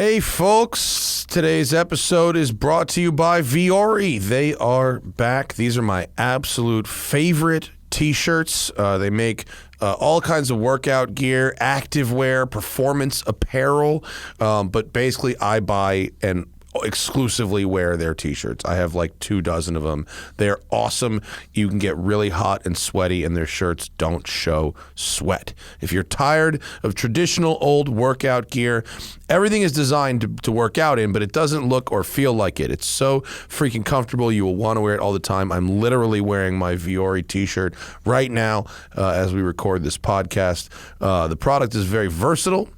Hey folks, today's episode is brought to you by Viore. They are back. These are my absolute favorite t-shirts. They make all kinds of workout gear, activewear, performance apparel, but basically I buy and exclusively wear their t-shirts. I have like 24 of them. They're awesome. You can get really hot and sweaty and their shirts don't show sweat. If you're tired of traditional old workout gear, everything is designed to work out in, but it doesn't look or feel like it. It's so freaking comfortable. You will want to wear it all the time. I'm literally wearing my Viore t-shirt right now as we record this podcast. The product is very versatile.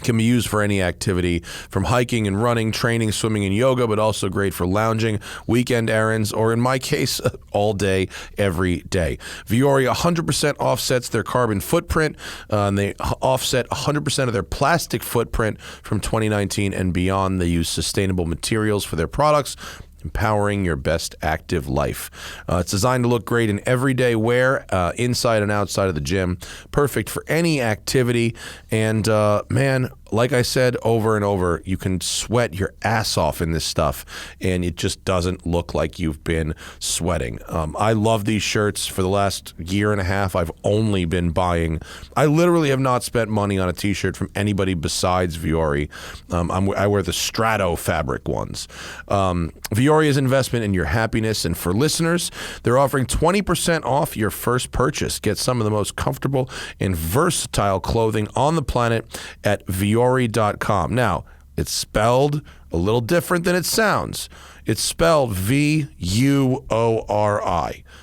Can be used for any activity from hiking and running, training, swimming, and yoga, but also great for lounging, weekend errands, or in my case, all day, every day. Viore 100% offsets their carbon footprint, and they offset 100% of their plastic footprint from 2019 and beyond. They use sustainable materials for their products, empowering your best active life. It's designed to look great in everyday wear, inside and outside of the gym. Perfect for any activity. And man, like I said over and over, you can sweat your ass off in this stuff, and it just doesn't look like you've been sweating. I love these shirts. For the last year and a half, I've only been buying. I literally have not spent money on a t-shirt from anybody besides Viore. I wear the Strato fabric ones. Viore is investment in your happiness, and for listeners, they're offering 20% off your first purchase. Get some of the most comfortable and versatile clothing on the planet at Viore.com. Now, it's spelled a little different than it sounds. It's spelled V-U-O-R-I.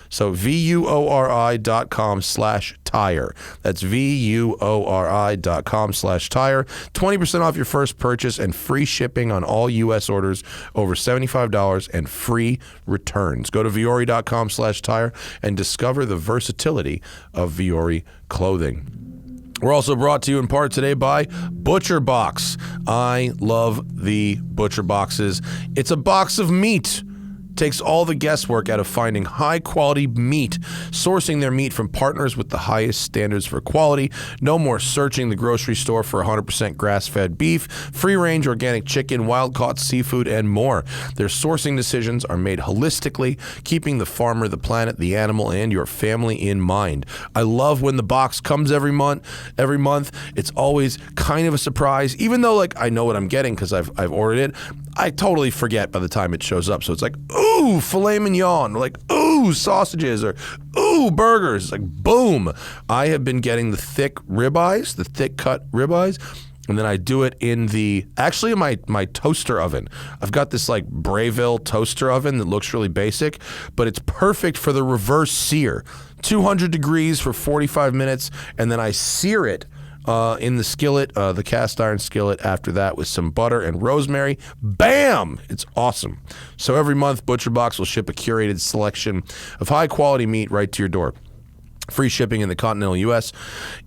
So VUORI.com/tire. That's VUORI.com/tire. 20% off your first purchase and free shipping on all U.S. orders over $75 and free returns. Go to Viore.com/tire and discover the versatility of Viore clothing. We're also brought to you in part today by Butcher Box. I love the Butcher Boxes. It's a box of meat. Takes all the guesswork out of finding high-quality meat, sourcing their meat from partners with the highest standards for quality. No more searching the grocery store for 100% grass-fed beef, free-range organic chicken, wild-caught seafood, and more. Their sourcing decisions are made holistically, keeping the farmer, the planet, the animal, and your family in mind. I love when the box comes every month. It's always kind of a surprise, even though like I know what I'm getting because I've ordered it. I totally forget by the time it shows up. So it's like, ooh, filet mignon, or like, ooh, sausages, or ooh, burgers. It's like, boom. I have been getting the thick ribeyes, the thick cut ribeyes, and then I do it in my toaster oven. I've got this like Breville toaster oven that looks really basic, but it's perfect for the reverse sear. 200 degrees for 45 minutes, and then I sear it in the skillet, the cast iron skillet after that with some butter and rosemary. Bam! It's awesome. So every month, Butcher Box will ship a curated selection of high-quality meat right to your door. Free shipping in the continental U.S.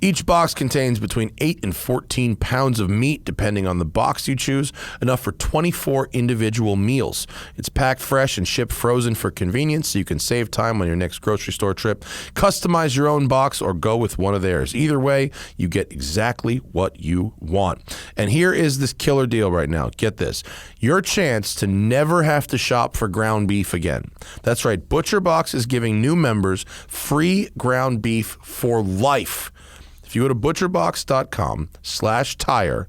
Each box contains between 8 and 14 pounds of meat, depending on the box you choose, enough for 24 individual meals. It's packed fresh and shipped frozen for convenience, so you can save time on your next grocery store trip. Customize your own box or go with one of theirs. Either way, you get exactly what you want. And here is this killer deal right now. Get this. Your chance to never have to shop for ground beef again. That's right. Butcher Box is giving new members free ground beef for life. If you go to butcherbox.com/tire,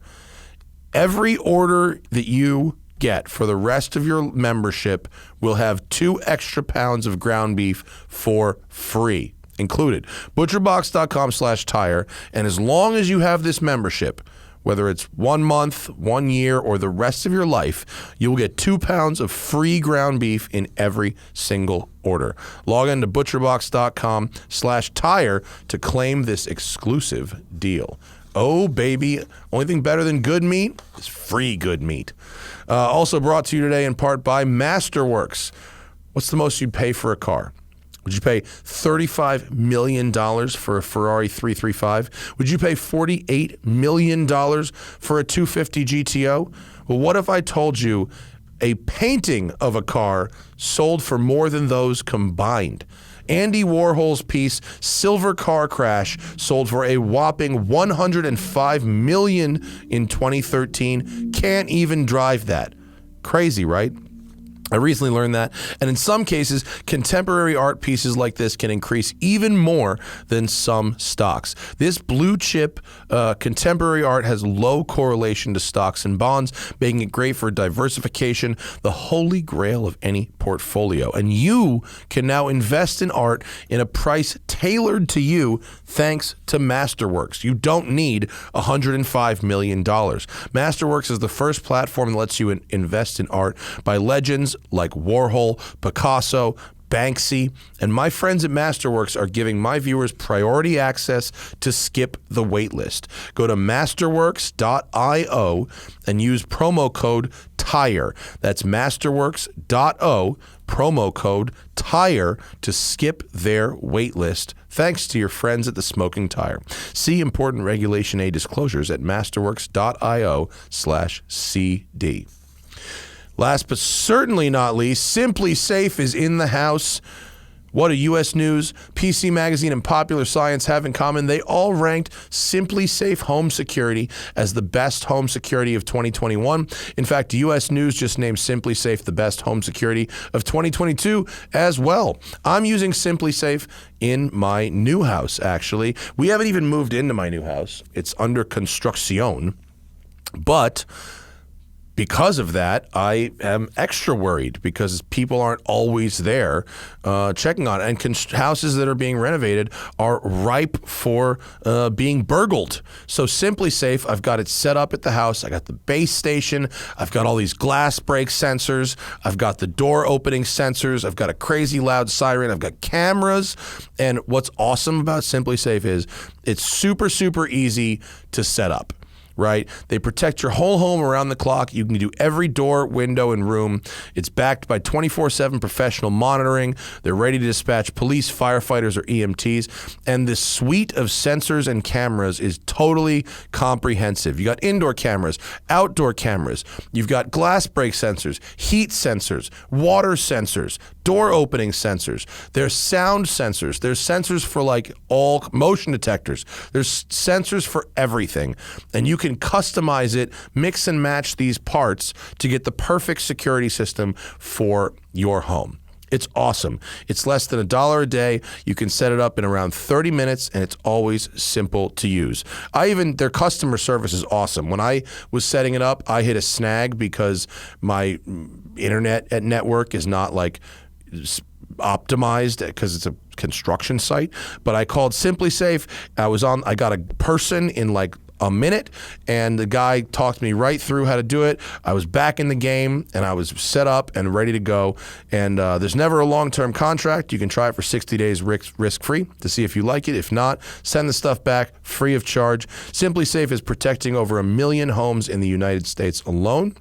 every order that you get for the rest of your membership will have 2 extra pounds of ground beef for free included. Butcherbox.com/tire, and as long as you have this membership, whether it's 1 month, 1 year, or the rest of your life, you'll get 2 pounds of free ground beef in every single order. Log on to butcherbox.com/tire to claim this exclusive deal. Oh, baby. Only thing better than good meat is free good meat. Also brought to you today in part by Masterworks. What's the most you'd pay for a car? Would you pay $35 million for a Ferrari 335? Would you pay $48 million for a 250 GTO? Well, what if I told you a painting of a car sold for more than those combined? Andy Warhol's piece, Silver Car Crash, sold for a whopping $105 million in 2013. Can't even drive that. Crazy, right? I recently learned that. And in some cases, contemporary art pieces like this can increase even more than some stocks. This blue chip contemporary art has low correlation to stocks and bonds, making it great for diversification, the holy grail of any portfolio. And you can now invest in art in a price tailored to you thanks to Masterworks. You don't need $105 million. Masterworks is the first platform that lets you invest in art by legends like Warhol, Picasso, Banksy, and my friends at Masterworks are giving my viewers priority access to skip the waitlist. Go to masterworks.io and use promo code TIRE. That's masterworks.io, promo code TIRE to skip their waitlist. Thanks to your friends at the Smoking Tire. See important Regulation A disclosures at masterworks.io/CD. Last but certainly not least, Simply Safe is in the house. What do U.S. News, PC Magazine, and Popular Science have in common? They all ranked Simply Safe Home Security as the best home security of 2021. In fact, U.S. News just named Simply Safe the best home security of 2022 as well. I'm using Simply Safe in my new house, actually. We haven't even moved into my new house. It's under construction, but because of that, I am extra worried because people aren't always there checking on it. And houses that are being renovated are ripe for being burgled. So Simply Safe, I've got it set up at the house. I got the base station. I've got all these glass break sensors. I've got the door opening sensors. I've got a crazy loud siren. I've got cameras. And what's awesome about Simply Safe is it's super, super easy to set up. Right? They protect your whole home around the clock. You can do every door, window, and room. It's backed by 24/7 professional monitoring. They're ready to dispatch police, firefighters, or EMTs. And this suite of sensors and cameras is totally comprehensive. You got indoor cameras, outdoor cameras. You've got glass break sensors, heat sensors, water sensors, door opening sensors. There's sound sensors. There's sensors for like all motion detectors. There's sensors for everything. And you can customize it, mix and match these parts to get the perfect security system for your home. It's awesome. It's less than $1 a day. You can set it up in around 30 minutes, and it's always simple to use. Their customer service is awesome. When I was setting it up, I hit a snag because my internet network is not like optimized because it's a construction site. But I called Simply Safe. I got a person in like a minute, and the guy talked me right through how to do it. I was back in the game, and I was set up and ready to go. And there's never a long-term contract. You can try it for 60 days risk-free to see if you like it. If not, send the stuff back free of charge. Simply Safe is protecting over 1 million homes in the United States alone.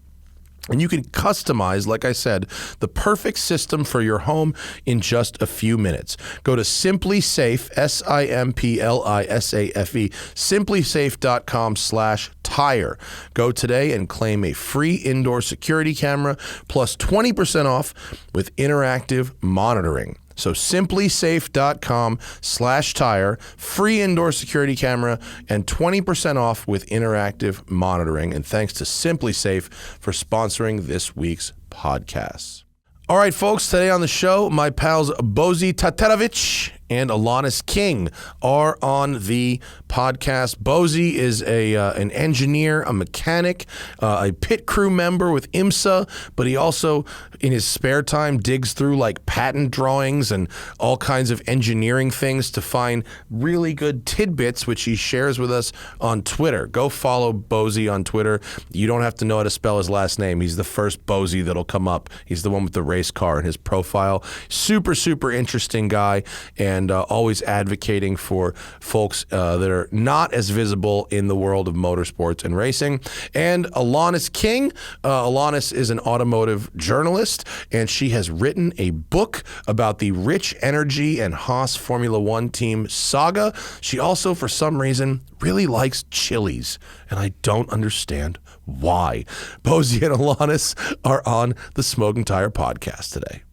And you can customize, like I said, the perfect system for your home in just a few minutes. Go to SimpliSafe, SimpliSafe, simplysafe.com/tire. Go today and claim a free indoor security camera plus 20% off with interactive monitoring. So simplysafe.com/tire, free indoor security camera, and 20% off with interactive monitoring. And thanks to Simply Safe for sponsoring this week's podcast. All right, folks, today on the show, my pals Bozi Tatarevic and Alanis King are on the podcast. Bozi is an engineer, a mechanic, a pit crew member with IMSA, but he also, in his spare time, digs through like patent drawings and all kinds of engineering things to find really good tidbits, which he shares with us on Twitter. Go follow Bozi on Twitter. You don't have to know how to spell his last name. He's the first Bozi that'll come up. He's the one with the race car in his profile. Super, super interesting guy, and always advocating for folks that are not as visible in the world of motorsports and racing. And Alanis King. Alanis is an automotive journalist, and she has written a book about the Rich Energy and Haas Formula One team saga. She also, for some reason, really likes chilies, and I don't understand why. Bozi and Alanis are on the Smoking Tire podcast today.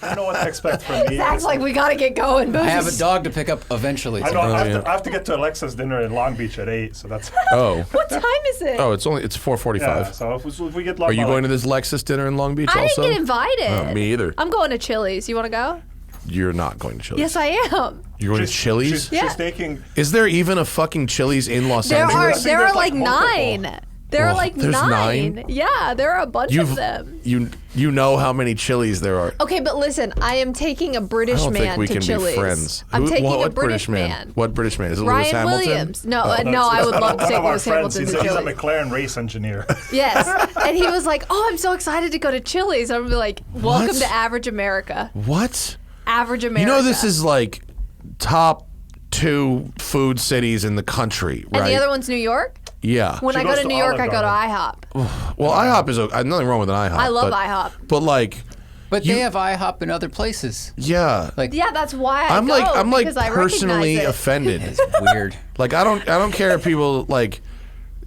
You know what to expect from me. Zach's like, we gotta get going. I have a dog to pick up eventually. I know. I have to get to Alexa's dinner in Long Beach at 8, so that's. Oh. What time is it? Oh, it's 4:45. Yeah, so if we get. Are you going to this Lexus dinner in Long Beach I also? didn't get invited. Oh, me either. I'm going to Chili's. You want to go? You're not going to Chili's. Yes, I am. You're going to Chili's? Yeah. She's taking. Is there even a fucking Chili's in Los There Angeles? are there's like multiple. 9. There are like there's 9? Yeah, there are a bunch of them. You know how many Chili's there are. Okay, but listen, I am taking a British I don't man think we to can Chili's. be friends. I'm taking what a British man. What British man? Is it Lewis Ryan Hamilton? Williams. No, no, I would love to One take of our Lewis friends. Hamilton He's to a Chili's. McLaren race engineer. Yes, and he was like, "Oh, I'm so excited to go to Chili's." I'm gonna be like, "Welcome What? to Average America." What? Average America. You know this is like top 2 food cities in the country, right? And the other one's New York. Yeah. When She I go goes to to New York, I Olive go to Garden. IHOP. Well, IHOP is nothing wrong with an IHOP. I love but, IHOP. But like, But they have IHOP in other places. yeah. Like, Yeah, that's why I I'm go, like because I personally recognize it. offended. it's weird. Like I don't care if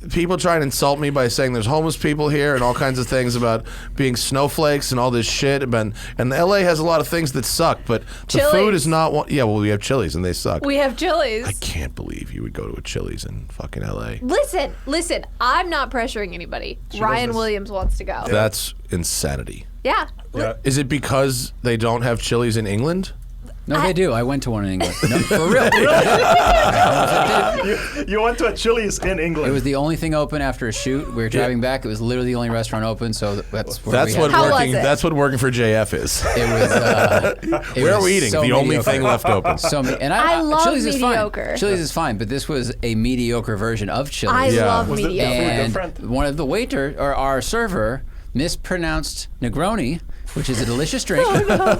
people try and insult me by saying there's homeless people here and all kinds of things about being snowflakes and all this shit. And LA has a lot of things that suck, but the Chili's. food is not one. Yeah, well, we have Chili's and they suck. We have Chili's. I can't believe you would go to a Chili's in fucking LA. Listen, I'm not pressuring anybody. Ryan this. Williams wants to go. That's insanity. Yeah. Yeah. Is it because they don't have Chili's in England? No, they do. I went to one in England. No, for real. You went to a Chili's in England. It was the only thing open after a shoot. We were driving back. It was literally the only restaurant open. So that's where That's we what had How was working. it? That's what working for JF is. it was. Where are we eating? So The only mediocre. thing left open. And I love Chili's is mediocre. fine. Chili's is fine, but this was a mediocre version of Chili's. I Yeah. love Was the food mediocre. and different? one of the waiter or our server mispronounced Negroni, which is a delicious drink,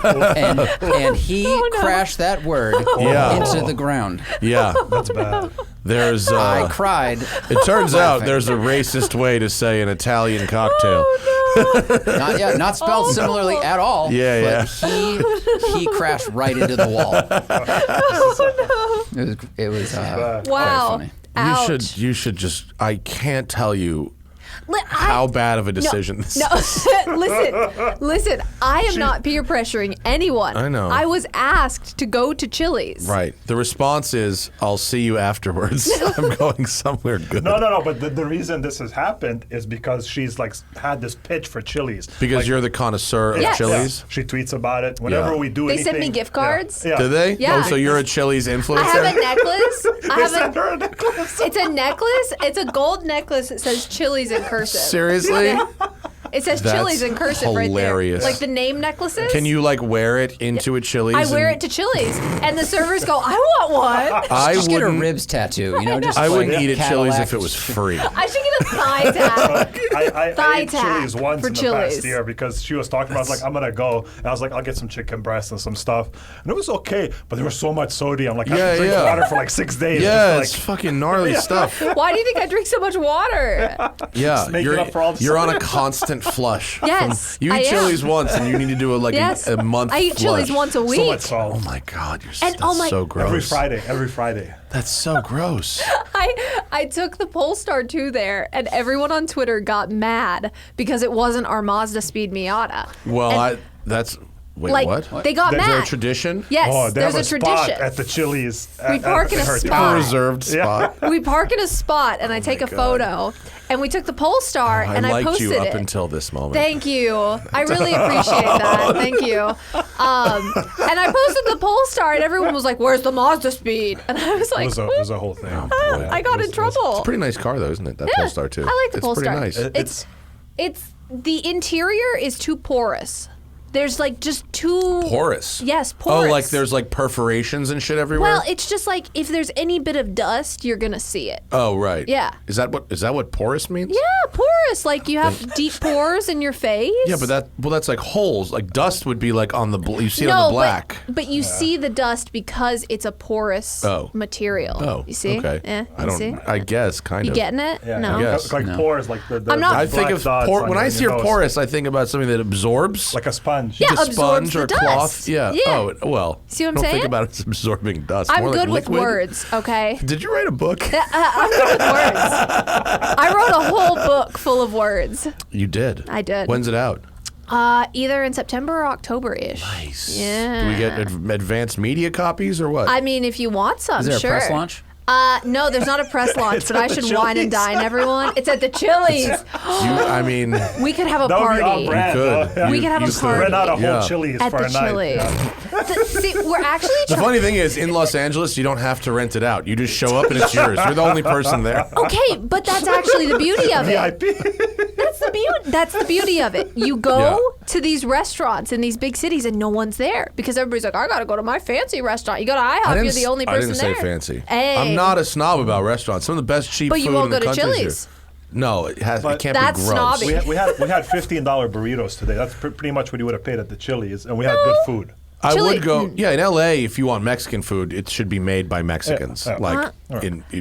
and he crashed that word Yeah. into the ground. Yeah, That's bad. there's. I cried. It turns out there's a racist way to say an Italian cocktail. Not spelled similarly at all. Yeah, but he crashed right into the wall. It was Wow. quite funny. Ouch. You should just. I can't tell you Li- how I- bad of a decision this No, is. listen. I am not peer pressuring anyone. I know. I was asked to go to Chili's. Right. The response is, "I'll see you afterwards. I'm going somewhere good." No. But the reason this has happened is because she's like had this pitch for Chili's. Because Like, you're the connoisseur of Yes. Chili's. She tweets about it whenever Yeah. we do They anything. send me gift cards? Yeah. Do they? Yeah. Oh, so you're a Chili's influencer? I have a necklace. They send her a necklace. It's a necklace. It's a gold necklace that says Chili's in cursive. Seriously? It says That's Chili's in cursive hilarious. right there. Like the name necklaces. Can you like wear it into a Chili's? I wear and- it to Chili's, and the servers go, "I want one." I Just get a wouldn't. ribs tattoo, just I like wouldn't eat at Chili's Cadillac. if it was free. I should get a thigh tag. I Thigh ate tap Chili's once for in the Chili's. past year because she was talking about, I was like, I'm going to go. And I was like, I'll get some chicken breast and some stuff. And it was okay, but there was so much sodium. Like, I had to drink Yeah. water for like 6 days. Yeah, Just it's like, fucking gnarly stuff. Why do you think I drink so much water? Yeah, make you're, it up for all the you're on a sodium. constant flush. Yes, You I eat am. Chili's once, and you need to do Yes, a month. I eat Chili's flush. once a week. so much salt. Oh my God, you're And, that's oh my- so gross. Every Friday. That's so gross. I took the Polestar 2 there, and everyone on Twitter got mad because it wasn't our Mazda Speed Miata. Well, And, wait, like, what? they got Is Is there a mad. tradition? Yes, Oh, they there's have a spot tradition. at the Chili's. We park in a her spot. town. A reserved spot. We park in a spot, and I take a photo, and we took the Polestar, I and I liked posted you up it. until this moment. Thank you. I really appreciate that. Thank you. And I posted the Polestar, and everyone was like, "Where's the Mazda Speed?" And I was like, It was a whole thing. I got in trouble. Pretty nice car though, isn't it? That Yeah, Polestar too. I like the it's Polestar. Pretty nice. It's the interior is too porous. There's like just too porous. Yes, porous. Oh, like there's like perforations and shit everywhere. Well, it's just like if there's any bit of dust, you're gonna see it. oh, right. Yeah. Is that what porous means? Yeah, porous. Like you have deep pores in your face. Yeah, but that's like holes. Like dust would be like on the you see it on the black. But you see the dust because it's a porous material. Oh, you see? okay. You see? I guess kind You of. getting it? Yeah, No. Yes. Like No. pores, like the I'm not- I black think of dots when on I your see nose. porous, I think about something that absorbs. Like a sponge. Yeah, like a absorbs sponge or the cloth. dust. Yeah. Yeah. Oh, well. See what I'm don't saying? think about it as absorbing dust. I'm More good like with liquid. words, okay? Did you write a book? I'm good with words. I wrote a whole book full of words. You did. I did. When's it out? Either in September or October-ish. Nice. Yeah. Do we get advanced media copies or what? I mean, if you want some, Is there sure. a press launch? No, there's not a press launch, but I at the should wine and Chili's. dine everyone. It's at the Chili's. I mean, We could have a That would be party. on brand. You could. though. We could have a you could. party. Rent out a whole Yeah. Chili's At for the a night. Chili's. Yeah. See, we're actually the trying. funny thing is, in Los Angeles, you don't have to rent it out. You just show up and it's yours. You're the only person there. Okay, but that's actually the beauty of it. VIP. That's the beauty of it. You go Yeah. to these restaurants in these big cities and no one's there because everybody's like, I gotta go to my fancy restaurant. You go to IHOP, you're the only person I didn't say there. fancy. Hey. I'm not a snob about restaurants. Some of the best cheap But food you won't in the go to country is Chili's. here. No, it But can't that's be gross. snobby. we had $15 burritos today. That's pretty much what you would have paid at the Chili's, and we had good food. I Chili- would go. Yeah, in LA, if you want Mexican food, it should be made by Mexicans. Yeah. Like, you- you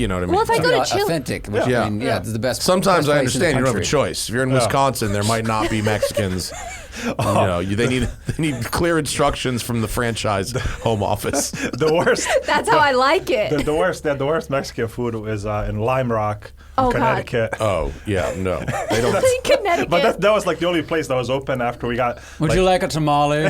know what I mean. Well, if I go to Something Chili, authentic. Which, Yeah. I mean, it's the best. Sometimes best I place in the understand you don't have a country. choice. If you're in Wisconsin, there might not be Mexicans. They need clear instructions from the franchise home office. The worst. that's how I like it. The worst Mexican food is in Lime Rock, Oh, God. Connecticut. Oh yeah, no, they don't. In Connecticut. But that was like the only place that was open after we got. Would like, you like a tamale?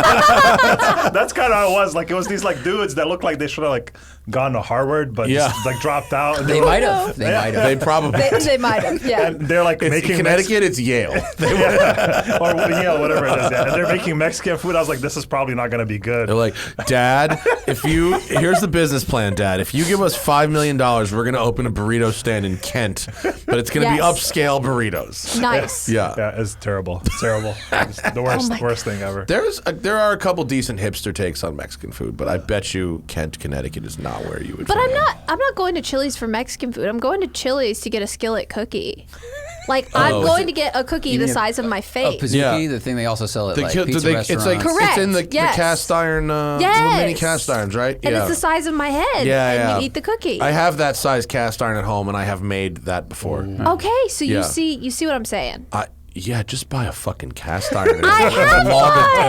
That's kind of how it was. Like it was these like dudes that looked like they should have like gone to Harvard, but Yeah. just, like dropped out. And They were- might have. They might have. They probably. they might have, yeah. And they're like It's making Connecticut. It's Yale. or Yale, whatever it is. Yeah. And they're making Mexican food. I was like, this is probably not going to be good. They're like, Dad, here's the business plan, Dad. If you give us $5 million, we're gonna open a burrito stand in Kent, but it's gonna be Yes. upscale burritos. Nice. Yeah. Yeah, it's terrible. It's terrible. It's the worst thing ever. There are a couple decent hipster takes on Mexican food, but I bet you Kent, Connecticut is not where you would. But find I'm not going to Chili's for Mexican food. I'm going to Chili's to get a skillet cookie. Like I'm Oh. going to get a cookie You the mean size of my Oh, face. Pizookie, Yeah. the thing they also sell at The like ki- pizza they- restaurants. it's like Correct, it's in the yes. cast iron, little Yes. mini cast irons, right? And it's the size of my head. Yeah, and yeah. you eat the cookie. I have that size cast iron at home, and I have made that before. Okay, so Yeah. you see what I'm saying. Yeah, just buy a fucking cast iron I and have a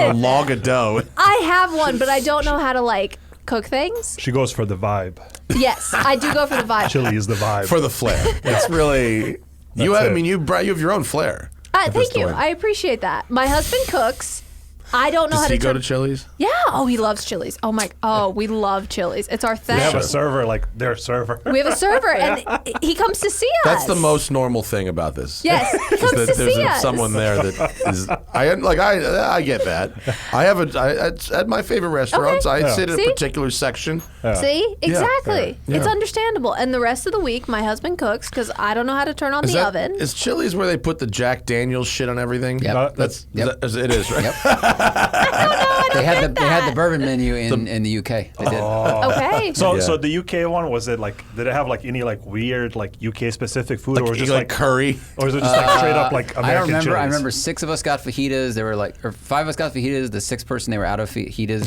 one. log of dough. I have one, but I don't know how to like cook things. She goes for the vibe. Yes, I do go for the vibe. Chili is the vibe. For the flair. It's really you. That's I it. mean, you have your own flair. at this Thank you. point. I appreciate that. My husband cooks. I don't know Does how he to go turn- to Chili's? Yeah. Oh, he loves Chili's. We love Chili's. It's our thing. They have a server, like their server. We have a server, and he comes to see us. That's the most normal thing about this. Yes, he Is comes that to there's see us. someone there that is. I get that. I have at my favorite restaurants. Okay. I sit in See? a particular section. See? Exactly. Yeah. It's understandable. And the rest of the week, my husband cooks because I don't know how to turn on the oven. Is Chili's where they put the Jack Daniels shit on everything? Yep. It is right. They had the bourbon menu in the UK. They did. Okay. So Yeah. the UK one, was it like, did it have like any like weird like UK specific food, or was it just like curry. or was it just like straight up like American I don't remember. Chili's? I remember 6 of us got fajitas. There were like, or 5 of us got fajitas. The 6th person, they were out of fajitas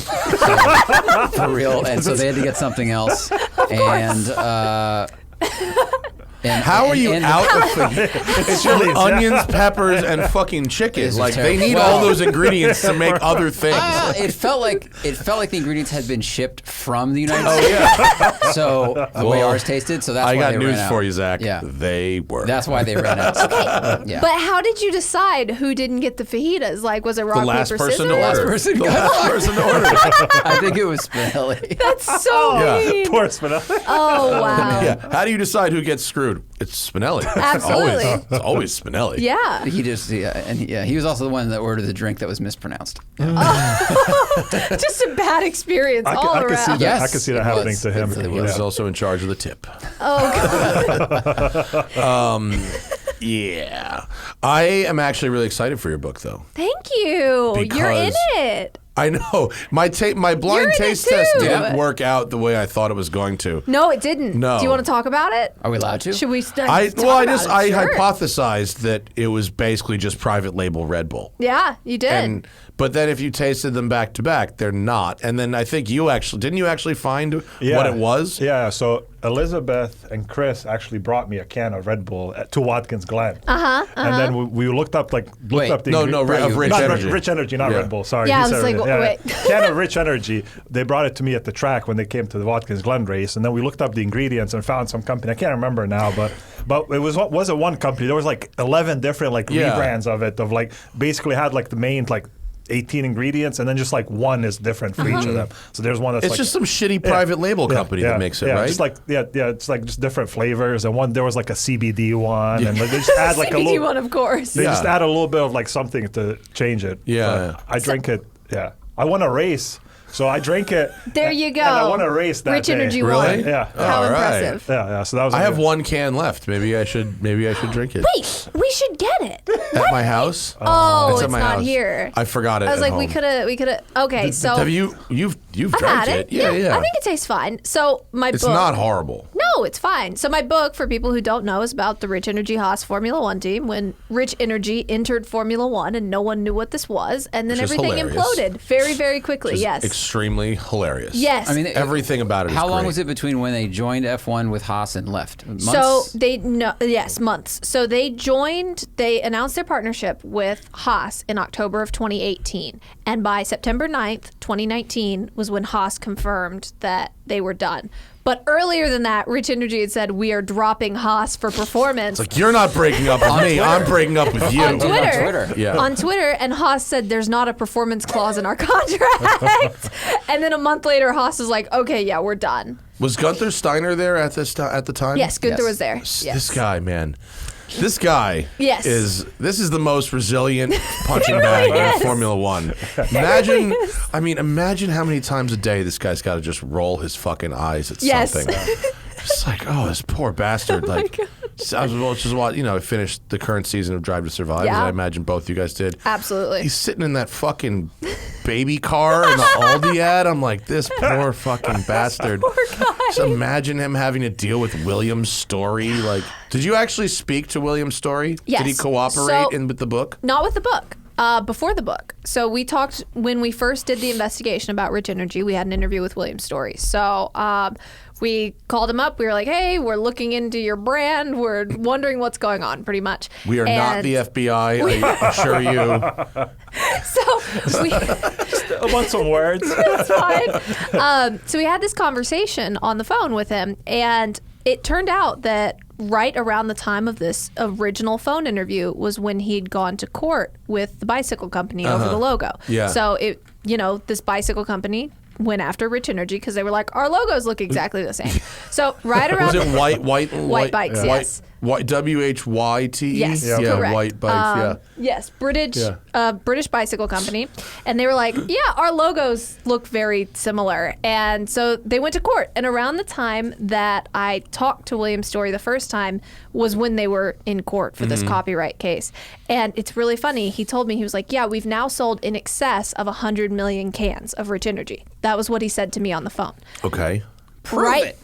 for real, and so they had to get something else. And How are you and- out of fajitas? Chili's, yeah. Onions, peppers, and fucking chicken. This is Like they terrible. need Well- all those ingredients to make other things. It felt like the ingredients had been shipped from the United Oh States. yeah. So the way Well, ours tasted, so that's I why got they news ran out. for you, Zach. Yeah, They were. that's why they ran out. Yeah. But how did you decide who didn't get the fajitas? Like, was it rock, the last paper, person scissors? to Last order. person The got last person to order. I think it was Spinelli. That's so Yeah. mean. Poor Spinelli. Oh, wow. Yeah. How do you decide who gets screwed? It's Spinelli. Absolutely. It's always Spinelli. Yeah. He just he was also the one that ordered the drink that was mispronounced. Just a bad experience all I can see around. that. Yes, I can see that it happening was. to him. It really He was Yeah. also in charge of the tip. Oh, God. Yeah. I am actually really excited for your book, though. Thank you. You're in Because- it. I know. My blind You're in it taste test too. didn't work out the way I thought it was going to. No, it didn't. No. Do you want to talk about it? Are we allowed to? Should we talk I about it? Sure. hypothesized that it was basically just private label Red Bull. Yeah, you did. But then if you tasted them back to back, they're not. And then I think didn't you actually find Yeah. what it was? Yeah. So Elizabeth and Chris actually brought me a can of Red Bull to Watkins Glen. And then we looked up the Rich not Energy. Rich Energy, not Red Bull. Sorry. Yeah, he I was said like, Red- wait. Can of Rich Energy. They brought it to me at the track when they came to the Watkins Glen race, and then we looked up the ingredients and found some company. I can't remember now, but it wasn't one company. There was like 11 different rebrands of it. Of like basically had like the main 18 ingredients, and then just like one is different for each of them. So there's one that's It's just some shitty private label company that makes it, right? Just it's like just different flavors, and there was like a CBD one, and they just add like a CBD little one, of course. They just add a little bit of like something to change it. Yeah. But I drink it. Yeah, I won a race. So I drank it. There you go. And I won a race that Rich day. Energy Really? won. Yeah. How All right. impressive. Yeah. So that was. I have one can left. Maybe I should drink it. Wait, we should get it. At my house? Oh, it's at my not house. here. I forgot it. I was at like, we home. could have. Okay, so Have you've I've drank had it. Yeah. I think it tastes fine. So my It's book. not horrible. No, it's fine. So my book, for people who don't know, is about the Rich Energy Haas Formula One team when Rich Energy entered Formula One and no one knew what this was, and then Which is everything hilarious. imploded very, very quickly. Just Yes. extremely hilarious. Yes. I mean, Everything about it is How long great. was it between when they joined F1 with Haas and left? Months? So months. So they announced their partnership with Haas in October of 2018. And by September 9th, 2019 was when Haas confirmed that they were done. But earlier than that, Rich Energy had said, we are dropping Haas for performance. It's like, you're not breaking up with me. I'm breaking up with you. on Twitter. Twitter. Yeah. On Twitter, and Haas said there's not a performance clause in our contract. And then a month later, Haas was like, okay, yeah, we're done. Was Gunther Steiner there at the time? Yes, Gunther Yes. was there. This Yes. guy, man. This guy Yes. this is the most resilient punching bag in is. Formula One. Imagine how many times a day this guy's got to just roll his fucking eyes at Yes. something. It's like, oh, this poor bastard. Like, I finished the current season of Drive to Survive, Yeah. as I imagine both you guys did. Absolutely. He's sitting in that fucking baby car in the Aldi ad. I'm like, this poor fucking bastard. Poor guy. Just imagine him having to deal with William's story. Like, did you actually speak to William's story? Yes. Did he cooperate So- with the book? Not with the book. Before the book. So we talked when we first did the investigation about Rich Energy. We had an interview with William Story. So we called him up. We were like, hey, we're looking into your brand. We're wondering what's going on, pretty much. We are not the FBI, I assure you. So we... I want some words. That's fine. So we had this conversation on the phone with him, and it turned out that right around the time of this original phone interview was when he'd gone to court with the bicycle company over the logo. Yeah. So this bicycle company went after Rich Energy because they were like, our logos look exactly the same. So right around Was it white bikes, white, yes. WHYTE? Yes, yeah, correct. white bikes, Yes, British Yeah. British bicycle company. And they were like, yeah, our logos look very similar. And so they went to court. And around the time that I talked to William Story the first time was when they were in court for this copyright case. And it's really funny. He told me, he was like, yeah, we've now sold in excess of 100 million cans of Rich Energy. That was what he said to me on the phone. Okay. Prove it.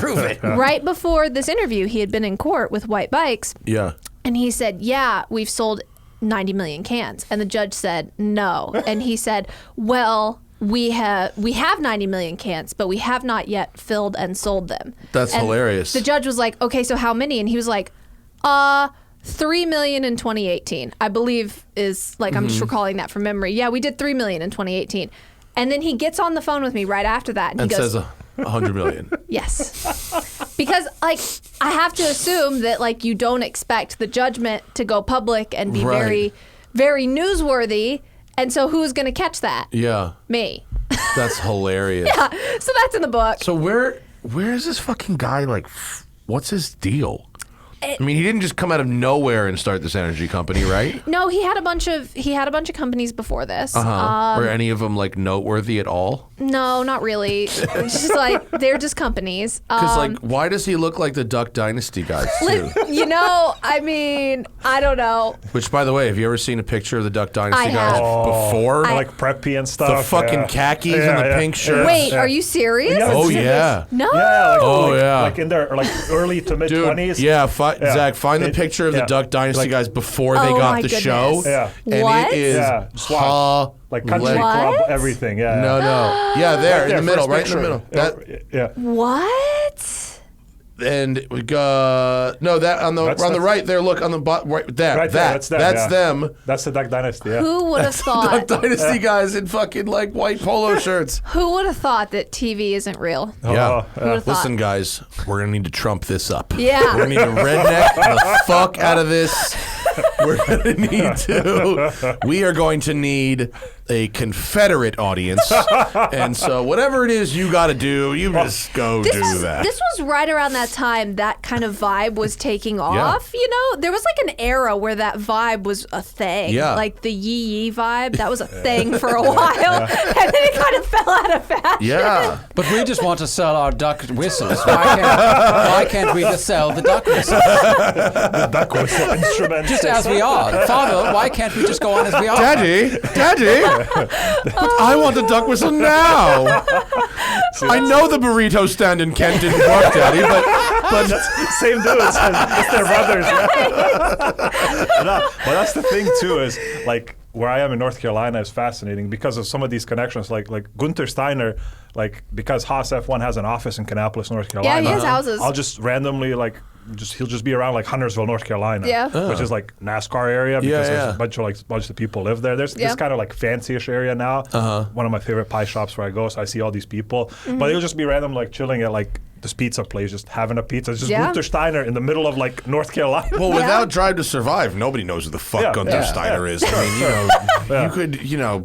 Prove it. Right before this interview, he had been in court with White Bikes. Yeah. And he said, yeah, we've sold 90 million cans. And the judge said, no. And he said, well, we have 90 million cans, but we have not yet filled and sold them. That's And hilarious. The judge was like, okay, so how many? And he was like, 3 million in 2018, I believe is like, I'm just recalling that from memory. Yeah, we did 3 million in 2018. And then he gets on the phone with me right after that. And And he goes, says 100 million. yes. Because, like, I have to assume that, like, you don't expect the judgment to go public and be Right. very, very newsworthy. And so who's going to catch that? Yeah. Me. That's hilarious. So that's in the book. So where is this fucking guy, like, what's his deal? I mean, he didn't just come out of nowhere and start this energy company, right? No, he had a bunch of companies before this. Were any of them, like, noteworthy at all? No, not really. It's just like they're just companies. Because, like, why does he look like the Duck Dynasty guys, too? You know, I mean, I don't know. Which, by the way, have you ever seen a picture of the Duck Dynasty I guys have. before? Like preppy and the stuff. fucking khakis and the pink shirts. Wait, are you serious? Yeah. Oh, I've seen yeah. No. Yeah. Oh, yeah. Like in their early to mid Dude, 20s. yeah, Zach, find the picture of the yeah. Duck Dynasty Like- guys before they Oh got my the goodness. show. Yeah. And What? it is Yeah, swag. Like country What? club, everything. Yeah. No. Yeah, there, in the middle, first right in the picture. middle. That, Yeah. What? and we got that on the right there. Look on the bottom right there. Right there, that's them. That's them. That's the Duck Dynasty. Yeah. Who would have thought? Duck Dynasty guys in fucking like white polo shirts. Who would have thought that TV isn't real? Yeah. Who would've thought? Listen, guys, we're gonna need to trump this up. Yeah. We're gonna need to redneck the fuck out of this. We're gonna need to. We are going to need a Confederate audience, and so whatever it is you got to do, you just go do that. This was right around that time that kind of vibe was taking off. You know, there was like an era where that vibe was a thing. Yeah. Like the yee vibe, that was a thing for a while, and then it kind of fell out of fashion. Yeah. But we just want to sell our duck whistles. Why can't we just sell the duck whistles? The duck whistle instrument. Just as we are. Father, why can't we just go on as we are? Daddy, I want a duck whistle now. I know the burrito stand in Kent didn't work, Daddy, but Same dudes. It's their brothers. But that's the thing too, is like where I am in North Carolina is fascinating because of some of these connections. Like Gunther Steiner, like because Haas F1 has an office in Kannapolis, North Carolina. Yeah, he has houses. I'll just randomly he'll just be around like Huntersville, North Carolina, Yeah. which is like NASCAR area because Yeah, there's a bunch of people live there. There's Yeah. this kind of like fancy-ish area now. One of my favorite pie shops where I go, so I see all these people. But it'll just be random like chilling at like this pizza place, just having a pizza. It's just Yeah. Gunther Steiner in the middle of like North Carolina. well, without Drive to Survive, nobody knows who the fuck Yeah. Gunther Yeah. Steiner is. I mean, you could,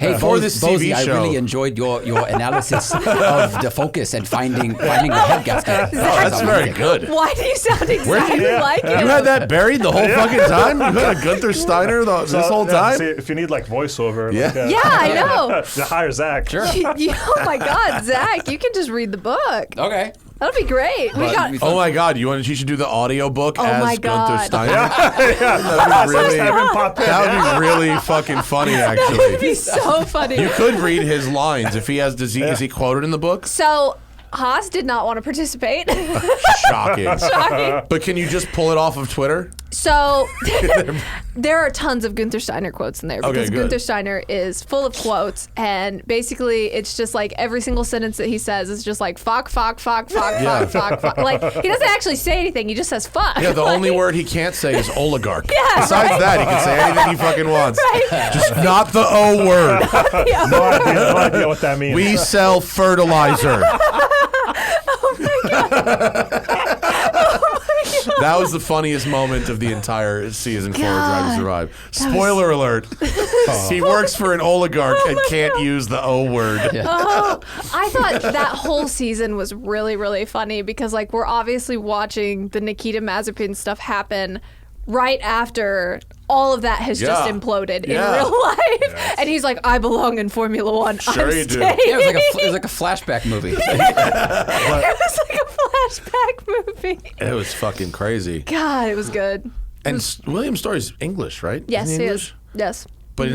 Hey, before this TV Bozi, I show. really enjoyed your analysis of the focus and finding the head gasket. That's very good. Why do you sound exactly like him? You had that buried the whole fucking time? You had a Gunther Steiner this whole time? See, if you need like voiceover, Yeah. like, Yeah, I know. hire Zach. Sure. Oh my God, Zach, you can just read the book. Okay. That'll be great. We got. Oh my God! You should do the audiobook as my Gunther God. Steiner. Have That would be really fucking funny, That would actually. be so funny. You could read his lines if he has. Is he quoted in the book? So Haas did not want to participate. Shocking. Shocking. But can you just pull it off of Twitter? So there are tons of Gunther Steiner quotes in there because good. Gunther Steiner is full of quotes, and basically it's just like every single sentence that he says is just like fuck, fuck, fuck, fuck, Yeah. fuck, fuck, fuck. Like he doesn't actually say anything; he just says fuck. Yeah, the Like, only word he can't say is oligarch. Yeah, Besides right. that, he can say anything he fucking wants. Right. Just not the O word. No idea what that means. We sell fertilizer. That was the funniest moment of the entire season for Drive to Survive. Spoiler alert. He works for an oligarch and can't use the O word. Oh, I thought that whole season was really, really funny because, like, we're obviously watching the Nikita Mazepin stuff happen right after all of that has just Yeah. imploded Yeah. in real life. And he's like, I belong in Formula One. Sure I'm you do. staying. Yeah, it was like a flashback movie. It was like a flashback movie. It was fucking crazy. God, it was good. And William Story's English, right? Yes, Isn't he he English? is. Yes. But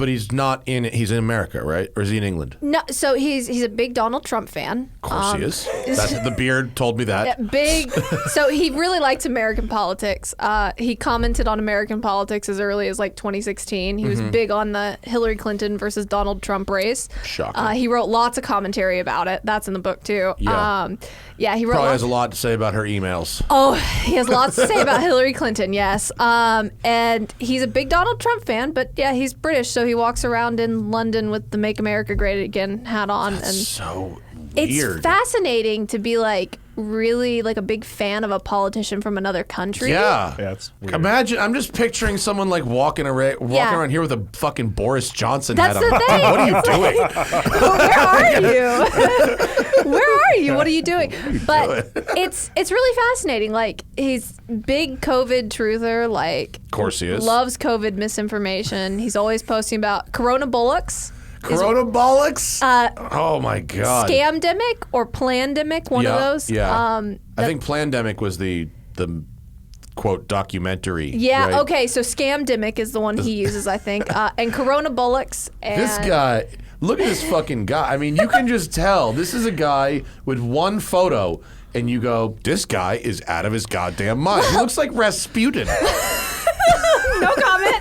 he's not in. He's in America, right? Or is he in England? No, so he's a big Donald Trump fan. Of course he is. The beard told me that. Big. So he really likes American politics. He commented on American politics as early as like 2016. He was big on the Hillary Clinton versus Donald Trump race. Shocking. He wrote lots of commentary about it. That's in the book too. Yeah. He wrote. Probably has a lot to say about her emails. Oh, he has lots to say about Hillary Clinton, yes. And he's a big Donald Trump fan, but yeah, he's British, so he walks around in London with the Make America Great Again hat on. And So it's weird. fascinating to be like really like a big fan of a politician from another country. Yeah. Yeah, it's weird. Imagine, I'm just picturing someone like walking around here with a fucking Boris Johnson That's hat on. the thing. What are you doing? Where are you? Where are you? What are you doing? But it's really fascinating. Like he's big COVID truther. Like Of course he is. loves COVID misinformation. He's always posting about Corona Bullocks. Coronabolics? Oh my God. Scamdemic or Plandemic, one of those. Yeah. I think Plandemic was the quote documentary. Yeah, right? okay, so Scamdemic is the one he uses, I think. And Corona Bullocks. And This guy, look at this fucking guy. I mean, you can just tell this is a guy with one photo, and you go, this guy is out of his goddamn mind. He looks like Rasputin. No comment.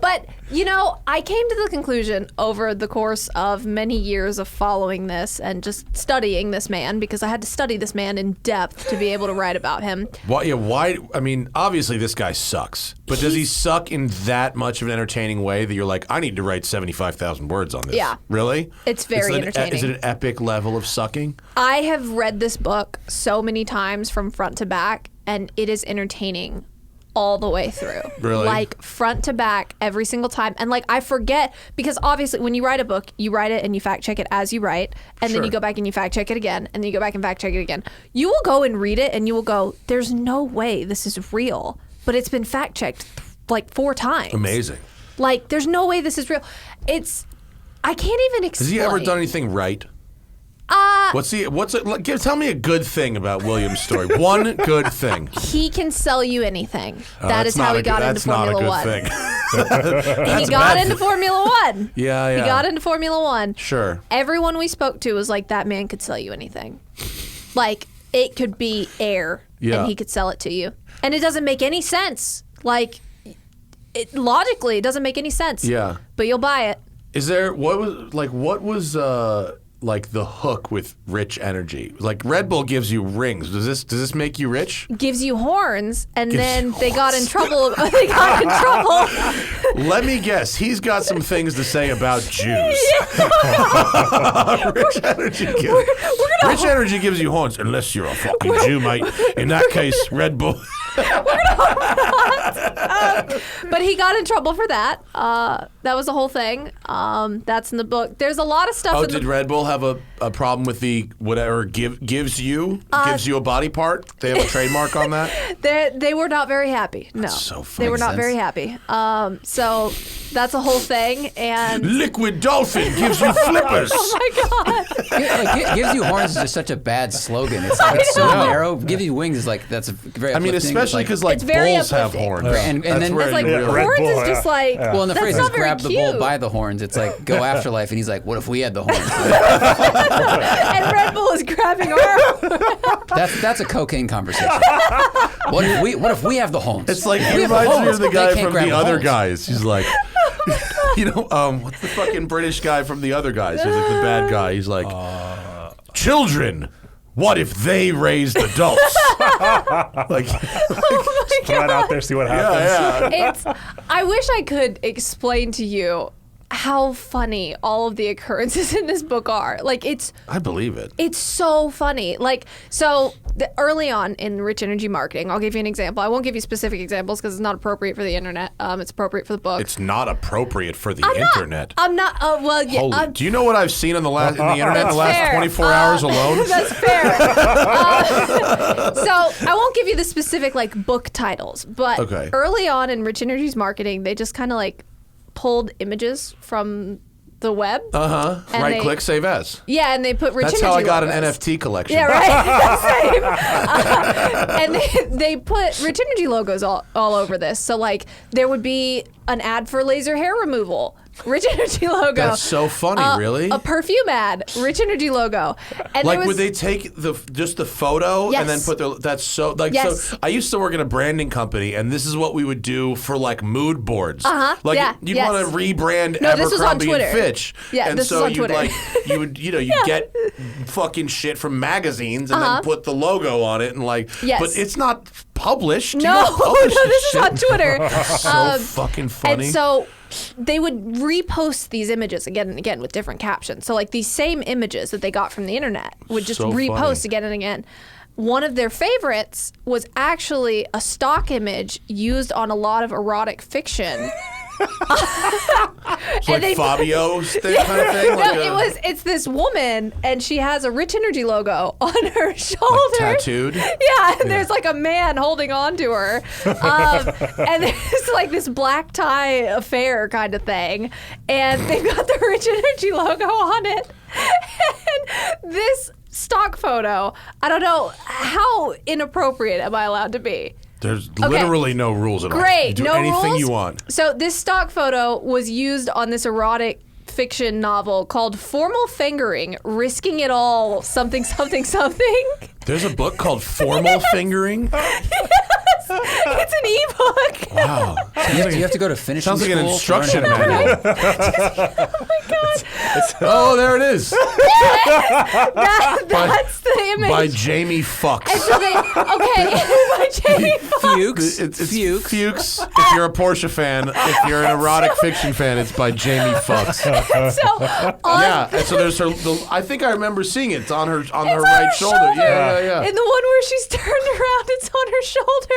But You know, I came to the conclusion over the course of many years of following this and just studying this man, because I had to study this man in depth to be able to write about him. Why? I mean, obviously this guy sucks, but does he suck in that much of an entertaining way that you're like, I need to write 75,000 words on this? Yeah. Really? It's very entertaining. Is it an epic level of sucking? I have read this book so many times from front to back, and it is entertaining all the way through. Really? Like front to back every single time. And like I forget, because obviously when you write a book, you write it and you fact check it as you write, and then you go back and you fact check it again, and then you go back and fact check it again. You will go and read it and you will go, there's no way this is real, but it's been fact checked like 4 times. Amazing. Like there's no way this is real. I can't even explain. Has he ever done anything right? Tell me a good thing about William's story. One good thing. He can sell you anything. That is how he got into Formula One. He got into Formula One. Yeah. He got into Formula One. Sure. Everyone we spoke to was like, that man could sell you anything. Like, it could be air, and he could sell it to you. And it doesn't make any sense. Like, logically, it doesn't make any sense. Yeah. But you'll buy it. What was the hook with rich energy? Like Red Bull gives you rings. Does this make you rich? Gives you horns, and then they got in trouble. They got in trouble. Let me guess. He's got some things to say about Jews. Rich energy gives you horns, unless you're a fucking Jew, mate. In that case, Red Bull. But he got in trouble for that. That was the whole thing. That's in the book. There's a lot of stuff. Did Red Bull have a problem with the whatever gives you a body part? They have a trademark on that? They were not very happy. No, so funny. They were not very happy. So that's a whole thing. And Liquid Dolphin gives you flippers. Oh my God! Gives you horns is just such a bad slogan. It's like it's so narrow. Give you wings is like that's a very. I mean, especially because like it's very bulls have uplifting. horns, and that's then where it's like you really- horns is just like. Well, and the that's phrase not is very grab the cute. bull by the horns. It's like go afterlife, and he's like, what if we had the horns? And Red Bull is grabbing our. That's a cocaine conversation. What if we have the horns? It's like We he have the reminds me horns, of the but they guy can't from grab The Other horns. Guys. He's like, what's the fucking British guy from The Other Guys? He's like the bad guy. He's like, children. What if they raised adults? Like, Throw it out there, see what happens. yeah. I wish I could explain to you how funny all of the occurrences in this book are. Like I believe it. It's so funny. Like, so early on in Rich Energy Marketing, I'll give you an example. I won't give you specific examples because it's not appropriate for the internet. It's appropriate for the book. It's not appropriate for the internet. I'm not. Well, yeah. Holy, do you know what I've seen in the internet in the last fair. 24 hours alone? That's fair. So I won't give you the specific like book titles, but early on in Rich Energy's marketing, they just kind of like pulled images from the web. Right click, save as. Yeah, and they put Rich That's Energy how I got logos. an NFT collection. Yeah, right. Same. And they put Rich Energy logos all over this. So like there would be an ad for laser hair removal. Rich Energy logo. That's so funny, really? A perfume ad, Rich Energy logo. And Like, would they take just the photo and then Yes. put their? That's so like. Yes. So I used to work in a branding company, and this is what we would do for like mood boards. Like Yeah. you'd Yes. want to rebrand No, this was on Abercrombie and Twitter. Fitch. Yeah, and this so was on you'd Twitter. like you would you get fucking shit from magazines and then put the logo on it and like. Yes. But it's not published. You No, don't publish no, this is shit. on Twitter. So fucking funny. And so they would repost these images again and again with different captions. So like these same images that they got from the internet would just So repost funny. again and again. One of their favorites was actually a stock image used on a lot of erotic fiction. It's like they- Fabio's thing, kind of thing. Like It's this woman and she has a Rich Energy logo on her shoulder. tattooed? Yeah, and there's like a man holding on to her. And there's like this black tie affair kind of thing. And they've got the Rich Energy logo on it. And this stock photo, I don't know, how inappropriate am I allowed to be? There's literally no rules at all. Great, You do no anything rules. you want. So this stock photo was used on this erotic fiction novel called Formal Fingering, Risking It All, something, something, something. There's a book called Formal Fingering. It's an ebook. Wow. So You have to go to finishing Sounds like an school to learn instruction how to do manual. Oh my god. Oh, there it is. That's the image. By Jamie Fuchs. And so they by Jamie Foxx. Fuchs. It's Fuchs. Fuchs. If you're a Porsche fan, if you're an erotic fiction fan, it's by Jamie Fuchs. So Yeah, and so there's her. I think I remember seeing it. It's on her it's right shoulder. Yeah. And the one where she's turned around, it's on her shoulder.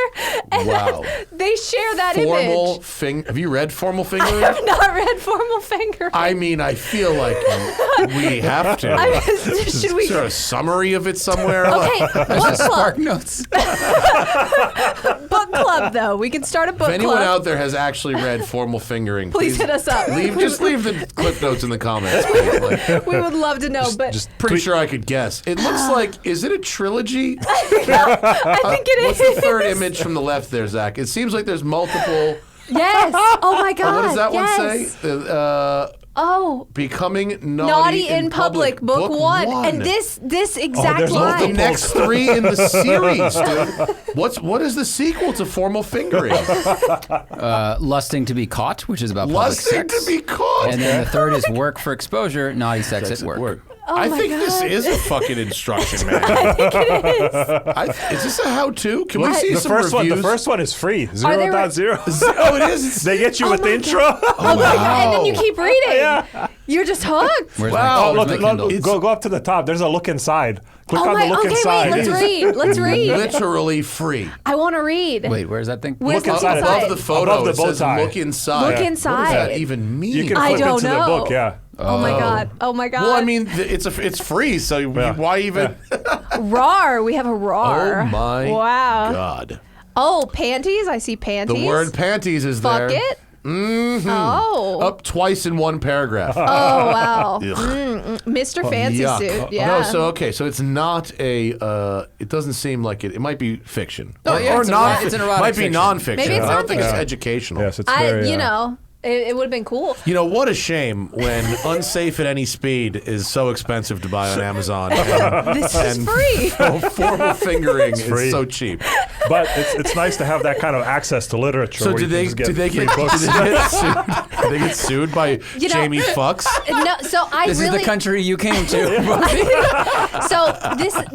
And Wow. then they share that Formal image. finger. Have you read Formal I Fingering? have not read Formal Fingering. I mean, I feel like we have to. Should we? Is there a summary of it somewhere? Okay, book club. Spark notes. Book club, though. We can start a book If anyone club. out there has actually read Formal Fingering, Please hit us up. Just leave the clip notes in the comments. Please. Like, We would love to know, but pretty sure I could guess. It looks like, is it a trilogy? I think it is. What's the third image from the left there, Zach? It seems like there's multiple. Yes. Oh my God. What does that yes. one say? Oh. Becoming Naughty in public, book one. And this exact there's The line. next three in the series, dude. What is the sequel to Formal Fingering? Lusting to be caught, which is about public Lusting sex. to be caught. And then the third is work for exposure, naughty sex at work. I my think this God. is a fucking instruction manual. I think it is. Is this a how-to? Can we see The some first one, reviews? the first one is free. Are they 0.0. Oh, it is. They get you with the my intro. Oh my God. And then you keep reading. Yeah. You're just hooked. Where's Wow. my, Oh, where's my Kindle? go up to the top. There's a look inside. Click Oh on my. the look Okay, inside. wait. Let's read. Let's read. Literally free. I want to read. Wait, where's that thing? Where's Look the inside. Above the photo, Above the it says bow tie. look inside. Look What inside. does that even mean? You can I flip don't into know. the book. Yeah. Oh my God. Oh my God. Well, I mean, it's free, so why even? Rar. We have a rar. Oh my Wow. God. Oh, panties. I see panties. The word panties is Fuck there. it. Mm-hmm. Oh. Up twice in one paragraph. Oh wow. Ugh. Mr. Fancy Yuck. Suit. Yeah. No, so it's not a. It doesn't seem like it. It might be fiction. Oh, yeah, it's non-fiction. an erotic Might be fiction. nonfiction. Maybe it's I don't think it's nonfiction. educational. Yes, it's very. It would have been cool. You know, what a shame when Unsafe at Any Speed is so expensive to buy on Amazon. And, This is and free. Formal Fingering free. is so cheap. But it's nice to have that kind of access to literature. So where did you they can just did they free get books. did they get sued by You know- Jamie Fuchs? No, so I This really is the country you came to. So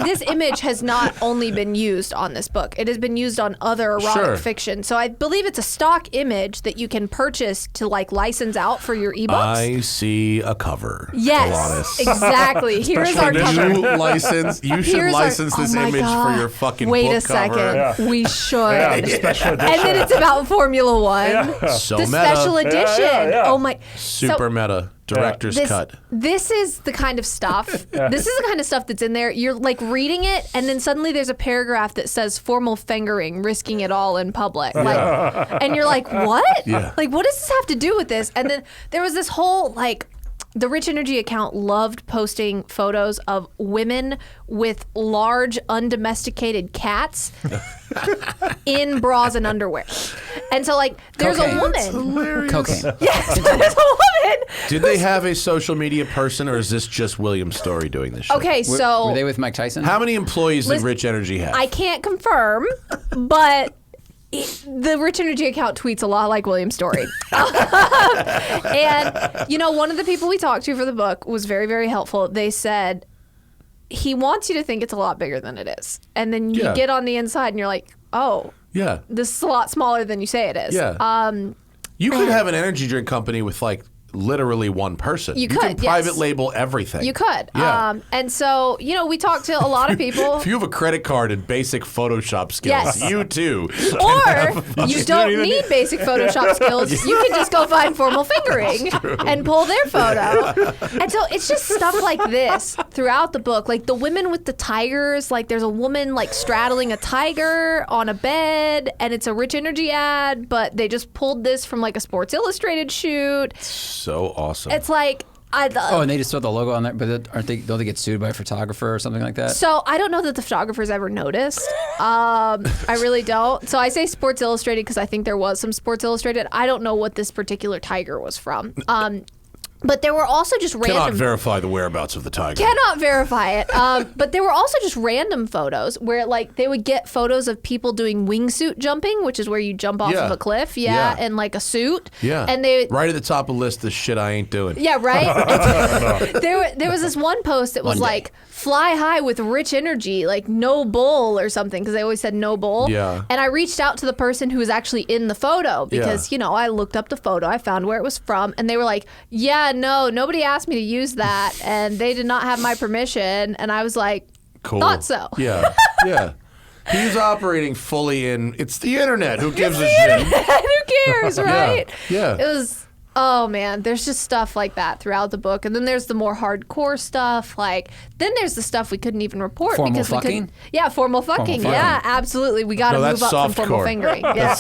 this image has not only been used on this book; it has been used on other erotic Sure. fiction. So I believe it's a stock image that you can purchase to like license out for your ebooks. I see a cover. Yes, Alanis. exactly. Here's our edition. cover. You should Here's license our, this oh my image God. for your fucking Wait book a second. cover. Yeah. We should. Yeah, the special edition. And then it's about Formula One. Yeah. So The meta. special edition. yeah. Oh my. Super meta. Director's cut. This is the kind of stuff. This is the kind of stuff that's in there. You're like reading it, and then suddenly there's a paragraph that says "formal fingering, risking it all in public," like, and you're like, "What? Yeah. Like, what does this have to do with this?" And then there was this whole like. The Rich Energy account loved posting photos of women with large, undomesticated cats in bras and underwear. And so, like, there's Cocaine. a woman. Cocaine. Yes, there's a woman. Did they have a social media person, or is this just William's story doing this shit? Okay, so Were they with Mike Tyson? How many employees did Listen, Rich Energy have? I can't confirm, but the Rich Energy account tweets a lot like William's story. And, you know, one of the people we talked to for the book was very, very helpful. They said, he wants you to think it's a lot bigger than it is. And then you Yeah. get on the inside and you're like, oh, yeah. this is a lot smaller than you say it is. Yeah. You could have an energy drink company with like literally one person. You can could, private yes. label everything. You could. Yeah. And so, you know, we talked to a lot of people. If you have a credit card and basic Photoshop skills, Yes. you too. Or you don't need basic Photoshop skills. You can just go find Formal Fingering and pull their photo. And so it's just stuff like this throughout the book. Like the women with the tigers, like there's a woman like straddling a tiger on a bed, and it's a Rich Energy ad, but they just pulled this from like a Sports Illustrated shoot. So awesome. It's like Oh, and they just throw the logo on there, but don't they get sued by a photographer or something like that? So I don't know that the photographers ever noticed. I really don't. So I say Sports Illustrated because I think there was some Sports Illustrated. I don't know what this particular tiger was from. But there were also just Cannot random. verify the whereabouts of the tiger. Cannot verify it. But there were also just random photos where, like, they would get photos of people doing wingsuit jumping, which is where you jump off of a cliff, and like a suit. Yeah. And they right at the top of the list, the shit I ain't doing. Yeah, right? There was this one post that was like, fly high with rich energy, like no bull or something, because they always said no bull. Yeah. And I reached out to the person who was actually in the photo because, I looked up the photo, I found where it was from, and they were like, yeah, no, nobody asked me to use that, and they did not have my permission. And I was like, Cool. thought so. Yeah, yeah. He's operating fully in, it's the internet. Who gives a shit? Who cares, right? Yeah. It was, oh man, there's just stuff like that throughout the book. And then there's the more hardcore stuff. Then there's the stuff we couldn't even report. Formal because fucking? we couldn't. Yeah, formal fucking. Yeah, absolutely. We got to move up from formal softcore. fingering. Yeah.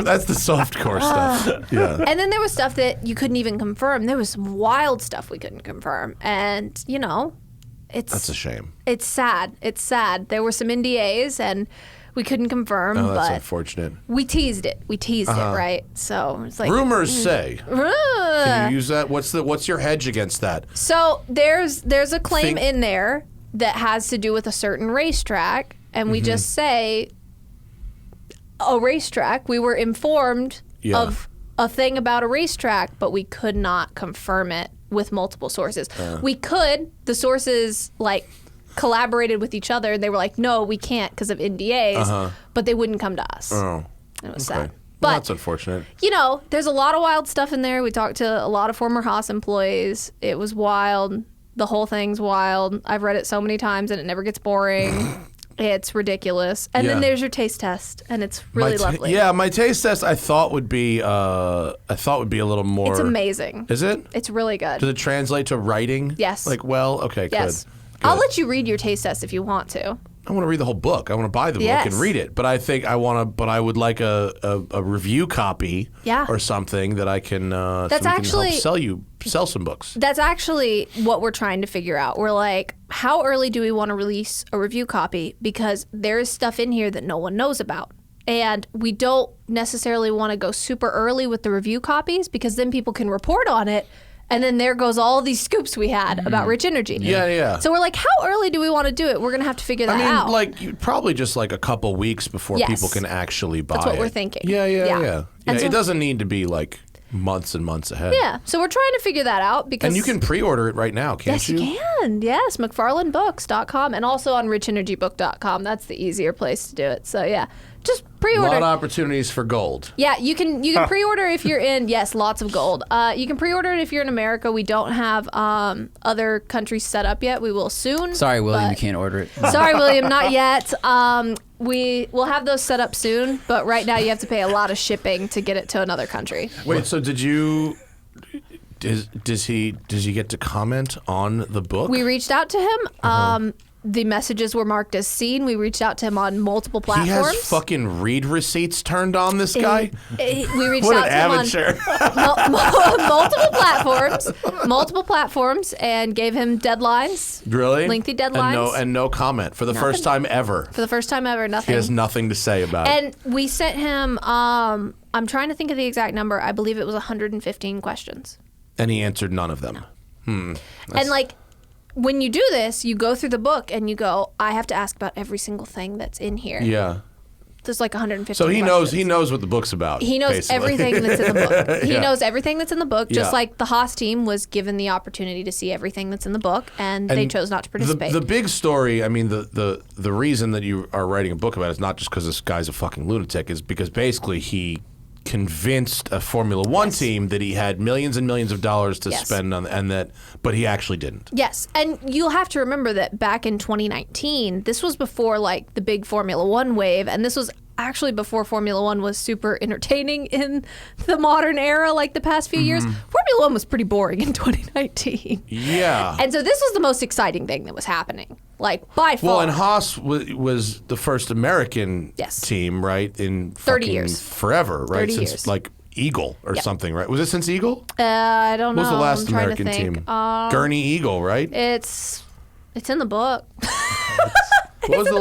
That's the softcore stuff. Yeah. And then there was stuff that you couldn't even confirm. There was some wild stuff we couldn't confirm. And, That's a shame. It's sad. It's sad. There were some NDAs and we couldn't confirm, Oh, that's but unfortunate. we teased it. We teased it, right? So it's like Rumors say. Can you use that? What's your hedge against that? So there's a claim in there that has to do with a certain racetrack, and we just say a racetrack. We were informed of a thing about a racetrack, but we could not confirm it with multiple sources. The sources collaborated with each other, and they were like, no, we can't because of NDAs, but they wouldn't come to us. Oh. It was sad. Well, But that's unfortunate. there's a lot of wild stuff in there. We talked to a lot of former Haas employees. It was wild. The whole thing's wild. I've read it so many times and it never gets boring. It's ridiculous. And then there's your taste test, and it's really lovely. Yeah, my taste test I thought would be a little more. It's amazing. Is it? It's really good. Does it translate to writing? Yes. Okay, Yes. good. I'll let you read your taste test if you want to. I want to read the whole book. I want to buy the book and read it. But I think I want to. But I would like a review copy. Yeah. Or something that I can. That's so we can actually- help sell some books. That's actually what we're trying to figure out. We're like, how early do we want to release a review copy? Because there is stuff in here that no one knows about. And we don't necessarily want to go super early with the review copies because then people can report on it. And then there goes all these scoops we had about Rich Energy. Yeah. So we're like, how early do we want to do it? We're going to have to figure that out. Probably just like a couple weeks before Yes. people can actually buy it. That's what we're thinking. Yeah. And so- it doesn't need to be like months and months ahead. Yeah. So we're trying to figure that out because... And you can pre-order it right now, can't Yes, you? you can. Yes, McFarlandBooks.com and also on RichEnergyBook.com. That's the easier place to do it. So yeah, just A pre-order. lot of opportunities for gold. Yeah, you can pre-order if you're in. Yes, lots of gold. You can pre-order it if you're in America. We don't have other countries set up yet. We will soon. Sorry, William, but- you can't order it. Sorry, William, not yet. We will have those set up soon, but right now you have to pay a lot of shipping to get it to another country. Wait, so did you? Does he get to comment on the book? We reached out to him. The messages were marked as seen. We reached out to him on multiple He platforms. has fucking read receipts turned on, this guy? We reached What out an to him amateur. on multiple platforms, and gave him deadlines. Really? Lengthy deadlines. And no comment for the first time ever. For the first time ever, nothing. He has nothing to say about it. And we sent him, I'm trying to think of the exact number. I believe it was 115 questions. And he answered none of them. And when you do this, you go through the book and you go, I have to ask about every single thing that's in here. Yeah. There's like 150 So he questions. knows what the book's about. He knows basically. everything that's in the book. He Yeah. knows everything that's in the book, just Yeah. like the Haas team was given the opportunity to see everything that's in the book, and they chose not to participate. The big story, I mean, the reason that you are writing a book about it is not just because this guy's a fucking lunatic, is because basically he convinced a Formula One team that he had millions and millions of dollars to spend on, but he actually didn't. Yes, and you'll have to remember that back in 2019, this was before like the big Formula One wave, and this was actually before Formula One was super entertaining in the modern era, like the past few years. Formula One was pretty boring in 2019. Yeah. And so this was the most exciting thing that was happening, like by far. Well, and Haas was the first American Yes. team, right? In 30 fucking years. Forever, right? 30 Since years. like Eagle or Yep. something, right? Was it since Eagle? I don't know. What was the last I'm trying American to think. team? Gurney Eagle, right? It's in the book. What was the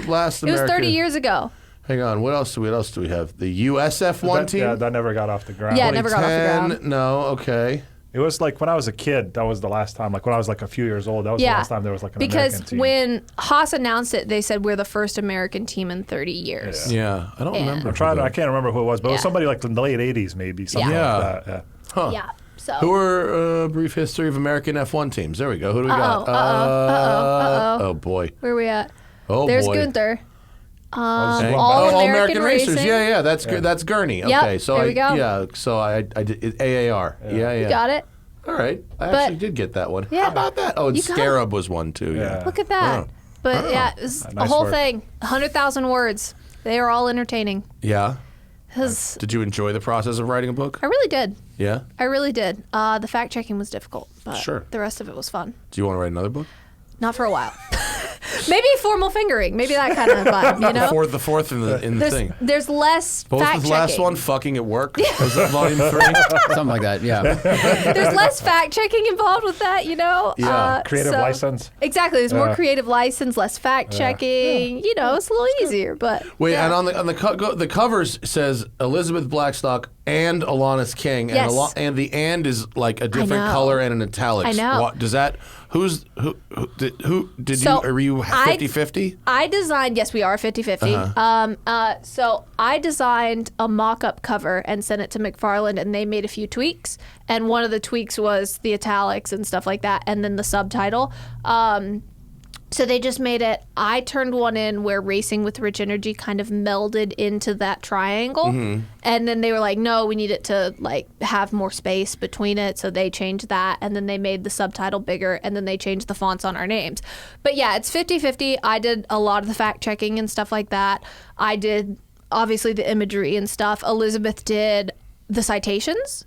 last It was American? 30 years ago. Hang on. What else do we have? The USF one team. Yeah, that never got off the ground. Yeah, never got off the 2010? ground. No. Okay. It was like when I was a kid, that was the last time. Like when I was like a few years old, that was the last time there was like an American team. Because when Haas announced it, they said we're the first American team in 30 years. Yeah, I don't remember. I can't remember who it was, but it was somebody like in the late 80s maybe, something like that. Yeah. Huh. Yeah. So. Who are brief history of American F1 teams? There we go. Who do we got? Oh boy. Where are we at? Oh There's boy. Gunther. Okay. All American Racers. Yeah. That's Gurney. Yep, Okay, so there we go. yeah, so I did AAR. Yeah. You got it. All right, I actually did get that one. Yeah. How about that? Oh, and You got Scarab was one too. Yeah. Look at that. Oh. But yeah, it was a Nice whole work. thing. 100,000 words. They are all entertaining. Yeah. 'Cause Did you enjoy the process of writing a book? I really did. Yeah. I really did. The fact checking was difficult, but Sure. the rest of it was fun. Do you want to write another book? Not for a while. Maybe formal fingering. Maybe that kind of fun. You know. The fourth in the thing. There's less What was fact the last checking. one? Fucking at work. Was that volume 3? Something like that. Yeah. There's less fact checking involved with that. You know. Yeah. Creative license. Exactly. There's more creative license, less fact checking. You know, it's a little easier. But Wait, yeah. and on the covers says Elizabeth Blackstock and Alanis King, and Yes. and the and is like a different know. color and an italics. I know. What, does that? Who did So, you? Are you 50-50? I designed, yes, we are 50-50. So I designed a mock-up cover and sent it to McFarland, and they made a few tweaks. And one of the tweaks was the italics and stuff like that, and then the subtitle. So they just made it, I turned one in where Racing with Rich Energy kind of melded into that triangle. And then they were like, no, we need it to like have more space between it. So they changed that. And then they made the subtitle bigger. And then they changed the fonts on our names. But yeah, it's 50-50. I did a lot of the fact checking and stuff like that. I did obviously the imagery and stuff. Elizabeth did the citations,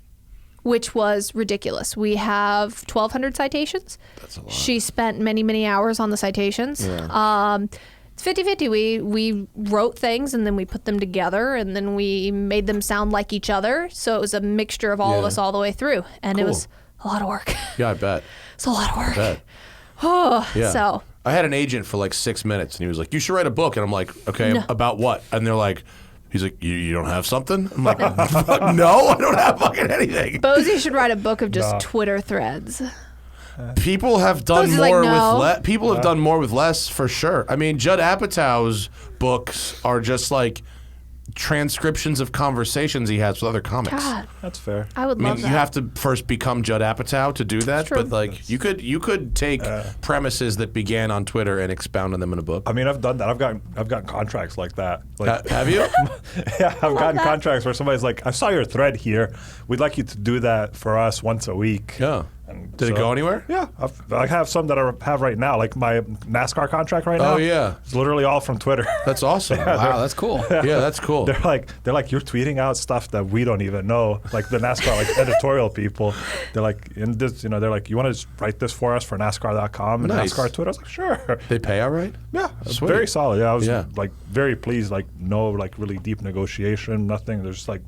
which was ridiculous. We have 1,200 citations. That's a lot. She spent many, many hours on the citations. Yeah. It's 50-50. We wrote things and then we put them together and then we made them sound like each other. So it was a mixture of all of us all the way through. And it was a lot of work. Yeah, I bet. It's a lot of work. Bet. Oh, Yeah. so. I had an agent for like 6 minutes, and he was like, "You should write a book." And I'm like, "Okay, about what?" And they're like, he's like, you don't have something? I'm like, fuck, no, I don't have fucking anything. Bozi should write a book of just Twitter threads. People have done Bozie's more like, no. with less. People have done more with less, for sure. I mean, Judd Apatow's books are just like transcriptions of conversations he has with other comics. God, That's fair. I would I mean, love that. you have to first become Judd Apatow to do that, true. but like you could take premises that began on Twitter and expound on them in a book. I mean, I've done that. I've gotten contracts like that. Like, Have you? yeah, I've gotten contracts where somebody's like, "I saw your thread here. We'd like you to do that for us once a week." Yeah. And Did it go anywhere? Yeah, I have some that I have right now, like my NASCAR contract right now. Oh, yeah. It's literally all from Twitter. That's awesome. Wow, that's cool. Yeah, that's cool. They're like you're tweeting out stuff that we don't even know. Like the NASCAR like editorial people, they're like in this, they're like, you want to write this for us for NASCAR.com and Nice. NASCAR Twitter. I was like, sure. They pay all right? Yeah, Sweet. very solid. Yeah, I was Yeah. like very pleased. Like no like really deep negotiation, nothing. There's just like,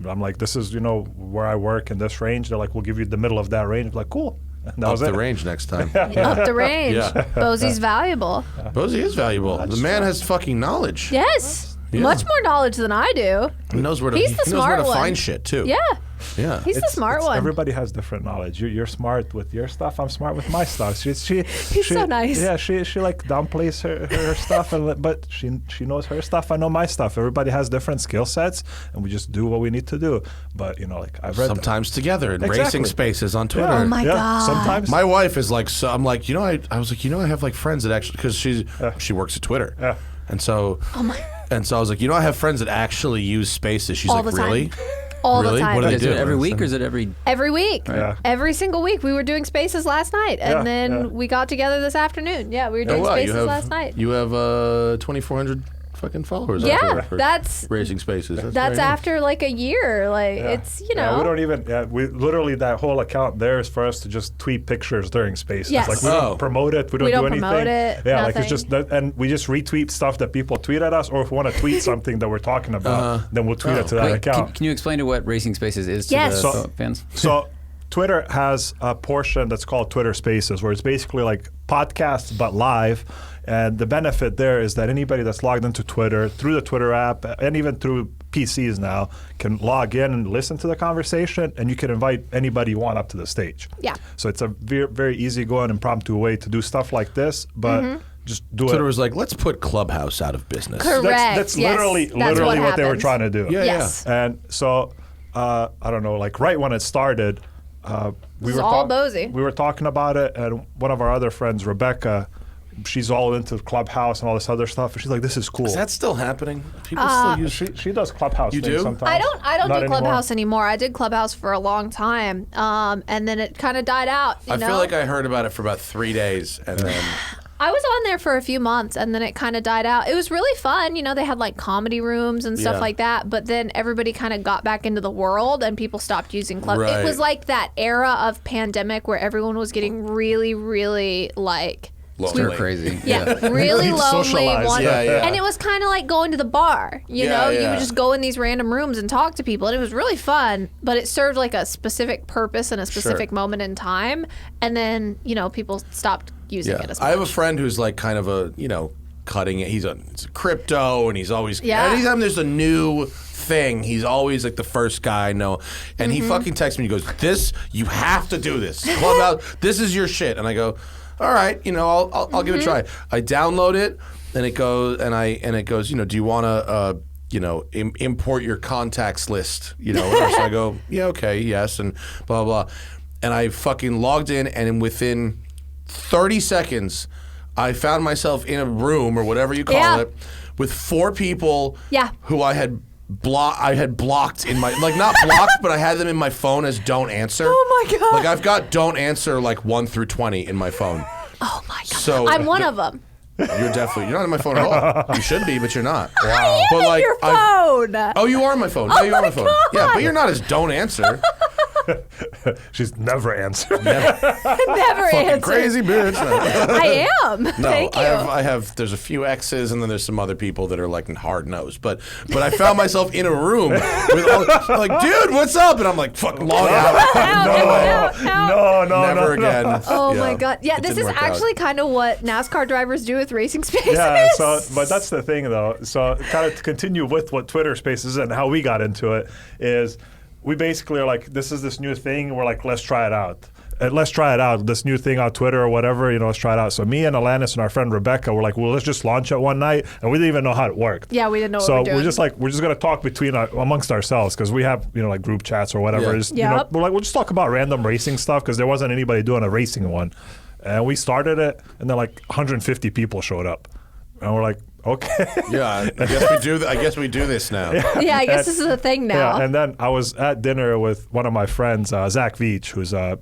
I'm like, this is where I work in this range. They're like, we'll give you the middle of that range. I'm like, cool. And that Up was the it. range next time. Up the range. Yeah. Bozi's valuable. Bozi is valuable. The man has fucking knowledge. Yes. Yeah. Much more knowledge than I do. He knows where to, He's the he knows where smart to one. find shit, too. Yeah. Yeah. He's the smart one. Everybody has different knowledge. You're smart with your stuff. I'm smart with my stuff. He's so nice. Yeah, she like downplays her stuff, but she knows her stuff. I know my stuff. Everybody has different skill sets, and we just do what we need to do. But like I've read Sometimes together in Exactly. racing spaces on Twitter. Yeah. Oh my yeah. God. Sometimes My wife is like, so I'm like, I was like, I have like friends that actually, because she works at Twitter. Yeah. And so, and so I was like, I have friends that actually use spaces. She's All like, the time. really? All Really? the time. What do they Is do? it every week or is it every? Every week. Yeah. Every single week. We were doing spaces last night. And Yeah, then yeah. we got together this afternoon. Yeah, we were doing Oh, wow, spaces last night. You have 2,400 fucking followers. on Yeah, Twitter for that's racing spaces. That's that's very nice. after like a year. Like it's Yeah, we don't even. Yeah, we literally that whole account there is for us to just tweet pictures during spaces. Yes. Like we Oh. don't promote it. We don't We do don't anything. promote it, Yeah, like nothing. it's just that, and we just retweet stuff that people tweet at us, or if we want to tweet something that we're talking about, then we'll tweet it to that Wait, account. can you explain to what Racing Spaces is to Yes. the So- fans? So Twitter has a portion that's called Twitter Spaces, where it's basically like podcasts but live. And the benefit there is that anybody that's logged into Twitter through the Twitter app and even through PCs now can log in and listen to the conversation, and you can invite anybody you want up to the stage. Yeah. So it's a very, very easygoing, impromptu way to do stuff like this, but just do Twitter it. was like, let's put Clubhouse out of business. Correct. That's Yes, literally that's what what they were happened. trying to do. Yeah, Yes. And so, I don't know, like right when it started, we was were all Bozi. We were talking about it, and one of our other friends, Rebecca, she's all into Clubhouse and all this other stuff. And she's like, "This is cool." Is that still happening? People still use She does Clubhouse. You things do? Sometimes. I don't Not do anymore. Clubhouse anymore. I did Clubhouse for a long time, and then it kind of died out. You I know? feel like I heard about it for about 3 days, and then I was on there for a few months, and then it kind of died out. It was really fun. You know, they had like comedy rooms and stuff Yeah. like that, but then everybody kind of got back into the world, and people stopped using Clubhouse. Right. It was like that era of pandemic where everyone was getting really, really like... lonely. Stir crazy. Yeah, really Need to lonely. socialize. Yeah. And it was kind of like going to the bar. You know, you yeah. would just go in these random rooms and talk to people, and it was really fun. But it served like a specific purpose and a specific moment in time. And then people stopped using it as much. I have a friend who's like kind of a, cutting it. He's a crypto, and he's always anytime there's a new thing, he's always like the first guy I know. And he fucking texts me. He goes, "This, you have to do this. Clubhouse, this is your shit." And I go, "All right, I'll give it a try." I download it, and it goes, do you want to, import your contacts list, whatever. So I go, "Yeah, okay, yes," and blah blah blah. And I fucking logged in, and within 30 seconds, I found myself in a room or whatever you call it, with 4 people who I had blocked in my, like not blocked, but I had them in my phone as don't answer. Oh my God. Like I've got don't answer like 1 through 20 in my phone. Oh my God. So I'm one of them. You're not in my phone at all. You should be, but you're not. I am But in like, your phone. Oh, you are on my phone. Oh Yeah, you're on my my phone. God. Yeah, but you're not as don't answer. She's never answered. Never Fucking answered. crazy bitch. I am. No, Thank you. I have. There's a few X's, and then there's some other people that are like hard nose. But I found myself in a room with all, like, dude, what's up? And I'm like, fuck, log out. No, Never again. Oh Yeah. my God. Yeah, It this didn't is work out. actually kind of what NASCAR drivers do with racing spaces. Yeah, but that's the thing though. So kind of to continue with what Twitter Spaces and how we got into it is we basically are like, this is this new thing. And we're like, let's try it out. Let's try it out. This new thing on Twitter or whatever, let's try it out. So me and Alanis and our friend Rebecca were like, well, let's just launch it one night, and we didn't even know how it worked. Yeah, we didn't know what so we were doing. we're just gonna talk amongst ourselves because we have like group chats or whatever. Yeah. Just, Yep. we're like, we'll just talk about random racing stuff because there wasn't anybody doing a racing one, and we started it, and then like 150 people showed up, and we're like, okay. Yeah, I guess we do. I guess we do this now. Yeah, I guess this is a thing now. Yeah, and then I was at dinner with one of my friends, Zach Veach, who's a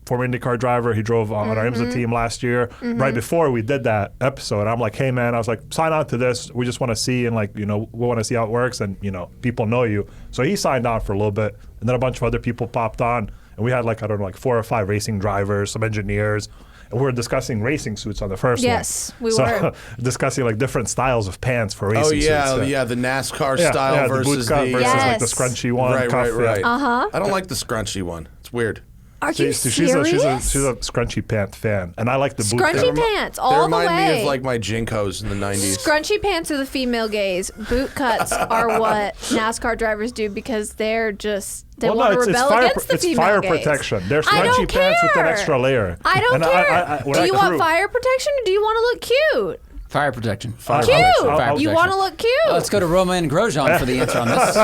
former IndyCar driver. He drove on our IMSA team last year. Right before we did that episode, I'm like, hey man, I was like, sign on to this. We just want to see, and like, we want to see how it works, and people know you. So he signed on for a little bit, and then a bunch of other people popped on, and we had like, I don't know, like 4 or 5 racing drivers, some engineers. And we were discussing racing suits on the first one. Yes, we were. discussing like different styles of pants for racing Oh suits. yeah, the NASCAR style the boot versus cut the versus like the Yes. scrunchy one. right. Uh-huh. I don't like the scrunchy one. It's weird. Are you She's serious? a scrunchy pant fan, and I like the boot Scrunchy cut. pants They all the remind way. me of like my Jinkos in the 90s. Scrunchy pants are the female gaze. Boot cuts are what NASCAR drivers do because they're just they want to rebel against the it's female fire gaze. protection. They're I don't scrunchy pants with an care. extra layer. I don't And care. when Do I you want grew- fire protection or do you want to look cute? Fire protection. Fire Cute. protection. Fire You protection. want to look cute. Let's go to Romain Grosjean for the answer on this.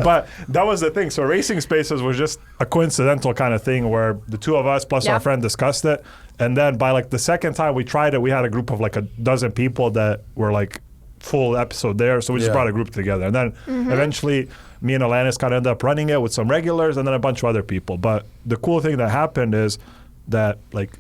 But that was the thing. So Racing Spaces was just a coincidental kind of thing where the two of us plus Yeah. our friend discussed it. And then by like the second time we tried it, we had a group of like a dozen people that were like full episode there. So we just Yeah. brought a group together. And then eventually me and Alanis kind of ended up running it with some regulars and then a bunch of other people. But the cool thing that happened is that like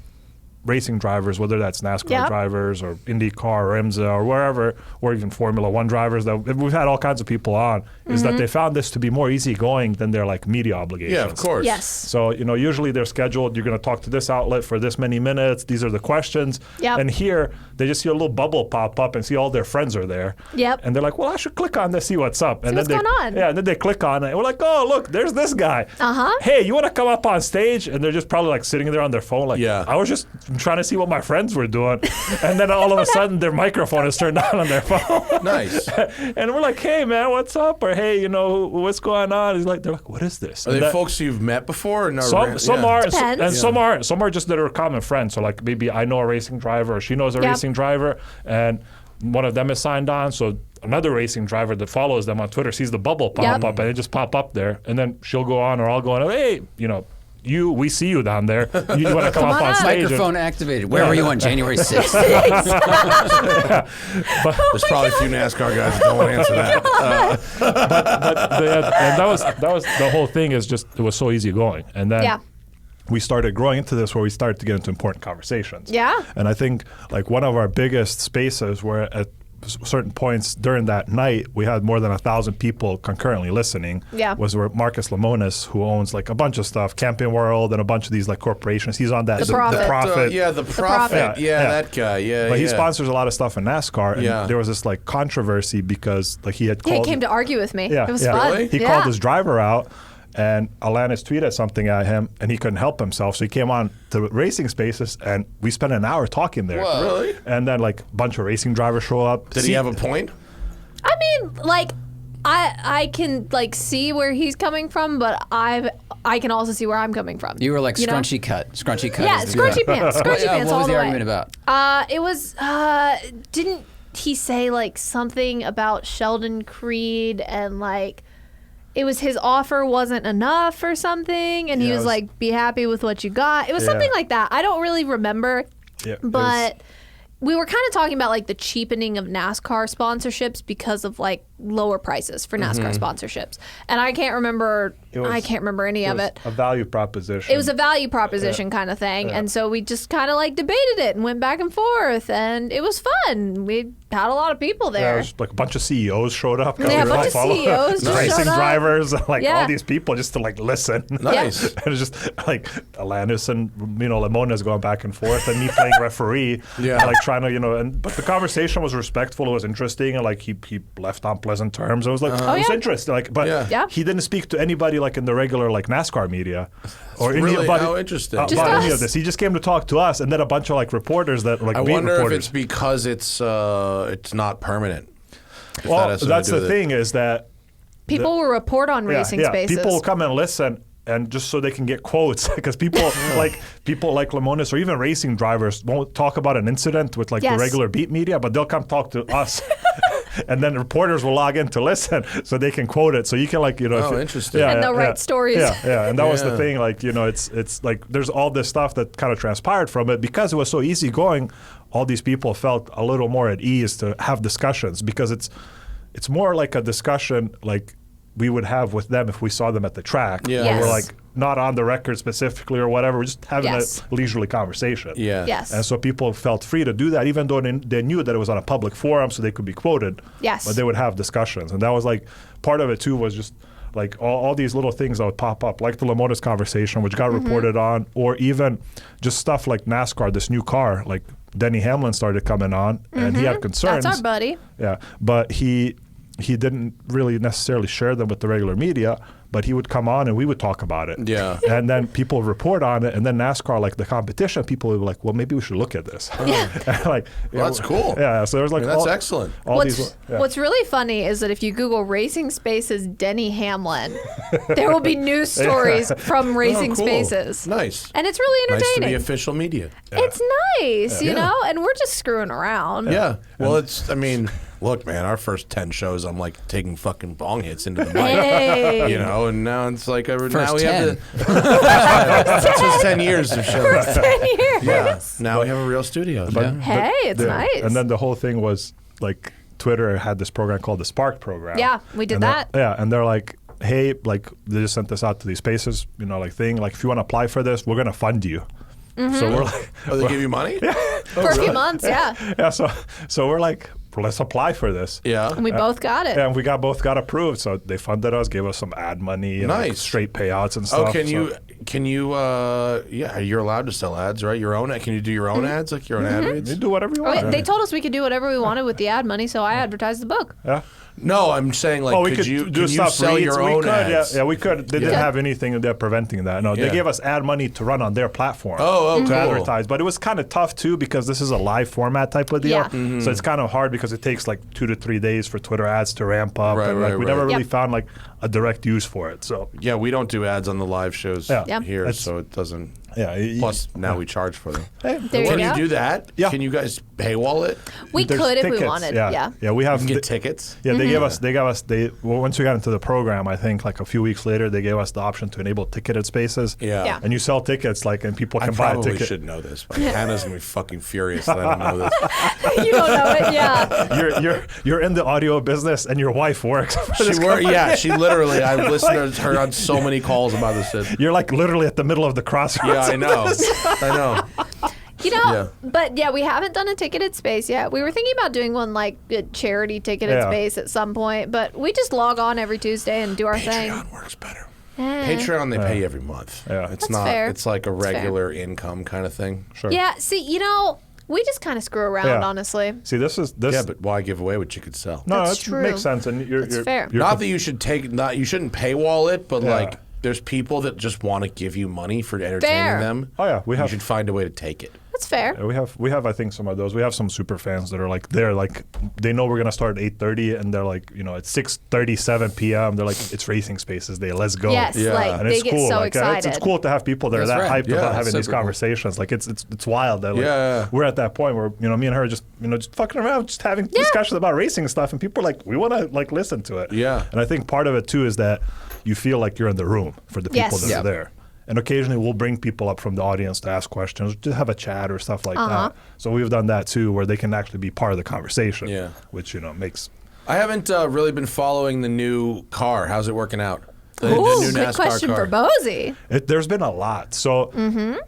racing drivers, whether that's NASCAR Yep. drivers or IndyCar or IMSA or wherever, or even Formula One drivers, that we've had all kinds of people on, is that they found this to be more easygoing than their like media obligations. Yeah, of course. Yes. So, usually they're scheduled, you're going to talk to this outlet for this many minutes, these are the questions. Yep. And here, they just see a little bubble pop up and see all their friends are there. Yep. And they're like, well, I should click on this, see what's up. And what's then going on. Yeah, and then they click on it. And we're like, oh, look, there's this guy. Uh-huh. Hey, you want to come up on stage? And they're just probably like sitting there on their phone like, Yeah. I was just trying to see what my friends were doing. And then all of a sudden their microphone is turned on their phone. Nice. And we're like, hey, man, what's up? Or, hey, what's going on? They're like, what is this? Are they folks you've met before? Or no, some are, Depends. and some are just that are common friends. So like maybe I know a racing driver, or she knows a racing driver, and one of them is signed on. So another racing driver that follows them on Twitter sees the bubble pop up, and they just pop up there, and then she'll go on, or I'll go on. Hey, we see you down there. You want to come up on stage? Microphone activated. Where were you on January 6th? There's probably a few NASCAR guys that don't want to answer that. And that was the whole thing. Is just it was so easy going, and then. We started growing into this where we started to get into important conversations. Yeah. And I think like one of our biggest spaces where at certain points during that night, we had more than 1,000 people concurrently listening. Yeah. Was where Marcus Lemonis, who owns like a bunch of stuff, Camping World and a bunch of these like corporations. He's on that. The Prophet. The Prophet. The Prophet. Yeah, that guy. Yeah, But he sponsors a lot of stuff in NASCAR. And there was this like controversy because like he had called. He came to argue with me. Yeah, It was fun. Really? He called his driver out. And Alanis tweeted something at him, and he couldn't help himself. So he came on to Racing Spaces, and we spent an hour talking there. Whoa. Really? And then, like, a bunch of racing drivers show up. Did he have a point? I mean, like, I can like see where he's coming from, but I can also see where I'm coming from. You were like scrunchy scrunchy cut. Yeah, scrunchy pants. Scrunchy pants What all was the the way. argument about? It was didn't he say like something about Sheldon Creed and like it was his offer wasn't enough or something, and he was like, be happy with what you got. It was something like that. I don't really remember, but we were kind of talking about like the cheapening of NASCAR sponsorships because of like lower prices for NASCAR sponsorships. And I can't remember any of it. A value proposition. It was a value proposition kind of thing. And so we just kind of like debated it and went back and forth, and it was fun. We had a lot of people there. Yeah, it was like a bunch of CEOs showed up. Yeah, a bunch of CEOs just racing showed up. drivers, like all these people just to like listen. Nice. And it's just like Alanis and Lemonis going back and forth, and me playing referee. Yeah. Like trying to but the conversation was respectful. It was interesting, and like he left on pleasant terms. It was like it was interesting. Like, but he didn't speak to anybody like in the regular like NASCAR media or interesting. about any of this. He just came to talk to us, and then a bunch of like reporters that like I beat wonder reporters. if it's because it's not permanent. Well, that's the thing is that people will report on Racing Spaces. People will come and listen, and just so they can get quotes, because people like Lemonis or even racing drivers won't talk about an incident with like the regular beat media, but they'll come talk to us. And then reporters will log in to listen, so they can quote it. So you can interesting. And they'll write stories. Yeah. And that was the thing. Like it's like there's all this stuff that kind of transpired from it because it was so easy going. All these people felt a little more at ease to have discussions because it's more like a discussion like we would have with them if we saw them at the track. Yeah. Yes. We're like not on the record specifically or whatever. We're just having a leisurely conversation. Yeah. Yes. And so people felt free to do that, even though they knew that it was on a public forum, so they could be quoted. Yes. But they would have discussions, and that was like part of it too. Was just like all these little things that would pop up, like the Lemonis conversation, which got reported on, or even just stuff like NASCAR, this new car, like Denny Hamlin started coming on, and he had concerns. That's our buddy. Yeah, but he didn't really necessarily share them with the regular media, but he would come on and we would talk about it. Yeah. And then people would report on it, and then NASCAR, like the competition, people would be like, well, maybe we should look at this. Well, that's cool. Yeah, so there's like that's excellent. What's really funny is that if you Google Racing Spaces Denny Hamlin, there will be news stories from Racing cool. Spaces. Nice. And it's really Nice to entertaining. be official media. It's nice, you know, and we're just screwing around. Yeah. Well, look, man, our first 10 shows, I'm like taking fucking bong hits into the mic. Hey. And now it's like now we 10. have this was 10 years of shows. 10 years. Yeah. Now we have a real studio. Hey, it's nice. And then the whole thing was like Twitter had this program called the Spark program. Yeah, we did that. And they're like, hey, like they just sent this out to these spaces, like thing, like if you want to apply for this, we're gonna fund you. So we're like, they give you money? For a few months, yeah. Yeah, so we're like, let's apply for this. Yeah. And we both got it. And we both got approved. So they funded us, gave us some ad money, and like straight payouts and stuff. Oh, can you you're allowed to sell ads, right? Your own, can you do your own ads, like your own ad reads? You do whatever you want. They told us we could do whatever we wanted with the ad money, so I advertised the book. Yeah. No, I'm saying like, we could you stuff sell reads. your We own could, ads? Yeah, we could. They didn't have anything there preventing that. No, they Yeah. gave us ad money to run on their platform. Oh, to cool. advertise. But it was kind of tough too because this is a live format type of deal. Yeah. Mm-hmm. So it's kind of hard because it takes like 2 to 3 days for Twitter ads to ramp up, Right, and like right, we right. never really Yep. found like a direct use for it. So Yeah, we don't do ads on the live shows Yeah. Yeah. here, That's- so it doesn't. yeah. Plus, now we charge for them. There Can you you go. do that? Yeah. Can you guys paywall it? We There's could if we tickets. wanted. Yeah, we have. You can get tickets. Yeah, they gave us. Once we got into the program, I think like a few weeks later, they gave us the option to enable ticketed spaces. Yeah. Yeah. And you sell tickets, like, and people I can buy a probably ticket. should know this, but Hannah's gonna be fucking furious that I don't know this. You don't know it, yeah. You're in the audio business, and your wife works. For She this were, company. yeah, she literally. I've listened to her on so many calls about this shit. You're like literally at the middle of the crossroads. Yeah, I know. I know. You know, Yeah. but yeah, we haven't done a ticketed space yet. We were thinking about doing one like a charity ticketed Yeah. space at some point, but we just log on every Tuesday and do our thing. Patreon works better. Eh. Patreon, they pay you every month. Yeah. It's That's not. fair. It's like a That's fair. regular income kind of thing. Sure. Yeah, see, you know, we just kind of screw around, Yeah. honestly. See, this. Yeah, but why give away what you could sell? no, That's that true. makes sense, and you're fair. You're Not that you should take. Not you shouldn't paywall it, but Yeah. like there's people that just want to give you money for entertaining Fair. them. Oh, yeah, we You have- should find a way to take it. That's fair. We have I think some of those. We have some super fans that are like they know we're gonna start at 8:30 and they're like, you know, at 6:37 p.m. they're like, it's racing spaces day, let's go. Yes, Yeah. like And they it's get cool. so Like, excited. it's cool to have people that are That's that right. hyped Yeah, about having super these cool. conversations. Like it's wild that like Yeah. we're at that point where, you know, me and her are just, you know, just fucking around, just having discussions about racing and stuff, and people are like, we want to like listen to it. Yeah. And I think part of it too is that you feel like you're in the room for the people Yes. that Yeah. are there. And occasionally we'll bring people up from the audience to ask questions, to have a chat or stuff like that. So we've done that too, where they can actually be part of the conversation. Yeah. Which, you know, makes. I haven't really been following the new car. How's it working out? The Ooh, new good NASCAR question car. for Bozi. There's been a lot. So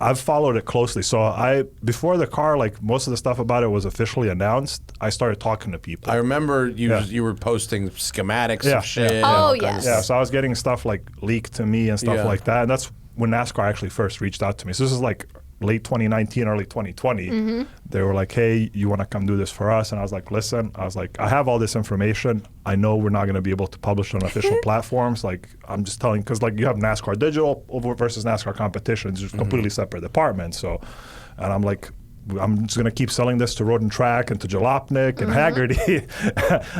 I've followed it closely. So before the car, like most of the stuff about it was officially announced, I started talking to people. I remember you Yeah. you were posting schematics Yeah, of shit. yeah. and Oh, all kinds yes. of Yeah, stuff. so I was getting stuff like leaked to me and stuff Yeah. like that. And that's when NASCAR actually first reached out to me. So this is like late 2019, early 2020. They were like, hey, you want to come do this for us? And I was like, listen, I have all this information. I know we're not going to be able to publish it on official platforms. Like, I'm just telling, because like you have NASCAR digital versus NASCAR competition. It's just completely separate departments. So, and I'm like, I'm just going to keep selling this to Road and Track and to Jalopnik and Haggerty,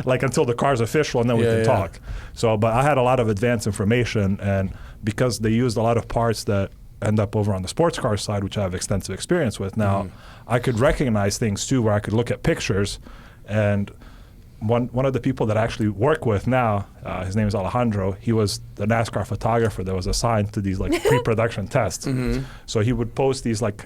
like until the car's official, and then we Yeah, can yeah. talk. So, but I had a lot of advanced information, and because they used a lot of parts that end up over on the sports car side, which I have extensive experience with now, I could recognize things too, where I could look at pictures, and one of the people that I actually work with now, his name is Alejandro. He was the NASCAR photographer that was assigned to these like pre-production tests. So he would post these like.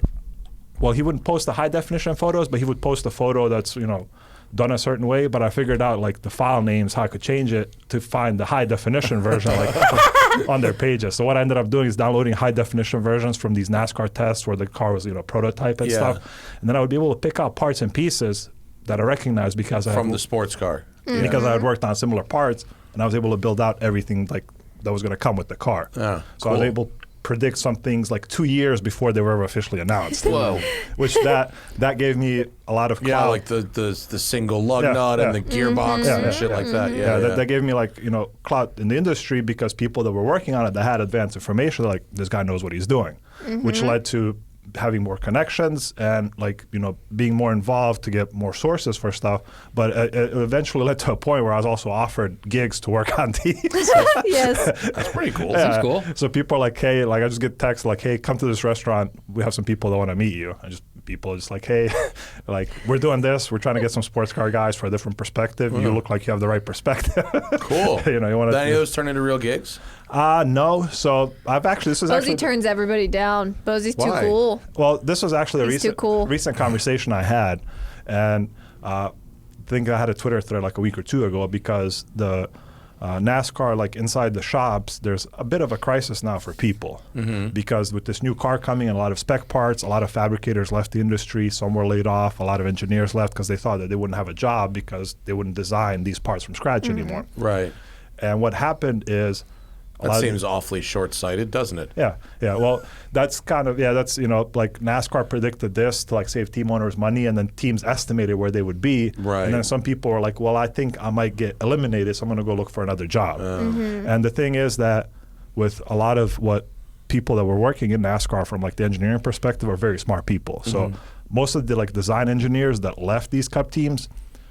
Well, he wouldn't post the high definition photos, but he would post a photo that's, you know, done a certain way. But I figured out like the file names, how I could change it to find the high definition version like on their pages. So what I ended up doing is downloading high definition versions from these NASCAR tests where the car was, you know, prototype and Yeah. stuff. And then I would be able to pick out parts and pieces that I recognized because From the sports car. because I had worked on similar parts, and I was able to build out everything like that was going to come with the car. Oh, so I was cool. able to predict some things like 2 years before they were ever officially announced. Whoa. Which that gave me a lot of Yeah, clout. like the single lug Yeah, nut and yeah. the gearbox Yeah, and yeah. shit like that. Yeah, yeah, yeah. that gave me like, you know, clout in the industry because people that were working on it that had advanced information, they're like, this guy knows what he's doing, which led to having more connections and like, you know, being more involved to get more sources for stuff. But it eventually led to a point where I was also offered gigs to work on these. Yes. That's pretty cool. Seems cool. So people are like, hey, like I just get texts like, hey, come to this restaurant. We have some people that want to meet you. And just people are just like, hey, like we're doing this. We're trying to get some sports car guys for a different perspective. You look like you have the right perspective. Cool. You know, you want Did any of to. those turn into real gigs? No. So I've actually this is Bozi actually. turns everybody down. Bozi's too Why? cool. Well, this was actually a He's too cool. recent conversation I had, and I think I had a Twitter thread like a week or two ago because the NASCAR, like inside the shops, there's a bit of a crisis now for people because with this new car coming and a lot of spec parts, a lot of fabricators left the industry, some were laid off, a lot of engineers left because they thought that they wouldn't have a job because they wouldn't design these parts from scratch anymore. Right. And what happened is That seems awfully short-sighted, doesn't it? Yeah. Well, that's kind of that's like NASCAR predicted this to like save team owners money, and then teams estimated where they would be. Right. And then some people are like, well, I think I might get eliminated, so I'm going to go look for another job. And the thing is that with a lot of what people that were working in NASCAR from like the engineering perspective are very smart people. So most of the like design engineers that left these Cup teams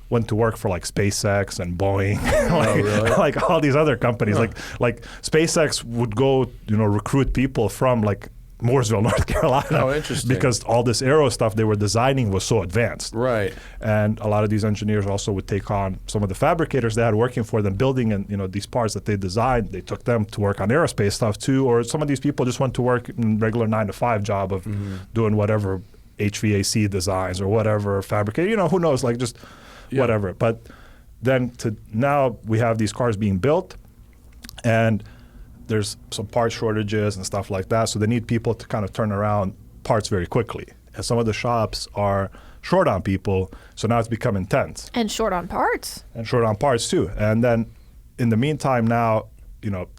went to work for like SpaceX and Boeing, like all these other companies. Like SpaceX would go, recruit people from like Mooresville, North Carolina. Oh, interesting. Because all this aero stuff they were designing was so advanced. Right. And a lot of these engineers also would take on some of the fabricators they had working for them, building and these parts that they designed. They took them to work on aerospace stuff too, or some of these people just went to work in regular 9-to-5 job of doing whatever HVAC designs or whatever fabricator. Who knows? Like just whatever. But then now we have these cars being built, and there's some part shortages and stuff like that. So they need people to kind of turn around parts very quickly. And some of the shops are short on people, so now it's become intense. And short on parts. And short on parts too. And then in the meantime now,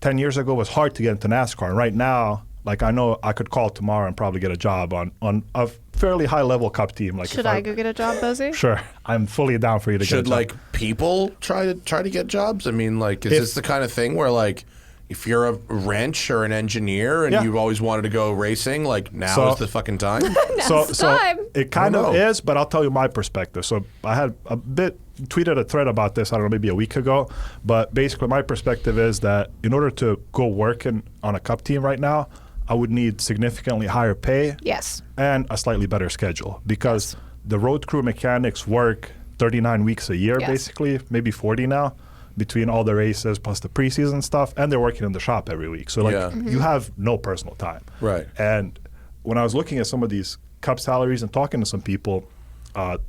10 years ago it was hard to get into NASCAR. And right now, like I know I could call tomorrow and probably get a job on a fairly high level Cup team. Like Should I go get a job, Bozi? Sure, I'm fully down for you to get a job. Should like people try to get jobs? I mean, like, is this the kind of thing where like, if you're a wrench or an engineer and you've always wanted to go racing, like now is the fucking time? Now's the time. It kind of is, but I'll tell you my perspective. So I had tweeted a thread about this, I don't know, maybe a week ago. But basically my perspective is that in order to go work on a Cup team right now, I would need significantly higher pay. Yes. And a slightly better schedule, because the road crew mechanics work 39 weeks a year, basically, maybe 40 now, between all the races plus the preseason stuff, and they're working in the shop every week. So you have no personal time. Right. And when I was looking at some of these Cup salaries and talking to some people,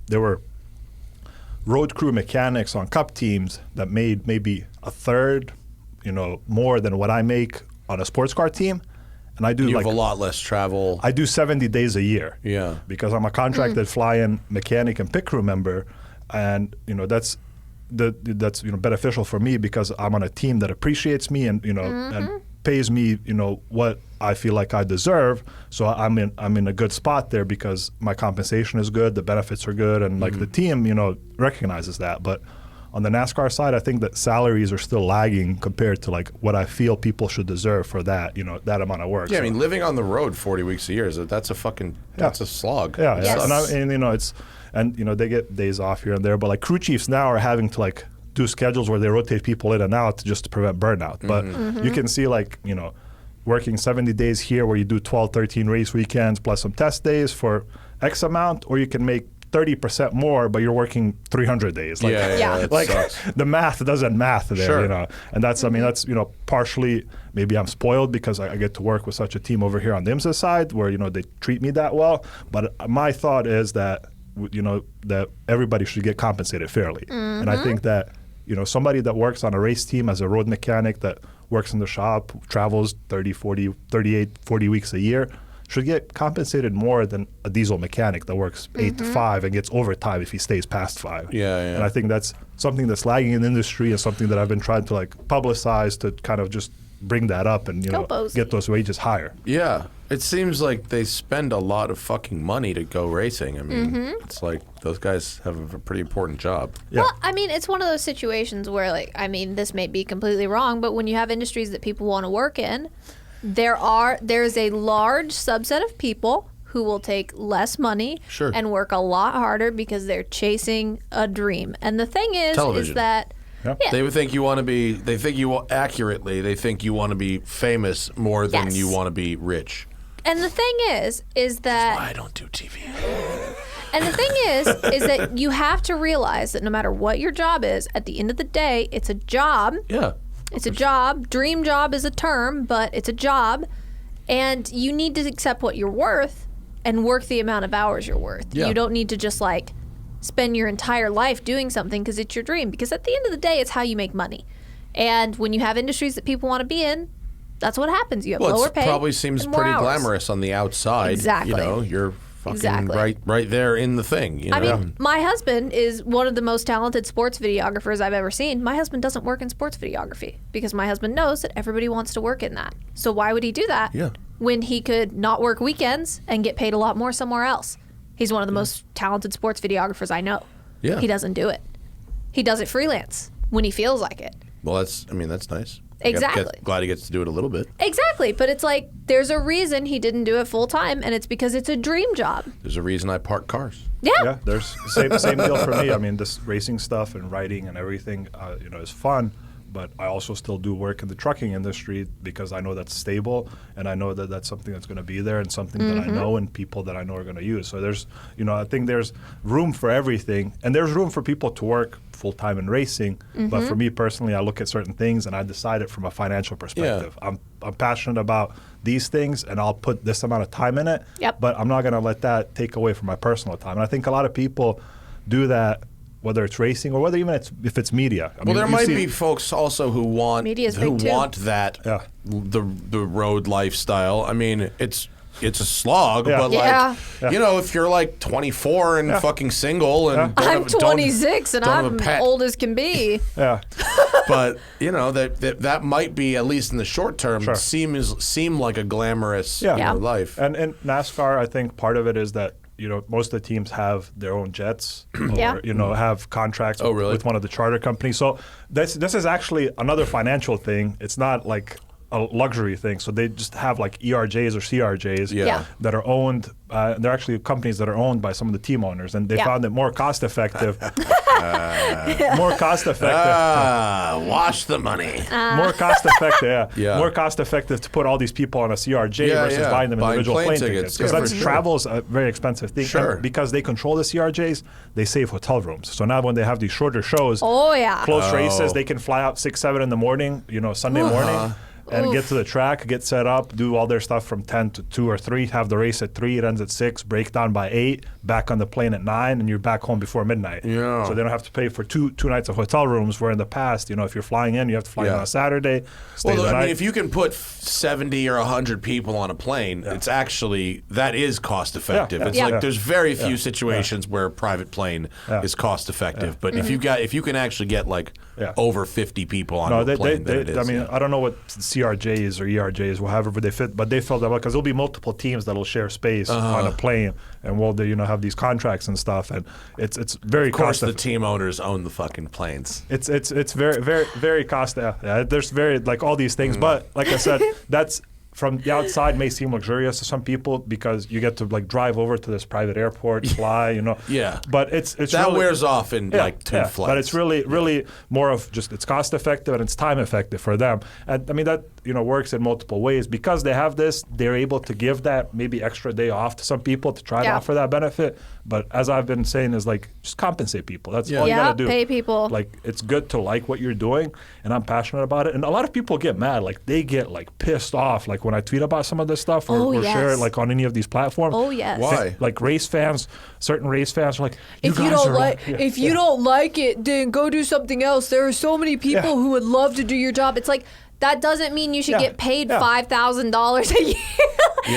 there were road crew mechanics on Cup teams that made maybe a third, more than what I make on a sports car team. And I do you have a lot less travel. I do 70 days a year. Yeah. Because I'm a contracted fly-in mechanic and pit crew member, and that's beneficial for me because I'm on a team that appreciates me and and pays me what I feel like I deserve. So I'm in a good spot there because my compensation is good, the benefits are good, and like the team recognizes that. But on the NASCAR side, I think that salaries are still lagging compared to like what I feel people should deserve for that that amount of work. Yeah, I mean, living on the road 40 weeks a year that's a slog. Yeah, Yes. and they get days off here and there, but like crew chiefs now are having to like do schedules where they rotate people in and out just to prevent burnout. But you can see like working 70 days here where you do 12, 13 race weekends plus some test days for X amount, or you can make 30% more, but you're working 300 days. Like, like the math doesn't math there, Sure. And that's, I mean, that's, partially maybe I'm spoiled because I get to work with such a team over here on the IMSA side where, they treat me that well. But my thought is that, that everybody should get compensated fairly. And I think that, somebody that works on a race team as a road mechanic that works in the shop, travels 30, 40, 38, 40 weeks a year, should get compensated more than a diesel mechanic that works 8 to 5 and gets overtime if he stays past 5. Yeah. And I think that's something that's lagging in the industry and something that I've been trying to like publicize to kind of just bring that up and get those wages higher. Yeah. It seems like they spend a lot of fucking money to go racing. I mean, it's like those guys have a pretty important job. Yeah. Well, I mean, it's one of those situations where, like, I mean, this may be completely wrong, but when you have industries that people want to work in, there's a large subset of people who will take less money and work a lot harder because they're chasing a dream. And the thing is that they would think you want to be. They think you accurately. They think you want to be famous more than you want to be rich. And the thing is that that's why I don't do TV. And the thing is that you have to realize that no matter what your job is, at the end of the day, it's a job. Yeah. It's a job. Dream job is a term, but it's a job. And you need to accept what you're worth and work the amount of hours you're worth. Yeah. You don't need to just like spend your entire life doing something because it's your dream. Because at the end of the day, it's how you make money. And when you have industries that people want to be in, that's what happens. You have lower pay. Probably seems and more pretty hours. glamorous on the outside. Exactly. You're fucking Exactly. right there in the thing. You know? I mean, my husband is one of the most talented sports videographers I've ever seen. My husband doesn't work in sports videography because my husband knows that everybody wants to work in that. So why would he do that when he could not work weekends and get paid a lot more somewhere else? He's one of the most talented sports videographers I know. Yeah. He doesn't do it. He does it freelance when he feels like it. Well, that's nice. Exactly. Glad he gets to do it a little bit. Exactly. But it's like there's a reason he didn't do it full time, and it's because it's a dream job. There's a reason I park cars. Yeah, there's same deal for me. I mean, this racing stuff and writing and everything, is fun. But I also still do work in the trucking industry because I know that's stable, and I know that that's something that's going to be there and something that I know and people that I know are going to use. So there's, I think there's room for everything, and there's room for people to work full-time in racing. But for me personally, I look at certain things and I decide it from a financial perspective. Yeah. I'm passionate about these things, and I'll put this amount of time in it. Yep. But I'm not going to let that take away from my personal time. And I think a lot of people do that, whether it's racing or whether even if it's media. I mean, There might be folks also who want Media's big too. that the road lifestyle. I mean, it's a slog, but Yeah. if you're like 24 and fucking single and I'm 26 and I'm old as can be. Yeah. but that might be, at least in the short term, seem like a glamorous life. And NASCAR, I think part of it is that most of the teams have their own jets or, have contracts with one of the charter companies. So this is actually another financial thing. It's not like a luxury thing. So they just have like ERJs or CRJs that are owned. They're actually companies that are owned by some of the team owners. And they found it more cost effective. Wash the money. More cost effective, more cost effective to put all these people on a CRJ versus buying them individual plane tickets. Because travel's a very expensive thing. Sure. And because they control the CRJs, they save hotel rooms. So now when they have these shorter shows, close races, they can fly out 6, 7 in the morning, Sunday morning. And get to the track, get set up, do all their stuff from 10 to 2 or 3, have the race at 3, it ends at 6, break down by 8, back on the plane at 9, and you're back home before midnight. Yeah. So they don't have to pay for two nights of hotel rooms, where in the past, if you're flying in, you have to fly in on a Saturday, stay the night. I mean, if you can put 70 or 100 people on a plane, it's actually, that is cost effective. It's like there's very few situations where a private plane is cost effective. But if you can actually get like over 50 people on a plane, then it is. I mean, I don't know what CRJs or ERJs, however they fit, but they filled them up because there'll be multiple teams that'll share space on a plane, and we'll have these contracts and stuff, and it's very cost. Of course, the team owners own the fucking planes. It's very very very cost. There's very like all these things, but like I said, that's. From the outside may seem luxurious to some people because you get to like drive over to this private airport, fly, Yeah. But it's that really, wears off in like 2 flights. But it's really more of just it's cost effective and it's time effective for them. And I mean that works in multiple ways because they have this. They're able to give that maybe extra day off to some people to try to offer that benefit. But as I've been saying, is like just compensate people. That's all you gotta do. Pay people. Like it's good to like what you're doing, and I'm passionate about it. And a lot of people get mad, like they get like pissed off, like when I tweet about some of this stuff or share it like on any of these platforms. Oh yes. Why? Like race fans, certain race fans are like, if you don't like it, then go do something else. There are so many people who would love to do your job. It's like that doesn't mean you should get paid $5,000 a year.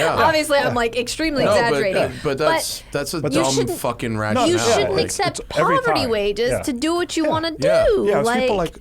Obviously, I'm like extremely exaggerating. But that's a dumb fucking rationale. You shouldn't accept poverty wages to do what you want to do. Yeah,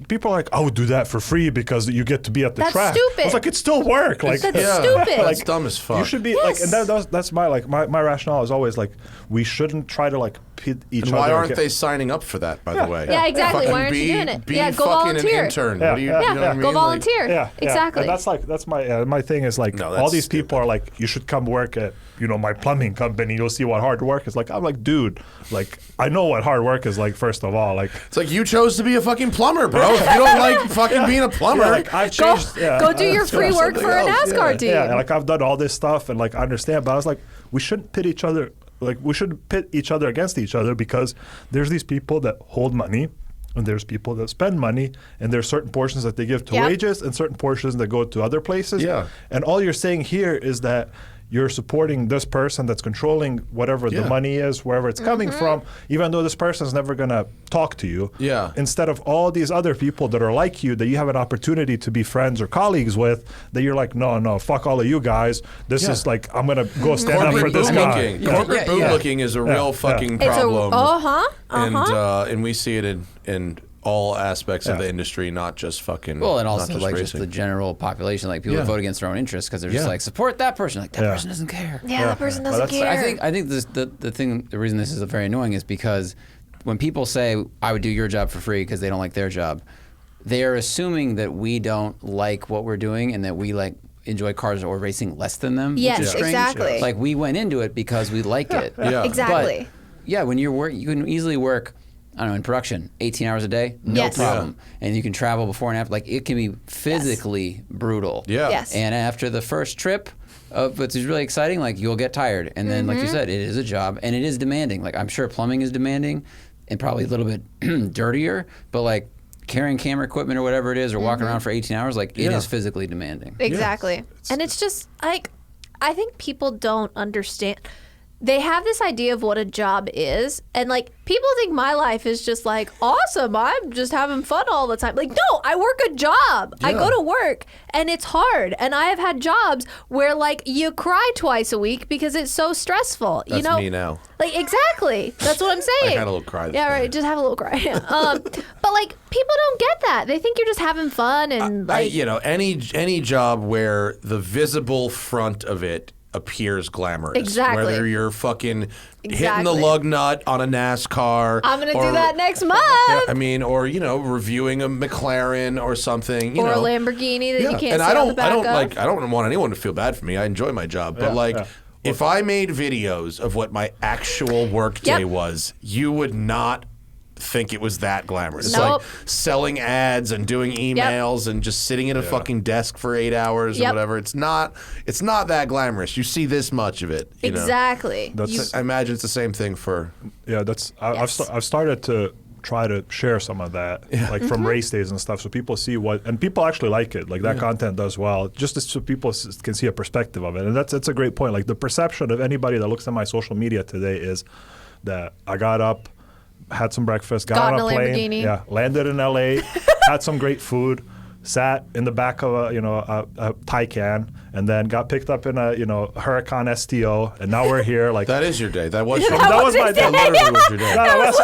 people are like, I would do that for free because you get to be at the track. That's stupid. I was like, it's still work. Like that's stupid. That's dumb as fuck. You should be like, and that's my rationale is always like, we shouldn't try to like pit each other. Why aren't they signing up for that? By the way. Yeah, exactly. Why aren't you doing it? Go volunteer. An intern. Yeah, What do you know what I mean? Go volunteer. Yeah, exactly. And that's my thing is like all these people are like, you should come work at my plumbing company. You'll see what hard work is like. I'm like, dude, like I know what hard work is like. First of all, like it's like you chose to be a fucking plumber, bro. If you don't like fucking being a plumber, like I've changed. Go do your free work for a NASCAR team. Yeah, like I've done all this stuff and like I understand, but I was like, we shouldn't pit each other. Like we shouldn't pit each other against each other because there's these people that hold money. And there's people that spend money, and there's certain portions that they give to wages and certain portions that go to other places. Yeah. And all you're saying here is that you're supporting this person that's controlling whatever the money is, wherever it's coming from, even though this person's never going to talk to you. Yeah. Instead of all these other people that are like you, that you have an opportunity to be friends or colleagues with, that you're like, no, fuck all of you guys. This is like, I'm going to go stand up for this guy. Corporate bootlicking is a real fucking problem. And we see it in all aspects of the industry, not just fucking. Well, and also just like racing. just the general population, like people that vote against their own interests because they're just like support that person. Like that person doesn't care. Yeah, that person doesn't care. I think the reason this is very annoying is because when people say I would do your job for free because they don't like their job, they are assuming that we don't like what we're doing and that we like enjoy cars or racing less than them. Yes, which is strange. exactly. Like we went into it because we like it. Exactly. But, when you can easily work, I don't know, in production, 18 hours a day, no problem. And you can travel before and after. Like, it can be physically brutal. Yeah. Yes. And after the first trip, which is really exciting, like, you'll get tired. And then, like you said, it is a job, and it is demanding. Like, I'm sure plumbing is demanding and probably a little bit dirtier, but, like, carrying camera equipment or whatever it is or walking around for 18 hours, like, it is physically demanding. Exactly. And it's just, like, I think people don't understand. They have this idea of what a job is, and like people think my life is just like awesome. I'm just having fun all the time. Like, no, I work a job. I go to work and it's hard. And I have had jobs where like you cry twice a week because it's so stressful. That's me now. Like exactly. That's what I'm saying. I had a little cry. Yeah, right. Just have a little cry. But like people don't get that. They think you're just having fun and any job where the visible front of it appears glamorous. Exactly. Whether you're fucking hitting the lug nut on a NASCAR. I'm going to do that next month. I mean, or, reviewing a McLaren or something. Or a Lamborghini that you can't and see on the back of. I don't want anyone to feel bad for me. I enjoy my job. But if I made videos of what my actual work day was, you would not think it was that glamorous. It's like selling ads and doing emails and just sitting at a fucking desk for 8 hours or whatever. It's not that glamorous. You see this much of it. Exactly. I imagine it's the same thing for. Yeah, I've started to try to share some of that, like from race days and stuff, so people see and people actually like it. Like that content does well, just so people can see a perspective of it. And that's a great point. Like the perception of anybody that looks at my social media today is that I got up, had some breakfast, got on a plane, landed in LA, had some great food, sat in the back of a Taycan, and then got picked up in a Huracan STO, and now we're here. Like that is your day. That was my day. That literally was your day. That's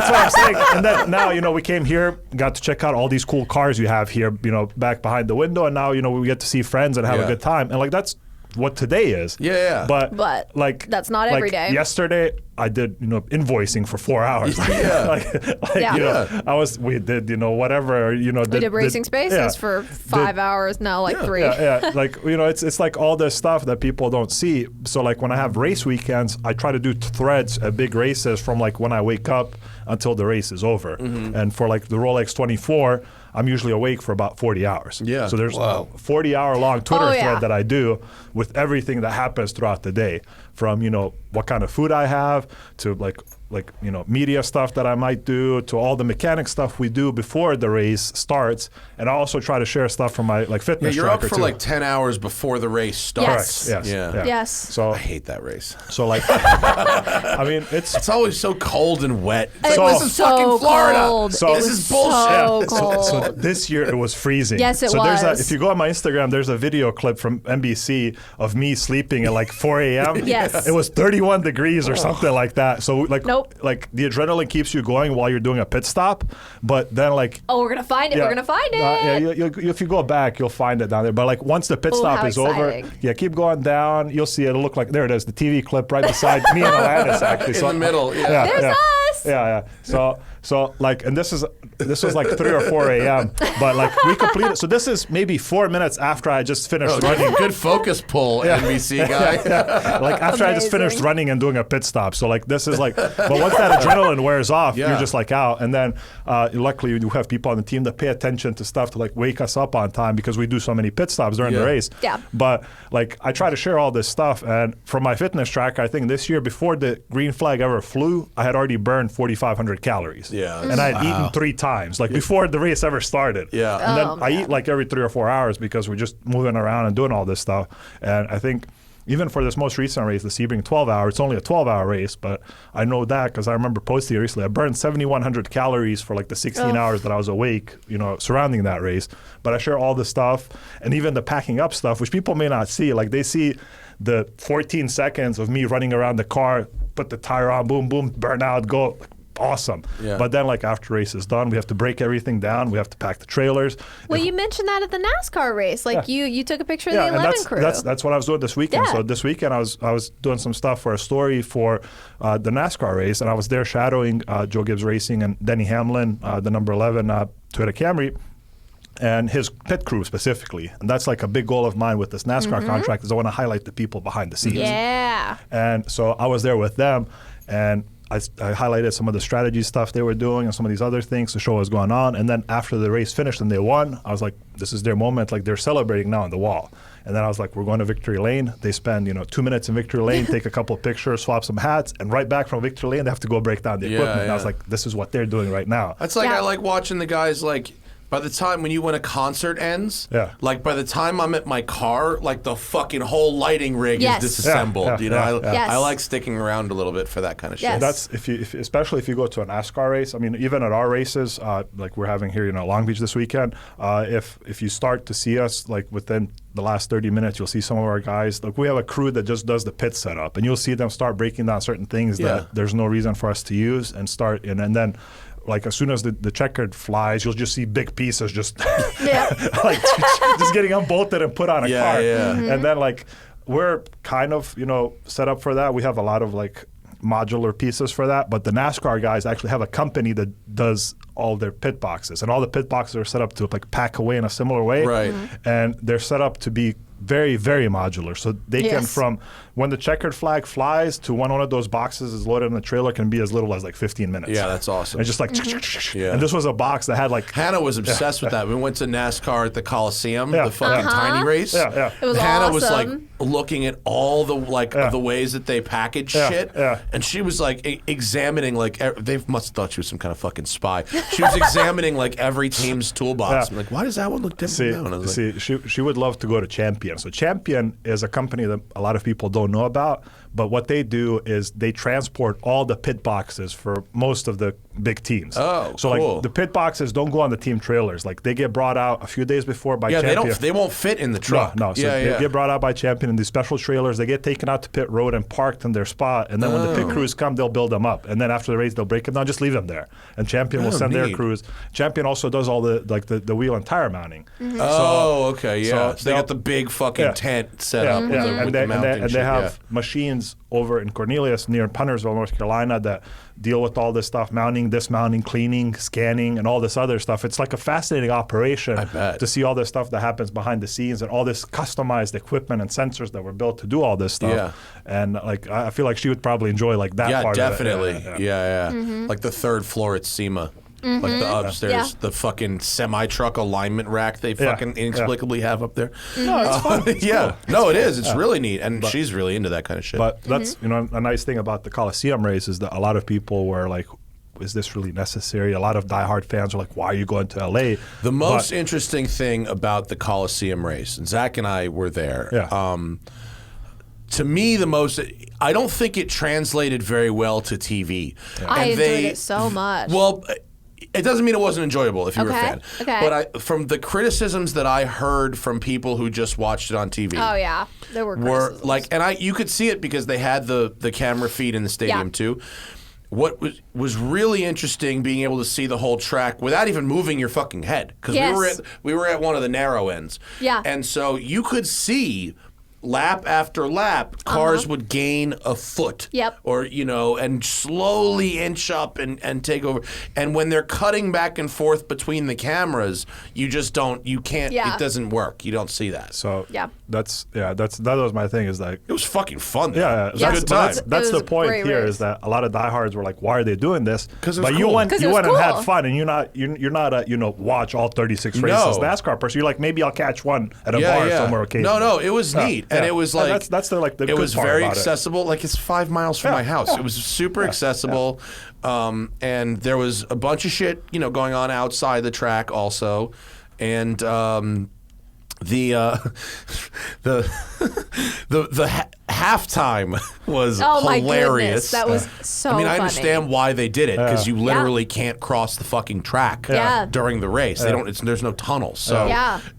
what I'm saying. And then now we came here, got to check out all these cool cars you have here, back behind the window, and now we get to see friends and have a good time, and like that's what today is. Yeah. But like that's not every day. Yesterday I did invoicing for 4 hours. We did whatever we did racing spaces for 5 hours now, like 3. Like it's like all this stuff that people don't see. So like when I have race weekends, I try to do threads at big races from like when I wake up until the race is over. And for like the Rolex 24, I'm usually awake for about 40 hours. Yeah. So there's a 40-hour-long Twitter thread that I do with everything that happens throughout the day, from what kind of food I have to like media stuff that I might do, to all the mechanic stuff we do before the race starts. And I also try to share stuff from my fitness you're up tracker for too. like 10 hours before the race starts. Yes. Yes. So I hate that race. So like, I mean, it's always so cold and wet. It this is fucking Florida. Cold. So this is bullshit. So this year it was freezing. Yes, it was. If you go on my Instagram, there's a video clip from NBC of me sleeping at like 4 a.m. Yes. It was 31 degrees or something like that. So like the adrenaline keeps you going while you're doing a pit stop, but then like we're gonna find it. We're gonna find it. If you go back, you'll find it down there. But like once the pit stop is over, keep going down. You'll see it'll look like there it is, the TV clip right beside me and Alanis actually. In the middle. There's us. Yeah. So like, and this was like 3 or 4 a.m. But like we completed. So this is maybe 4 minutes after I just finished running. Good focus pull, NBC guy. Like after I just finished running and doing a pit stop. So like this is like, but once that adrenaline wears off, you're just like out. And then luckily you have people on the team that pay attention to stuff to like wake us up on time because we do so many pit stops during the race. Yeah. But like I try to share all this stuff, and from my fitness tracker, I think this year before the green flag ever flew, I had already burned 4,500 calories. Yeah, And I had eaten 3 times, like before the race ever started. Yeah. And then Oh, I man. eat like every 3 or 4 hours because we're just moving around and doing all this stuff. And I think even for this most recent race, the Sebring 12-hour, it's only a 12-hour race, but I know that because I remember posting it recently. I burned 7,100 calories for like the 16 hours that I was awake, surrounding that race. But I share all the stuff and even the packing up stuff, which people may not see. Like they see the 14 seconds of me running around the car, put the tire on, boom, boom, burn out, go. Awesome. Yeah. But then like after race is done, we have to break everything down. We have to pack the trailers. Well, you mentioned that at the NASCAR race. Like you took a picture of the and 11 crew. that's what I was doing this weekend. Yeah. So this weekend I was doing some stuff for a story for the NASCAR race, and I was there shadowing Joe Gibbs Racing and Denny Hamlin, the number 11 Toyota Camry, and his pit crew specifically. And that's like a big goal of mine with this NASCAR contract is I want to highlight the people behind the scenes. Yeah. And so I was there with them, and I highlighted some of the strategy stuff they were doing and some of these other things to show what was going on. And then after the race finished and they won, I was like, this is their moment. Like they're celebrating now on the wall. And then I was like, we're going to Victory Lane. They spend 2 minutes in Victory Lane, take a couple of pictures, swap some hats, and right back from Victory Lane, they have to go break down the equipment. And I was like, this is what they're doing right now. That's like Yeah. I like watching the guys like. By the time when a concert ends, like by the time I'm at my car, like the fucking whole lighting rig Yes. is disassembled. Yes. I like sticking around a little bit for that kind of shit. Yes. That's especially if you go to a NASCAR race. I mean, even at our races, like we're having here, Long Beach this weekend. If you start to see us like within the last 30 minutes, you'll see some of our guys. Like we have a crew that just does the pit setup, and you'll see them start breaking down certain things that there's no reason for us to use, and start and then. Like as soon as the checkered flies, you'll just see big pieces just like just getting unbolted and put on a car. Yeah. And then like we're kind of set up for that. We have a lot of like modular pieces for that, but the NASCAR guys actually have a company that does all their pit boxes, and all the pit boxes are set up to like pack away in a similar way. Right. And they're set up to be very, very modular. So they can, from when the checkered flag flies to when one of those boxes is loaded in the trailer, can be as little as like 15 minutes. Yeah, that's awesome. And just like, Yeah. and this was a box that had like. Hannah was obsessed with that. We went to NASCAR at the Coliseum, Yeah. the fucking tiny race. Yeah. It was Hannah was like awesome. looking at all the of the ways that they package shit, Yeah. and she was like examining like they must have thought she was some kind of fucking spy. She was examining like every team's toolbox. Yeah. I'm like, why does that one look different now? And I was like, She would love to go to Champion. So Champion is a company that a lot of people don't know about, but what they do is they transport all the pit boxes for most of the big teams. Oh, so cool. like the pit boxes don't go on the team trailers. Like they get brought out a few days before by yeah, Champion. they won't fit in the truck. No. So they get brought out by Champion in these special trailers. They get taken out to pit road and parked in their spot. And then when the pit crews come, they'll build them up. And then after the race, they'll break them down, just leave them there. And Champion will send their neat. crews. Champion also does all the wheel and tire mounting. Oh, okay, yeah. So they they'll- got the big fucking tent set Yeah, up. with yeah. the- And with they, the mounting and shit, they have yeah. machines over in Cornelius near Puntersville, North Carolina, that deal with all this stuff, mounting, dismounting, cleaning, scanning, and all this other stuff. It's like a fascinating operation I bet. to see all this stuff that happens behind the scenes and all this customized equipment and sensors that were built to do all this stuff. Yeah. And like I feel like she would probably enjoy like that Yeah, part definitely. of it. Yeah. Like the third floor at SEMA. Like the upstairs, Yeah. the fucking semi-truck alignment rack they fucking inexplicably have up there. No, it's fun. It's Yeah. cool. No, it is. It's really neat. And she's really into that kind of shit. But that's a nice thing about the Coliseum race is that a lot of people were like, is this really necessary? A lot of diehard fans are like, why are you going to LA? The most interesting thing about the Coliseum race, and Zach and I were there. Yeah. To me, I don't think it translated very well to TV. I And enjoyed it so much. Well, it doesn't mean it wasn't enjoyable if you were a Okay, fan. okay. But from the criticisms that I heard from people who just watched it on TV. oh yeah, there were Were criticisms. like, you could see it because they had the camera feed in the stadium Yeah. too. What was really interesting, being able to see the whole track without even moving your fucking head, because Yes. we were at one of the narrow ends. Yeah. And so you could see lap after lap, cars would gain a foot. Yep. Or, and slowly inch up and take over. And when they're cutting back and forth between the cameras, you can't, Yeah. it doesn't work. You don't see that. So Yeah. that was my thing is like, It was fucking fun, though. yeah, It was a good but time. that's It the was a point great here race. is that a lot of diehards were like, why are they doing this? 'Cause it was but you cool. went 'Cause you it was went and had cool. fun, and you're not a watch all 36 races No. NASCAR person. You're like, maybe I'll catch one at a bar somewhere occasionally. No, it was neat. And it was like that's the it good was part very about accessible. Like it's 5 miles from my house. It was super accessible, and there was a bunch of shit going on outside the track also, and the halftime was my hilarious. goodness, that was so I mean, I funny. understand why they did it because you literally can't cross the fucking track during the race. They don't. There's no tunnel. So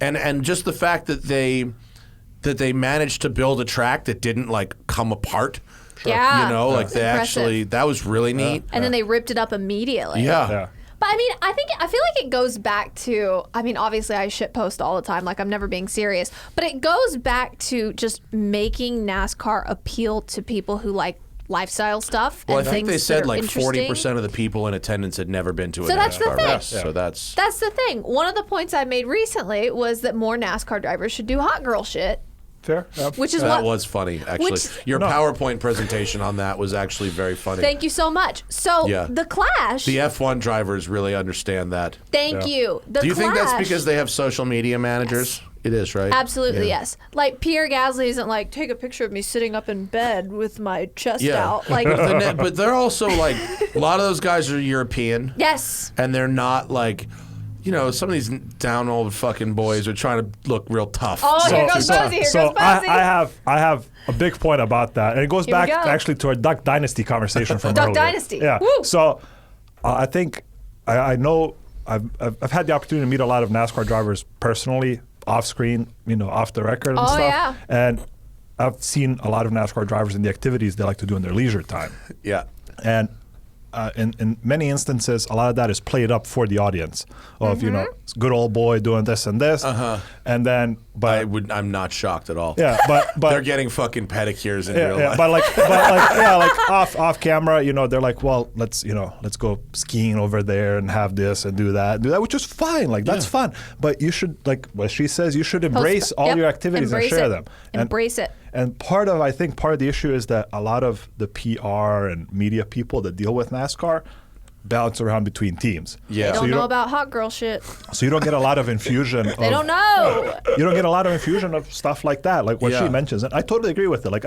and just the fact that they managed to build a track that didn't like come apart. Yeah, like they actually that was really neat. And then they ripped it up immediately. Yeah. But I mean, I feel like it goes back to, I mean, obviously I shitpost all the time, like I'm never being serious, but it goes back to just making NASCAR appeal to people who like lifestyle stuff. Well, and I think things they said that are like interesting. 40% of the people in attendance had never been to a So that's the NASCAR thing. race. So that's the thing. One of the points I made recently was that more NASCAR drivers should do hot girl shit. Fair. Yeah. Which is that what was funny, actually. Your PowerPoint presentation on that was actually very funny. Thank you so much. So the Clash. The F1 drivers really understand that. Thank you. The Do you think that's Clash- because they have social media managers? Yes. It is, right? Absolutely, yes. Like Pierre Gasly isn't like, take a picture of me sitting up in bed with my chest out. Like, but they're also like, a lot of those guys are European. Yes. And they're not like, some of these down old fucking boys are trying to look real tough. Oh, here goes Bozi. Here so goes Bozi. I have a big point about that, and it goes back actually to our Duck Dynasty conversation from Duck earlier. Dynasty. Yeah. Woo. So I think I know I've had the opportunity to meet a lot of NASCAR drivers personally, off screen, off the record and stuff. Yeah. And I've seen a lot of NASCAR drivers in the activities they like to do in their leisure time. Yeah. And in many instances, a lot of that is played up for the audience of good old boy doing this and this, and then I'm not shocked at all. Yeah, but they're getting fucking pedicures in real life. But like off camera, they're like, well, let's go skiing over there and have this and do that, which is fine. Like that's fun. But you should, like what she says, you should embrace all your activities and share them. Embrace it. And I think part of the issue is that a lot of the PR and media people that deal with NASCAR bounce around between teams. Yeah. They don't know about hot girl shit. So you don't get a lot of infusion. They don't know. You don't get a lot of infusion of stuff like that, like what she mentions. And I totally agree with it. Like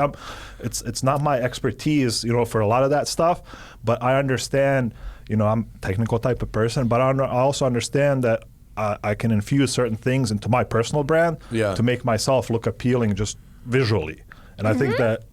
it's not my expertise, for a lot of that stuff, but I understand, I'm a technical type of person, but I also understand that I can infuse certain things into my personal brand to make myself look appealing just visually. And I think that,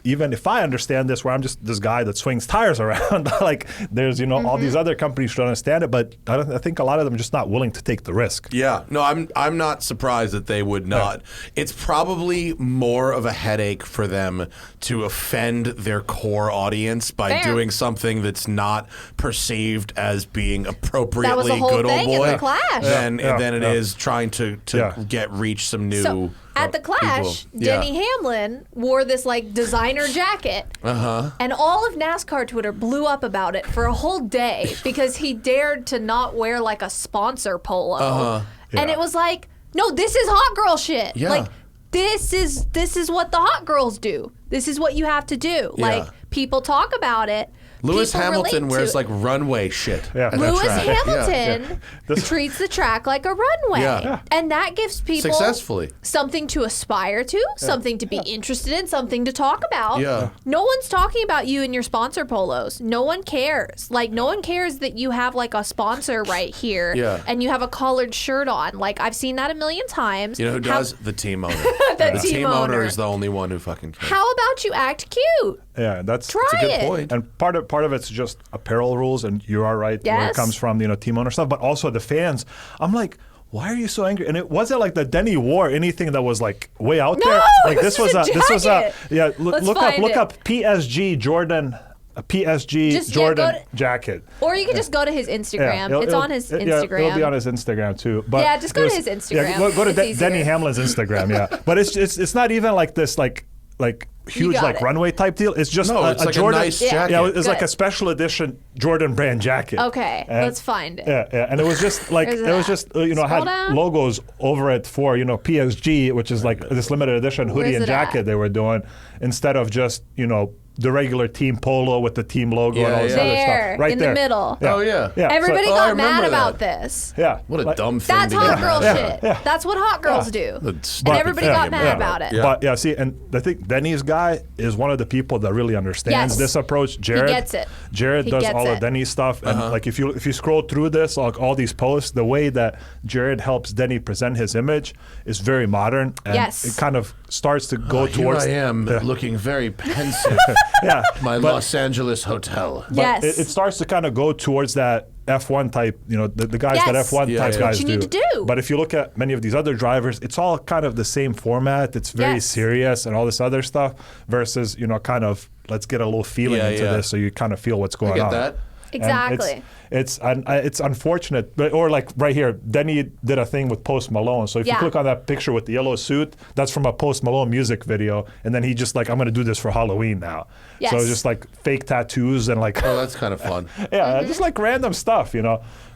even if I understand this, where I'm just this guy that swings tires around, like there's, all these other companies should understand it, but I think a lot of them are just not willing to take the risk. Yeah, no, I'm not surprised that they would not. It's probably more of a headache for them to offend their core audience by doing something that's not perceived as being appropriately That was the whole good old thing boy in the Clash. than it is trying to reach some new. So, at the Clash, people. Denny Hamlin wore this like designer jacket, and all of NASCAR Twitter blew up about it for a whole day because he dared to not wear like a sponsor polo, and it was like, no, this is hot girl shit. Yeah. Like this is what the hot girls do. This is what you have to do. Yeah. Like people talk about it. Lewis People Hamilton relate to wears it. like runway shit. Yeah. at the Lewis track. Hamilton treats the track like a runway. And that gives people Successfully. something to aspire to, something to be interested in, something to talk about. Yeah. No one's talking about you in your sponsor polos. No one cares. Like, no one cares that you have like a sponsor right here and you have a collared shirt on. Like, I've seen that a million times. You know who does? The team owner. The team owner owner is the only one who fucking cares. How about you act cute? Yeah, that's Try That's a good it. point. And part of it's just apparel rules, and you are right where Yes. it comes from, team owner stuff, but also the fans. I'm like, why are you so angry? And it wasn't like that Denny wore anything that was like way out there. Like this was a jacket. Let's look find it. up PSG Jordan. A PSG Just, Jordan jacket. Or you can just go to his Instagram. It's on his Instagram. It'll be on his Instagram too. But Yeah, just go to it was- his Instagram. Yeah, go to It's easier. Denny Hamlin's Instagram. Yeah, but it's not even like this like huge got like it. runway type deal. It's just No, a it's like Jordan. a nice Yeah. jacket. Yeah, it's like Good. a special edition Jordan brand jacket. Okay, let's find it. Yeah, and it was just like Where's it was that? just had down. logos over it for PSG, which is like this limited edition hoodie Where's and it jacket at? they were doing, instead of just the regular team polo with the team logo and all this other there, stuff. Right in there. the middle. Yeah. Oh, yeah. Yeah. Everybody So, I got remember mad that. about this. yeah. What a Like- dumb thing That's to hot get girl mad shit. about. Yeah. That's what hot girls do. That's- And everybody got mad about it. Yeah. But yeah, see, and I think Denny's guy is one of the people that really understands Yes. this approach. Jared gets it. Jared He does gets all it. of Denny's stuff, and like if you scroll through this, like all these posts, the way that Jared helps Denny present his image is very modern, and Yes. it kind of starts to go Here towards. I am looking very pensive. Yeah, My but- Los Angeles hotel. But Yes. it starts to kind of go towards that F1 type, the guys that Yes. F1 Yeah, type yeah. guys That's what you need to do. But if you look at many of these other drivers, it's all kind of the same format. It's very Yes. serious and all this other stuff versus, kind of let's get a little feeling Yeah, into yeah. this so you kind of feel what's going I get on. that. And Exactly. it's unfortunate, or like right here, Denny did a thing with Post Malone. So if you Yeah. click on that picture with the yellow suit, that's from a Post Malone music video, and then he just like, I'm gonna do this for Halloween now. Yes. So it's just like fake tattoos and like Oh, that's kind of fun. yeah, just like random stuff,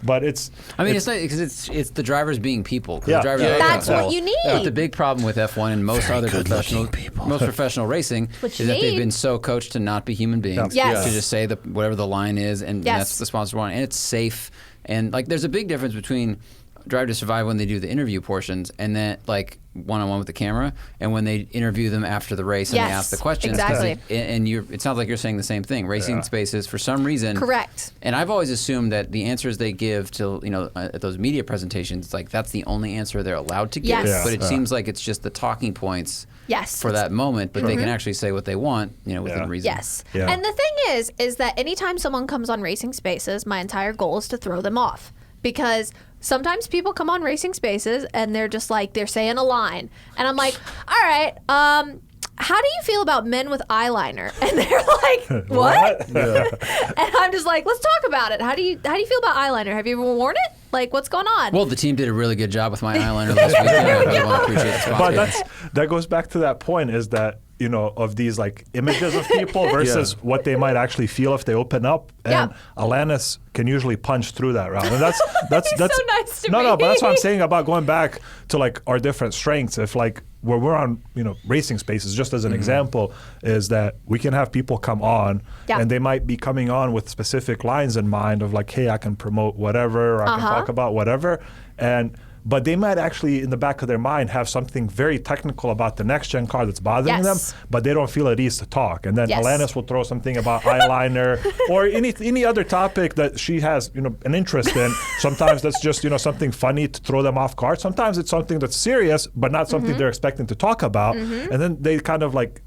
But it's I mean, it's not because it's the drivers being people. 'Cause Yeah. the drivers Yeah, are yeah. That's what you need. But the big problem with F1 and most other good-looking people. most professional racing What is you that they've need. been so coached to not be human beings, Yes. to just say whatever the line is, and Yes. that's the sponsor one, and it's safe. And like, there's a big difference between Drive to Survive when they do the interview portions, and then like one-on-one with the camera, and when they interview them after the race and Yes, they ask the questions. 'Cause exactly. it sounds like you're saying the same thing. Racing spaces, for some reason, Correct. and I've always assumed that the answers they give to at those media presentations, like that's the only answer they're allowed to give. Yes. Yeah. But it seems like it's just the talking points Yes. for that moment. But they can actually say what they want, within Yeah. reason. Yes. Yeah. And the thing is that anytime someone comes on Racing Spaces, my entire goal is to throw them off. Because sometimes people come on Racing Spaces and they're just like, they're saying a line. And I'm like, all right, how do you feel about men with eyeliner? And they're like, what? And I'm just like, let's talk about it. How do you feel about eyeliner? Have you ever worn it? Like, what's going on? Well, the team did a really good job with my eyeliner this week. I really want to appreciate the spot. But that goes back to that point is that of these like images of people versus what they might actually feel if they open up. And Yeah. Alanis can usually punch through that round. And that's He's so nice to no, me. but that's what I'm saying about going back to like our different strengths. If like where we're on, Racing Spaces, just as an example, is that we can have people come on Yeah. and they might be coming on with specific lines in mind of like, hey, I can promote whatever, or I can talk about whatever. But they might actually, in the back of their mind, have something very technical about the next gen car that's bothering Yes. them, but they don't feel at ease to talk. And then Yes. Alanis will throw something about eyeliner or any other topic that she has, an interest in. Sometimes that's just, something funny to throw them off guard. Sometimes it's something that's serious, but not something they're expecting to talk about. And then they kind of like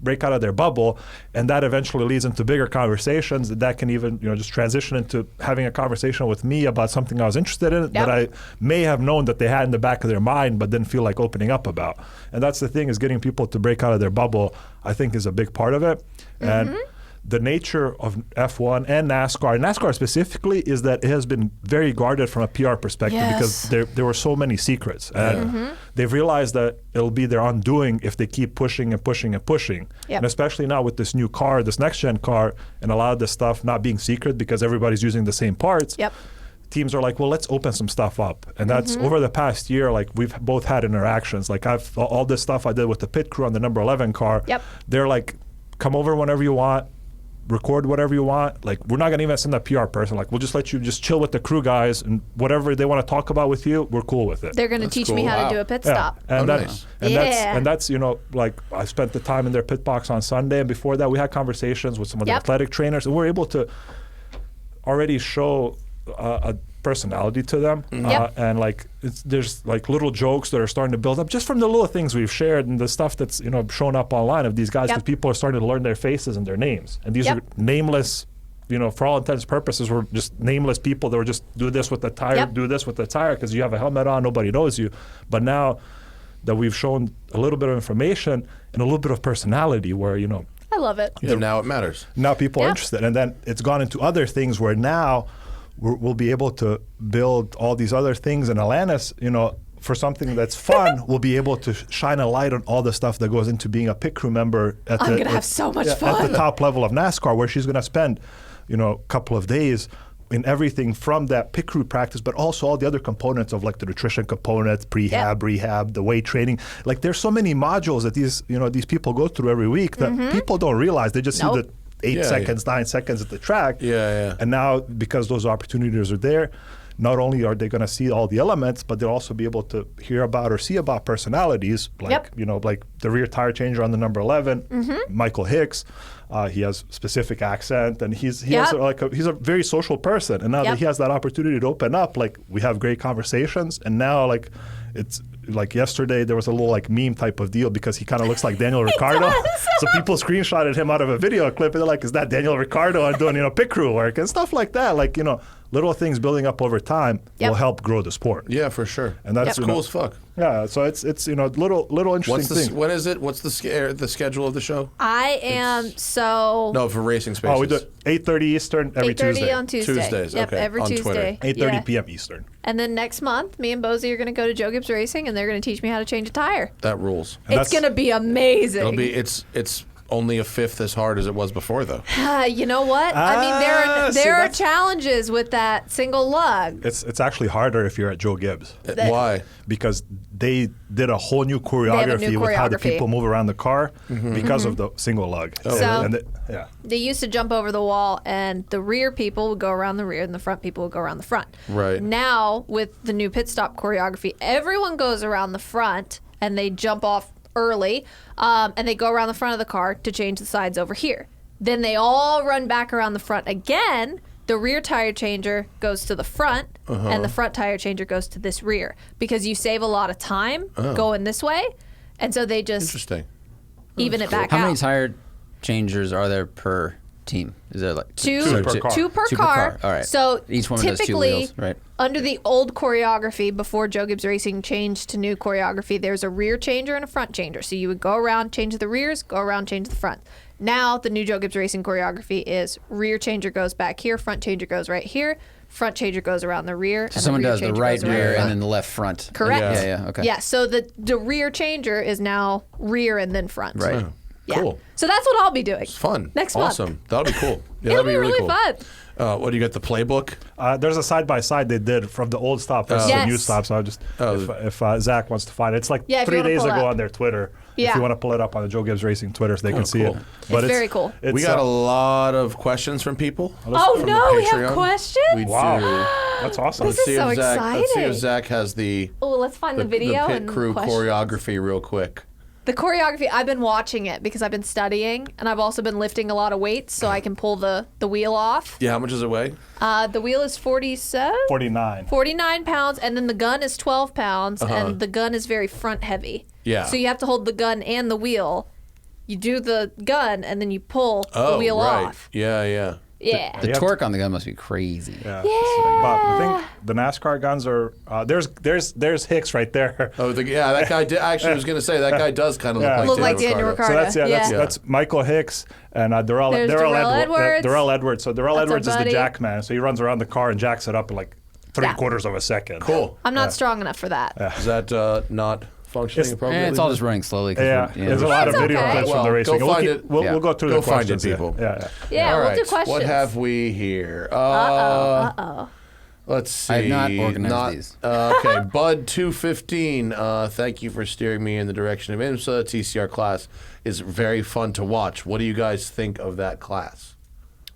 break out of their bubble, and that eventually leads into bigger conversations that can even just transition into having a conversation with me about something I was interested in that I may have known that they had in the back of their mind but didn't feel like opening up about. And that's the thing, is getting people to break out of their bubble, I think, is a big part of it. And the nature of F1 and NASCAR specifically, is that it has been very guarded from a PR perspective because there were so many secrets. And they've realized that it'll be their undoing if they keep pushing and pushing and pushing. Yep. And especially now with this new car, this next-gen car, and a lot of this stuff not being secret because everybody's using the same parts. Yep. Teams are like, well, let's open some stuff up. And that's over the past year, like we've both had interactions. Like all this stuff I did with the pit crew on the number 11 car, Yep. they're like, come over whenever you want, record whatever you want. Like, we're not gonna even send a PR person. Like, we'll just let you just chill with the crew guys, and whatever they want to talk about with you, we're cool with it. They're going to teach me cool. how Wow. to do a pit Yeah. stop. And Oh, that- nice. and that's like I spent the time in their pit box on Sunday, and before that we had conversations with some of the Yep. athletic trainers, and we're able to already show a personality to them. Yep. And like there's like little jokes that are starting to build up just from the little things we've shared and the stuff that's shown up online of these guys, because Yep. people are starting to learn their faces and their names, and these Yep. are nameless. For all intents and purposes, we're just nameless people that were just do this with the tire, Yep. do this with the tire, because you have a helmet on, nobody knows you. But now that we've shown a little bit of information and a little bit of personality, where I love it. Yeah, now it matters. now people are Yeah. interested, and then it's gone into other things where now we'll be able to build all these other things. And Alanis, for something that's fun, we'll be able to shine a light on all the stuff that goes into being a pit crew member at I'm gonna have so much at fun. the top level of NASCAR, where she's going to spend a couple of days in everything from that pit crew practice, but also all the other components of like the nutrition components, prehab, rehab, the weight training. Like there's so many modules that these people go through every week that people don't realize. They just see the 8 seconds, 9 seconds at the track. And now because those opportunities are there, not only are they going to see all the elements, but they'll also be able to hear about or see about personalities, like like the rear tire changer on the number 11, Michael Hicks. He has specific accent, and he's a very social person. And now that he has that opportunity to open up, like we have great conversations. And now like it's like yesterday there was a little like meme type of deal because he kind of looks like Daniel Ricciardo. So people screenshotted him out of a video clip, and they're like, "Is that Daniel Ricciardo?" And doing pit crew work and stuff like that. Like little things building up over time will help grow the sport. Yeah, for sure. And that's cool as fuck. Yeah, so it's little interesting things. When is it? What's the schedule of the show? I am for Racing Spaces. Oh, we do 8:30 Eastern every 8:30 Tuesday. on Tuesday. Tuesdays, Yep, okay. every On Tuesday. 8:30 p.m. Eastern. And then next month, me and Bozi are going to go to Joe Gibbs Racing, and they're going to teach me how to change a tire. That rules. It's going to be amazing. It's only a fifth as hard as it was before, though. You know what? I mean, there are challenges with that single lug. It's actually harder if you're at Joe Gibbs. Why? Because they did a whole new choreography with how the people move around the car because of the single lug. They used to jump over the wall, and the rear people would go around the rear, and the front people would go around the front. Right. Now, with the new pit stop choreography, everyone goes around the front, and they jump off early, and they go around the front of the car to change the sides over here. Then they all run back around the front again. The rear tire changer goes to the front, and the front tire changer goes to this rear, because you save a lot of time going this way, and so they just even it back out. How many tire changers are there per team? Is there like two per car? Two per car. All right. So each one does 2 wheels, right? Under the old choreography, before Joe Gibbs Racing changed to new choreography, there's a rear changer and a front changer. So you would go around, change the rears, go around, change the front. Now, the new Joe Gibbs Racing choreography is rear changer goes back here, front changer goes right here, front changer goes around the rear. So someone does the right rear and then the left front. Correct. Yeah, okay. Yeah, so the rear changer is now rear and then front. Right. Yeah. Cool. So that's what I'll be doing. It's fun. Next month. Awesome. That'll be cool. Yeah, It'll that'll be really cool. fun. What do you got? The playbook? There's a side-by-side they did from the old stop versus the new stop. So I'll just, if Zach wants to find it. It's like 3 days ago on their Twitter. If you want to pull it up on the Joe Gibbs Racing Twitter so they can see it. But it's very cool. We got a lot of questions from people. Oh, no, we have questions? We do. That's awesome. This is so exciting. Let's see if Zach has the let's find the video pit and crew questions. choreography real quick. The choreography, I've been watching it because I've been studying, and I've also been lifting a lot of weights so I can pull the wheel off. Yeah, how much does it weigh? The wheel is 49 pounds, and then the gun is 12 pounds, and the gun is very front heavy. Yeah. So you have to hold the gun and the wheel. You do the gun, and then you pull the wheel off. Yeah. Yeah. The torque on the gun must be crazy. Yeah. But I think the NASCAR guns are there's Hicks right there. Oh, that guy did. Actually, I was going to say that guy does kind of look like Daniel Ricciardo. So that's Michael Hicks and Darrell Edwards. Darrell Edwards. So Darrell Edwards is the buddy. jack man. So he runs around the car and jacks it up in like 3/4 of a second. Cool. I'm not strong enough for that. Is that not functioning appropriately? It's all just running slowly. There's a lot of video clips from the racing. Go find it. We'll go through the questions. People. Yeah, all we'll right. do questions. What have we here? Let's see. I have not organized these. Okay, Bud215. Thank you for steering me in the direction of IMSA. TCR class is very fun to watch. What do you guys think of that class?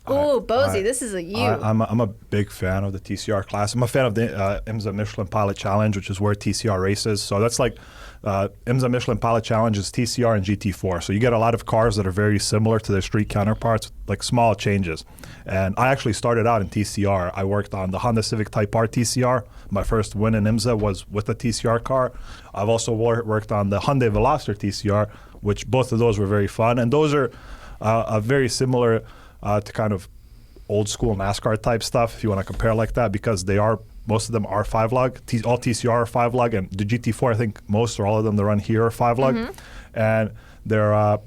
Oh, Bozi, this is a you. I'm a big fan of the TCR class. I'm a fan of the IMSA Michelin Pilot Challenge, which is where TCR races. So that's like IMSA Michelin Pilot Challenge is TCR and GT4. So you get a lot of cars that are very similar to their street counterparts, like small changes. And I actually started out in TCR. I worked on the Honda Civic Type R TCR. My first win in IMSA was with a TCR car. I've also worked on the Hyundai Veloster TCR, which both of those were very fun. And those are very similar to kind of old school NASCAR type stuff, if you want to compare like that, because most of them are 5-lug. All TCR are 5-lug, and the GT4, I think most or all of them that run here are 5-lug. And they're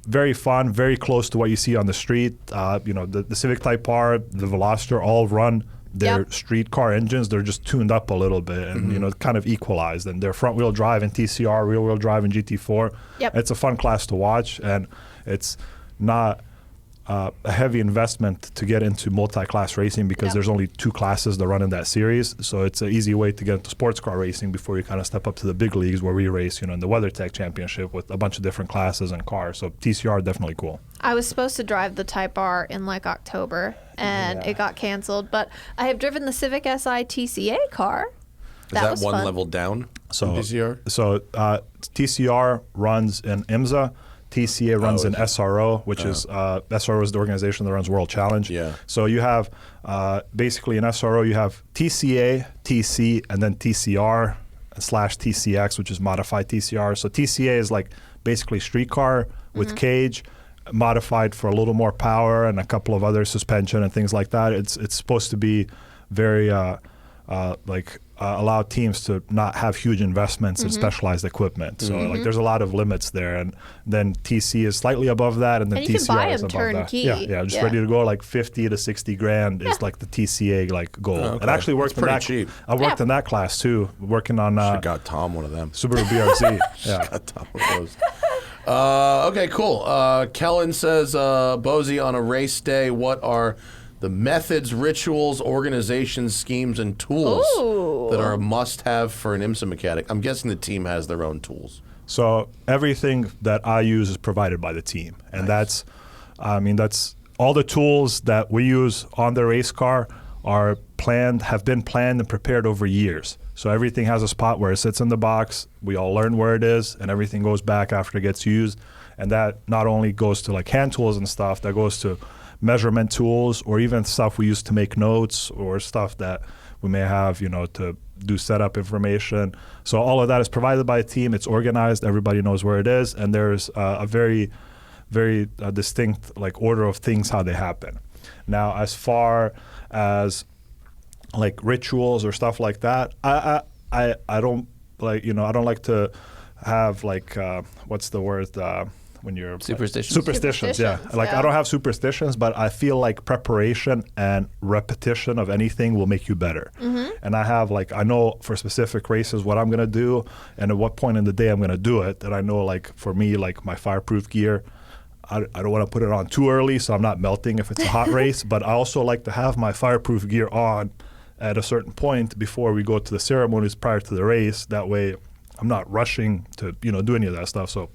very fun, very close to what you see on the street. The Civic Type R, the Veloster all run their street car engines. They're just tuned up a little bit and kind of equalized. And they're front wheel drive in TCR, rear wheel drive in GT4. It's a fun class to watch, and it's not a heavy investment to get into multi-class racing because there's only 2 classes that run in that series. So it's an easy way to get into sports car racing before you kind of step up to the big leagues where we race, in the WeatherTech Championship with a bunch of different classes and cars. So TCR definitely cool. I was supposed to drive the Type R in like October, and it got canceled. But I have driven the Civic Si TCA car. Is that was one fun. level down So from TCR? So TCR runs in IMSA. TCA runs in SRO, which is SRO is the organization that runs World Challenge. Yeah. So you have basically in SRO you have TCA, TC, and then TCR / TCX, which is modified TCR. So TCA is like basically street car with cage, modified for a little more power and a couple of other suspension and things like that. It's supposed to be very allow teams to not have huge investments in specialized equipment. So like there's a lot of limits there. And then TC is slightly above that, and then And you can TCR buy is them above turnkey. that. Yeah, just Yeah. ready to go. Like 50 to 60 grand is like the TCA like goal. okay. It actually worked That's in pretty that. cheap. I worked in that class too, working on Should've got Tom one of them. Subaru BRZ. Yeah. Got Tom one of those. Okay, cool. Kellen says, Bozi, on a race day, what are the methods, rituals, organizations, schemes, and tools Ooh. that are a must-have for an IMSA mechanic? I'm guessing the team has their own tools. So everything that I use is provided by the team, and that's all the tools that we use on the race car are have been planned and prepared over years. So everything has a spot where it sits in the box. We all learn where it is, and everything goes back after it gets used. And that not only goes to like hand tools and stuff, that goes to measurement tools, or even stuff we use to make notes, or stuff that we may have, to do setup information. So all of that is provided by a team. It's organized. Everybody knows where it is, and there's a very, very distinct like order of things how they happen. Now, as far as like rituals or stuff like that, I don't like I don't like to have like what's the word when you're Superstitions. Superstitions, yeah. Like I don't have superstitions, but I feel like preparation and repetition of anything will make you better. And I have I know for specific races what I'm gonna do and at what point in the day I'm gonna do it. And I know for me my fireproof gear, I don't want to put it on too early so I'm not melting if it's a hot race. But I also like to have my fireproof gear on at a certain point before we go to the ceremonies prior to the race. That way I'm not rushing to do any of that stuff. So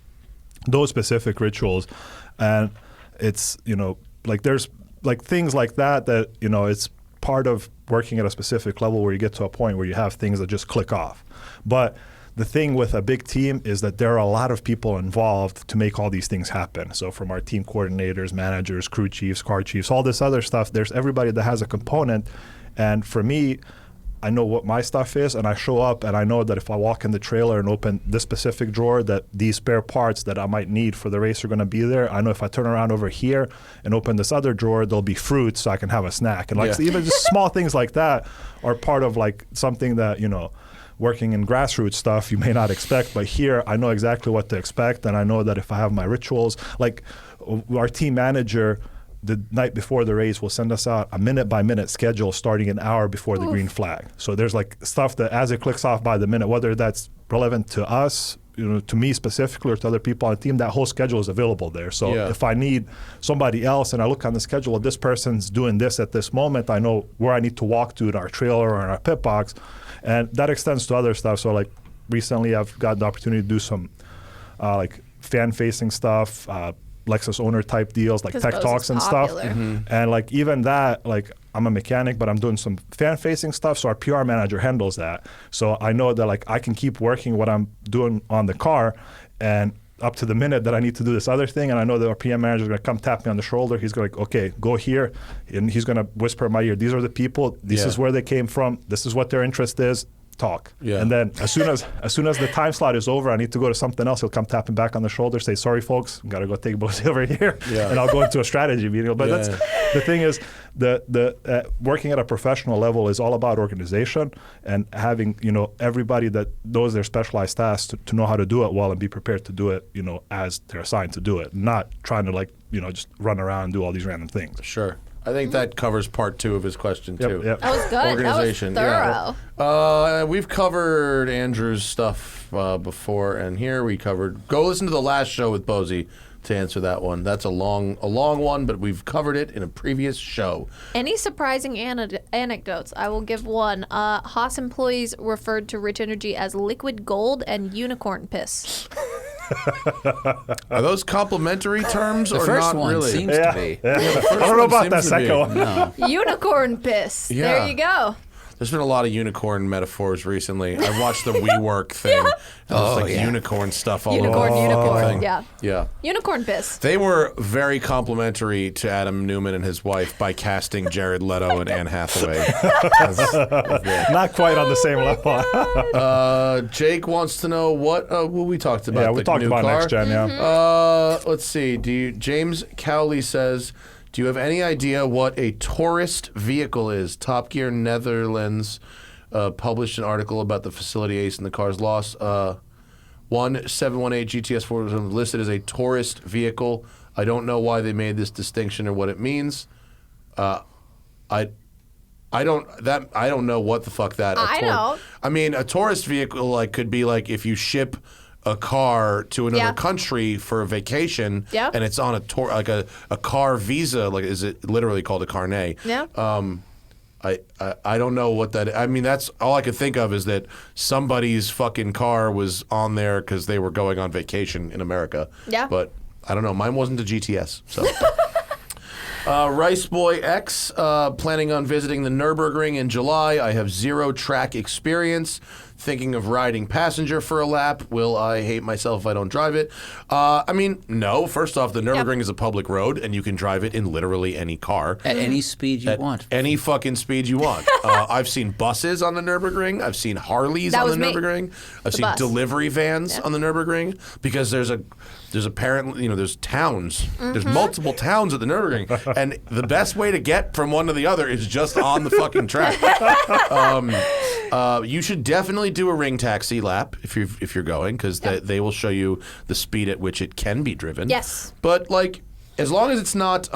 those specific rituals, and it's there's things like that it's part of working at a specific level where you get to a point where you have things that just click off. But the thing with a big team is that there are a lot of people involved to make all these things happen. So from our team coordinators, managers, crew chiefs, car chiefs, all this other stuff, there's everybody that has a component. And for me, I know what my stuff is, and I show up, and I know that if I walk in the trailer and open this specific drawer, that these spare parts that I might need for the race are going to be there. I know if I turn around over here and open this other drawer, there'll be fruit so I can have a snack. And even just small things like that are part of something that, working in grassroots stuff you may not expect, but here I know exactly what to expect, and I know that if I have my rituals, like our team manager, the night before the race will send us out a minute-by-minute schedule starting an hour before the green flag. So there's stuff that as it clicks off by the minute, whether that's relevant to us, to me specifically, or to other people on the team, that whole schedule is available there. So if I need somebody else and I look on the schedule, this person's doing this at this moment, I know where I need to walk to in our trailer or in our pit box. And that extends to other stuff. So recently I've got the opportunity to do some fan-facing stuff, Lexus owner type deals, like tech talks and stuff. And even that, I'm a mechanic, but I'm doing some fan-facing stuff, so our PR manager handles that. So I know that I can keep working what I'm doing on the car, and up to the minute that I need to do this other thing, and I know that our PM manager is going to come tap me on the shoulder. He's going to okay, go here, and he's going to whisper in my ear, these are the people, this is where they came from, this is what their interest is, talk. And then as soon as the time slot is over, I need to go to something else, he'll come tapping back on the shoulder, say, sorry folks, I've got to go take Bozi over here, and I'll go into a strategy meeting. But that's the thing is, the working at a professional level is all about organization and having everybody that knows their specialized tasks to know how to do it well and be prepared to do it as they're assigned to do it, not trying to just run around and do all these random things. Sure. I think that covers part 2 of his question too. Yep. That was good. Organization. That was thorough. We've covered Andrew's stuff before, and here we covered. Go listen to the last show with Bozi to answer that one. That's a long one, but we've covered it in a previous show. Any surprising anecdotes? I will give one. Haas employees referred to Rich Energy as liquid gold and unicorn piss. Are those complimentary terms The or first not one really? seems to be. I don't know about that seems to be. second one. No. Unicorn piss. Yeah. There you go. There's been a lot of unicorn metaphors recently. I watched the WeWork thing. And there's like unicorn stuff all Unicorn, over. unicorn. Thing. Yeah. Unicorn piss. They were very complimentary to Adam Newman and his wife by casting Jared Leto and Anne Hathaway. Not quite on the same level. Jake wants to know what we talked about. Yeah, we the talked new about car. next gen. Yeah. Let's see. James Cowley says, do you have any idea what a tourist vehicle is? Top Gear Netherlands published an article about the facility ace and the car's loss. 1718 GTS4 was listed as a tourist vehicle. I don't know why they made this distinction or what it means. I don't know what the fuck that. I know. I mean, a tourist vehicle could be like if you ship a car to another country for a vacation, and it's on a tour, like a car visa. Like, is it literally called a carnet? Yeah. I don't know what that. I mean, that's all I could think of is that somebody's fucking car was on there because they were going on vacation in America. Yeah. But I don't know. Mine wasn't a GTS, so. Rice Boy X, planning on visiting the Nürburgring in July. I have 0 track experience. Thinking of riding passenger for a lap. Will I hate myself if I don't drive it? I mean, no. First off, the Nürburgring is a public road, and you can drive it in literally any car. At any speed you want. Any fucking speed you want. I've seen buses on the Nürburgring. I've seen Harleys on the Nürburgring. I've seen delivery vans on the Nürburgring because there's apparently, there's towns. There's multiple towns at the Nürburgring, and the best way to get from one to the other is just on the fucking track. You should definitely do a ring taxi lap if you're going because they will show you the speed at which it can be driven. Yes. But as long as it's not,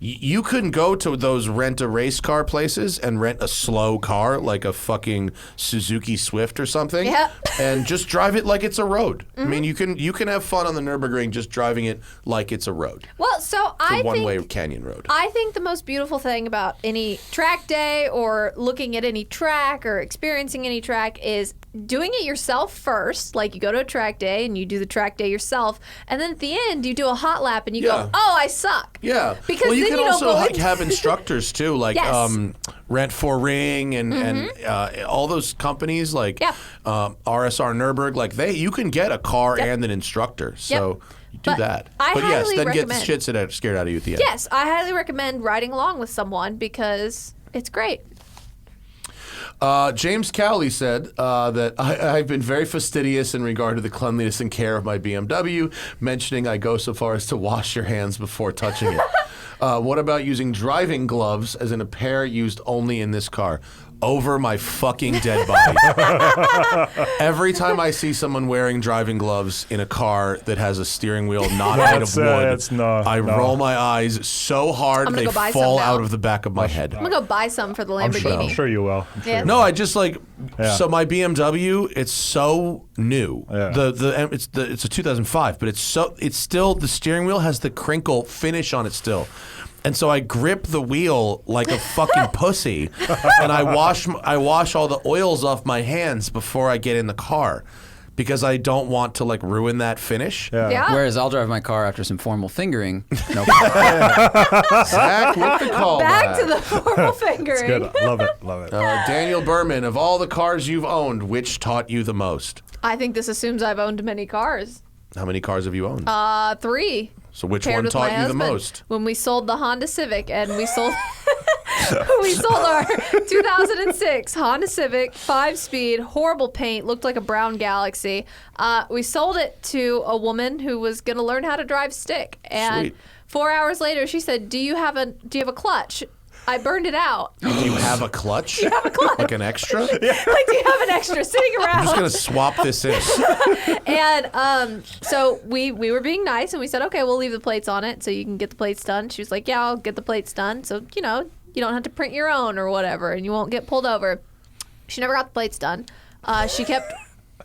you couldn't go to those rent a race car places and rent a slow car like a fucking Suzuki Swift or something, and just drive it like it's a road. I mean, you can have fun on the Nürburgring just driving it like it's a road. Well, so It's a one-way canyon road. I think the most beautiful thing about any track day or looking at any track or experiencing any track is doing it yourself first. Like you go to a track day and you do the track day yourself, and then at the end you do a hot lap and you go, "Oh, I suck." Yeah, because well, you then can you don't also go into have instructors too, like Rent for Ring and all those companies like RSR Nürburgring. Like you can get a car and an instructor, so you do that. But yes, then get the shit scared out of you at the end. Yes, I highly recommend riding along with someone because it's great. James Cowley said that I've been very fastidious in regard to the cleanliness and care of my BMW, mentioning I go so far as to wash your hands before touching it. What about using driving gloves, as in a pair used only in this car? Over my fucking dead body. Every time I see someone wearing driving gloves in a car that has a steering wheel not made of wood, I roll my eyes so hard they fall out of the back of my head. I'm gonna go buy some for the Lamborghini. I'm sure you will. No, I just so my BMW, it's so new. It's a 2005, but it's still, the steering wheel has the crinkle finish on it still. And so I grip the wheel like a fucking pussy, and I wash all the oils off my hands before I get in the car, because I don't want to ruin that finish. Yeah. Whereas I'll drive my car after some formal fingering. No Zach with the call. Back to the formal fingering. It's good. Love it. Daniel Berman, of all the cars you've owned, which taught you the most? I think this assumes I've owned many cars. How many cars have you owned? 3. So which Paired one with taught my you the husband. most? When we sold the Honda Civic and we sold we sold our 2006 Honda Civic 5-speed, horrible paint, looked like a brown galaxy. We sold it to a woman who was going to learn how to drive stick. And Sweet. 4 hours later she said, "Do you have a clutch?" I burned it out. Do you have a clutch? You have a clutch. Like an extra? Like, do you have an extra sitting around? I'm just going to swap this in. And so we were being nice, and we said, okay, we'll leave the plates on it so you can get the plates done. She was like, yeah, I'll get the plates done. So, you know, you don't have to print your own or whatever, and you won't get pulled over. She never got the plates done. She kept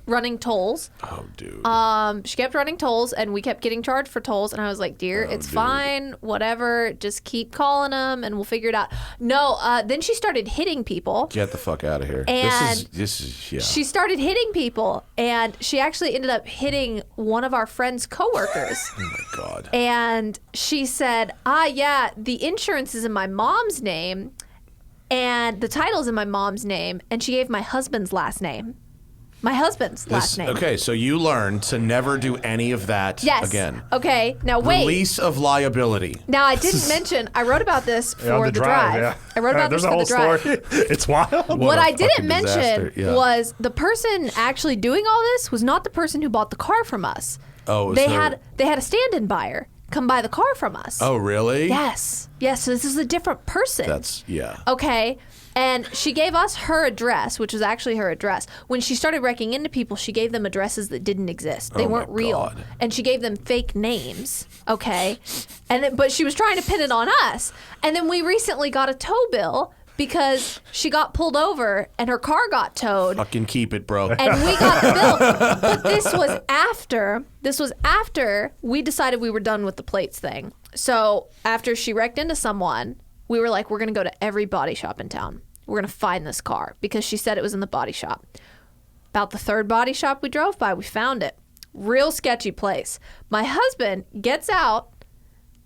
running tolls. Oh, dude. She kept running tolls, and we kept getting charged for tolls. And I was like, dear, it's fine, whatever. Just keep calling them, and we'll figure it out. No, then she started hitting people. Get the fuck out of here. And this is yeah. She started hitting people, and she actually ended up hitting one of our friend's coworkers. Oh my God. And she said, yeah, the insurance is in my mom's name, and the title's in my mom's name, and she gave my husband's last name. My husband's last name. Okay, so you learned to never do any of that again. Okay, now wait. Release of liability. Now, I didn't mention, I wrote about this for on the drive. Yeah. I wrote about There's this a for whole the drive. story. It's wild. What I didn't fucking disaster. mention Yeah. was the person actually doing all this was not the person who bought the car from us. Oh, they had a stand-in buyer come buy the car from us. Oh, really? Yes. Yes, so this is a different person. Yeah. Okay. And she gave us her address, which was actually her address. When she started wrecking into people, she gave them addresses that didn't exist. They Oh, my weren't real. God. And she gave them fake names, okay? But she was trying to pin it on us. And then we recently got a tow bill because she got pulled over and her car got towed. Fucking keep it, bro. And we got the bill. But this was after we decided we were done with the plates thing. So after she wrecked into someone, we were like, we're going to go to every body shop in town. We're going to find this car because she said it was in the body shop. About the third body shop we drove by, we found it. Real sketchy place. My husband gets out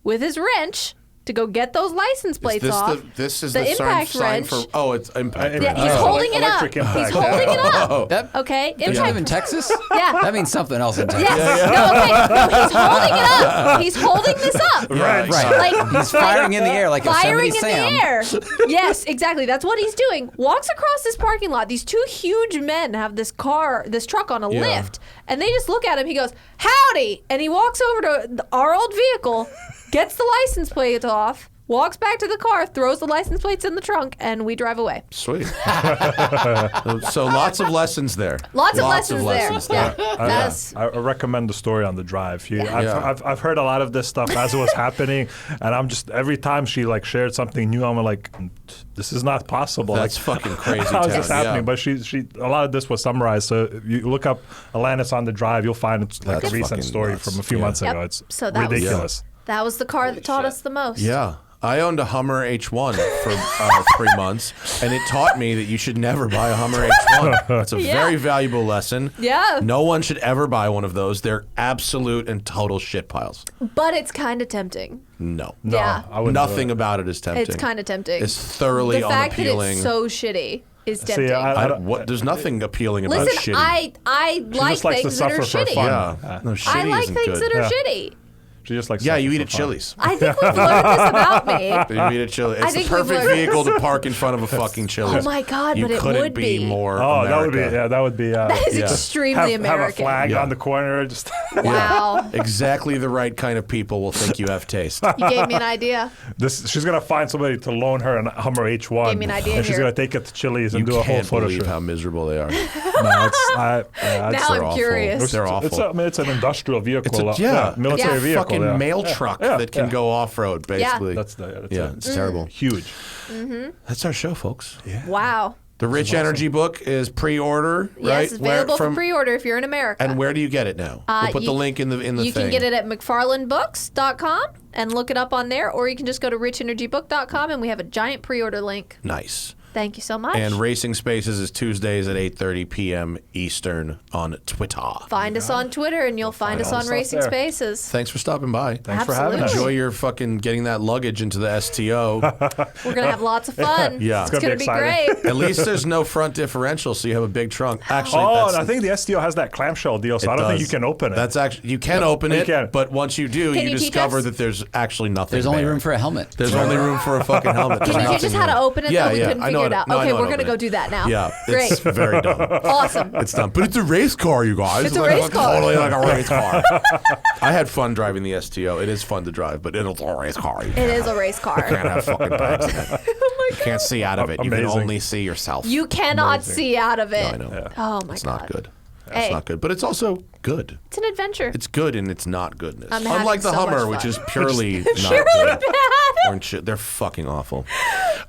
with his wrench to go get those license plates off. This is the the impact sign wrench. for. Oh, it's impact. Yeah, wrench. he's Oh. holding it up. Electric impact. He's holding it up. That, Okay? Don't you live in Texas? Yeah. That means something else in Texas. Yes. No, okay. No, he's holding it up. He's holding this up. Right. Right. Like He's firing in the air like firing Yosemite in Sam. the air. Yes, exactly. That's what he's doing. Walks across this parking lot. These two huge men have this truck on a Yeah. lift, and they just look at him. He goes, "Howdy," and he walks over to our old vehicle, gets the license plate off, walks back to the car, throws the license plates in the trunk, and we drive away. Sweet. So lots of lessons there. Lots of lessons there. there. Yeah. That's I recommend the story on the drive. Yeah. I've heard a lot of this stuff as it was happening, and I'm just every time she like shared something new, I'm like, this is not possible. That's like, fucking crazy. How is this town, happening? yeah. But she a lot of this was summarized. So if you look up Alanis on the drive, you'll find it's like That's a recent fucking story nuts. from a few Yeah. months ago. Yep. It's So that was- ridiculous. That was the car that taught us the most. Yeah. I owned a Hummer H1 for 3 months, and it taught me that you should never buy a Hummer H1. That's a Yeah. very valuable lesson. Yeah. No one should ever buy one of those. They're absolute and total shit piles. But it's kind of tempting. No. No, Yeah. I wouldn't do Nothing it. about it is tempting. It's kind of tempting. It's thoroughly the fact unappealing. that it's so shitty is tempting. See, There's nothing appealing about Listen, shitty. I like just likes to things that are suffer for shitty. fun. yeah. No, shitty I like isn't things good. that are Yeah. shitty. She just like Yeah, you eat at Chili's. I think we've learned this about me. You eat at Chili's. It's the think we've perfect learned- vehicle to park in front of a fucking Chili's. Oh my God, you but it couldn't would be be. more Oh, America. that would be. That is Yeah. extremely have a American. flag Yeah. on the corner. Just Wow. Exactly the right kind of people will think you have taste. You gave me an idea. she's gonna find somebody to loan her a Hummer H1. Gave me an idea and she's here. gonna take it to Chili's You and do a whole can't photo believe shoot. how miserable they are. No, it's Now They're I'm awful. curious. They're awful. It's an industrial vehicle. It's a military Yeah. vehicle. fucking yeah. mail truck that can go off road, basically. That's It's terrible. huge. That's our show, folks. Wow. The Rich Energy book is pre-order, right? Yes, it's available for From- pre-order if you're in America. And where do you get it now? We'll put the link in the thing. You can get it at McFarlandBooks.com and look it up on there, or you can just go to RichEnergyBook.com and we have a giant pre-order link. Nice. Thank you so much. And Racing Spaces is Tuesdays at 8:30 p.m. Eastern on Twitter. Find us on Twitter and you'll find us on us Racing there. Spaces. Thanks for stopping by. Thanks for having us. Enjoy your fucking getting that luggage into the STO. We're going to have lots of fun. Yeah. It's It's going gonna to be be great. At least there's no front differential, so you have a big trunk. Actually, Oh, that's, and I think the STO has that clamshell deal, so I don't think you does. can open it. That's actually you can open you it, can. but once you do, Can you you teach discover us? that there's actually nothing. There's only there. room for a helmet. There's only room for a fucking helmet. Can There's you teach us nothing how to there. open it? Yeah, though? We yeah. couldn't I know figure it how out. to- no, I Okay, know how we're to going to open go it. do that now. Yeah, Great. it's very dumb. Awesome. It's dumb, but it's a race car, you guys. It's a Like, race car. Totally like a race car. I had fun driving the STO. It is fun to drive, but it's a race car. You It is a race car. can't have fucking bags in it. can't see out of it. You can Amazing. only see yourself. You cannot see out of it. I know. Oh my It's god. not good. Hey. It's not good. But it's also good. It's an adventure. It's good in its not goodness. I'm having Unlike the so much Hummer, fun. which is purely not Purely good. bad. Orange shit. They're fucking awful.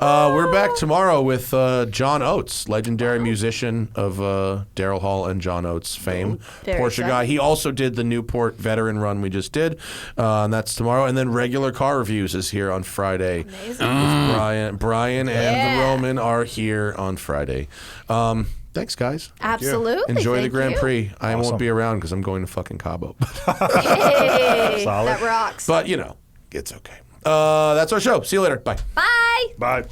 We're back tomorrow with John Oates, legendary musician of Daryl Hall and John Oates fame. Very Porsche exciting. guy. He also did the Newport veteran run we just did. And that's tomorrow. And then regular car reviews is here on Friday. Amazing. Brian and Yeah. the Roman are here on Friday. Thanks, guys. Absolutely. Enjoy the Thank Grand you. Prix. I Awesome. won't be around because I'm going to fucking Cabo. Hey, Solid. that rocks. But, it's okay. That's our show. See you later. Bye. Bye. Bye.